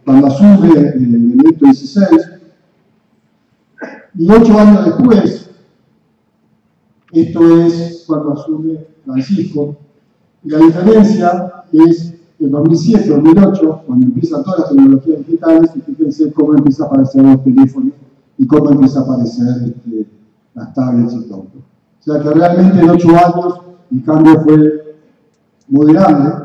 cuando asume el Benedicto XVI, y 8 años después, esto es cuando asume Francisco, y la diferencia es el 2007-2008, cuando empiezan todas las tecnologías digitales, y fíjense cómo empieza a aparecer los teléfonos y cómo empieza a aparecer las tablets y todo. O sea que realmente en 8 años el cambio fue muy grande,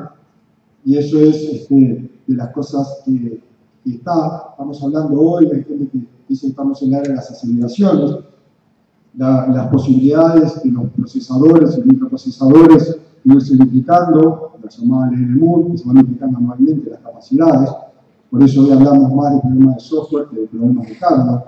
y eso es de las cosas que estamos hablando hoy. Hay gente que dice que estamos en la era de las aceleraciones, las posibilidades de los procesadores y microprocesadores irse duplicando, la llamada ley de Moore, que se van duplicando anualmente las capacidades. Por eso hoy hablamos más de problemas de software que de problemas de hardware.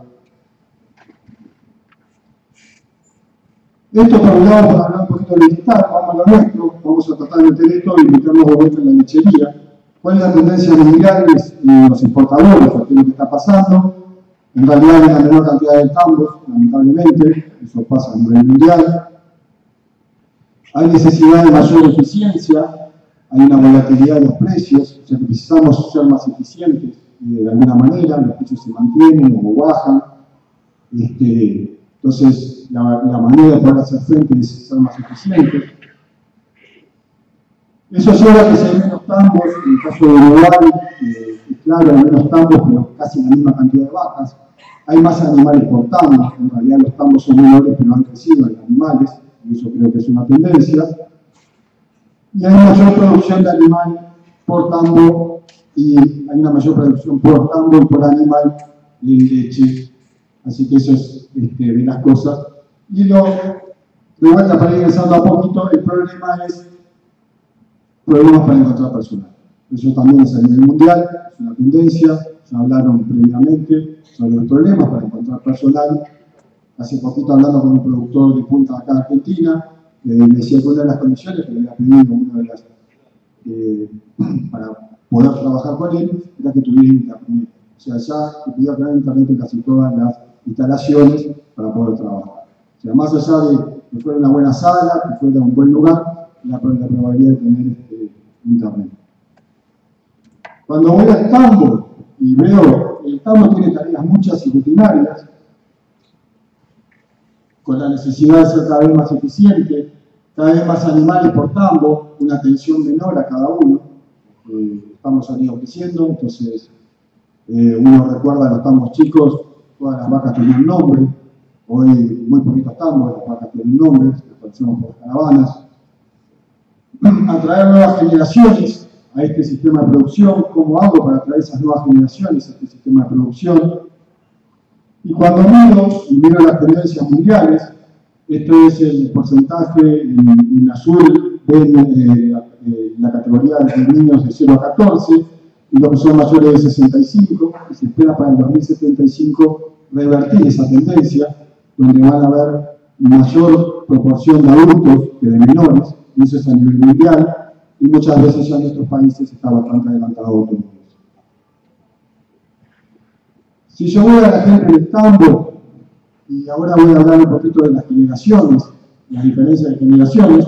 Esto por un lado, para hablar un poquito de digital, vamos a lo nuestro, vamos a tratar de meter esto y meternos de vuelta en la lechería. ¿Cuál es la tendencia mundial de los importadores? ¿Qué es lo que está pasando? En realidad hay una menor cantidad de tambos, lamentablemente, eso pasa a nivel mundial. Hay necesidad de mayor eficiencia, hay una volatilidad de los precios, o sea que precisamos ser más eficientes de alguna manera, los precios se mantienen o bajan. Entonces, la manera de poder hacer frente es ser más eficientes. Eso lleva a que se den menos tambos, en el caso de Uruguay, claro, hay menos tambos, pero casi la misma cantidad de vacas. Hay más animales por tambo, en realidad los tambos son menores, pero han crecido en animales, y eso creo que es una tendencia. Y hay mayor producción de animal por tambo, y hay una mayor producción por tambo y por animal de leche. Así que eso es de las cosas. Y de vuelta para ir avanzando a poquito, el problema es problemas para encontrar personal. Eso también es a nivel mundial, es una tendencia, ya hablaron previamente sobre los problemas para encontrar personal. Hace poquito hablando con un productor de punta acá de Argentina, me decía que una de las condiciones que le había pedido para poder trabajar con él era que tuviera internet. O sea, ya que pudiera tener internet en casi todas las instalaciones para poder trabajar. O sea, más allá de que fuera una buena sala, que fuera un buen lugar, la probabilidad de tener internet. Cuando voy al tambo y veo el tambo tiene tareas muchas y rutinarias, con la necesidad de ser cada vez más eficiente, cada vez más animales por tambo, una atención menor a cada uno. Estamos saliendo creciendo, entonces uno recuerda a los tambos chicos, todas las vacas tenían nombre, hoy muy poquitos tambos, las vacas tienen nombres, las conocemos por caravanas. Atraer nuevas generaciones a este sistema de producción, ¿cómo hago para atraer esas nuevas generaciones a este sistema de producción? Y cuando miro las tendencias mundiales, esto es el porcentaje en azul de la categoría de niños de 0 a 14, y los que son mayores de 65, y se espera para el 2075 revertir esa tendencia, donde van a haber mayor proporción de adultos que de menores, y eso es a nivel mundial, y muchas veces ya en nuestros países está bastante adelantado todo eso. Si yo voy a la gente del tambo, y ahora voy a hablar un poquito de las generaciones, las diferencias de generaciones,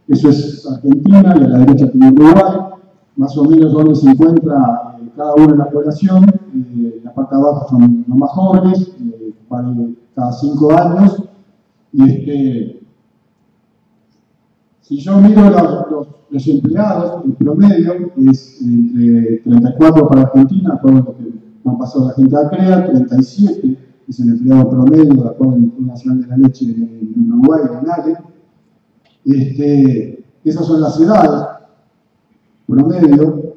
eso es Argentina, y a la derecha tiene Uruguay, más o menos donde se encuentra cada uno de la población, la parte de abajo son los más jóvenes, cada 5 años, y si yo miro los empleados, el promedio es entre 34 para Argentina, todo lo que han pasado la gente a CREA, 37 es el empleado promedio, de acuerdo al Instituto Nacional de la Leche en Uruguay, en esas son las edades promedio,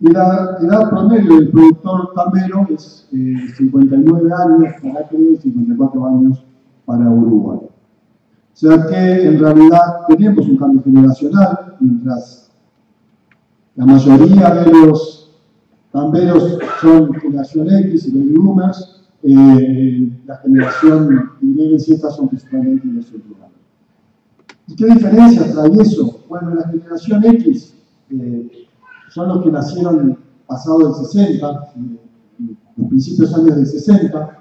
y la edad promedio del productor tambero es 59 años para CREA y 54 años para Uruguay. O sea que en realidad tenemos un cambio generacional, mientras la mayoría de los tamberos son generación X y baby boomers, la generación Y y Z son principalmente los empleados. ¿Y qué diferencias trae eso? Bueno, la generación X son los que nacieron pasado el 60, los principios años del 60,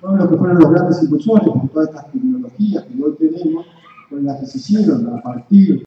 son los que fueron los grandes impulsores de todas estas tecnologías que hoy tenemos, con las que se hicieron a partir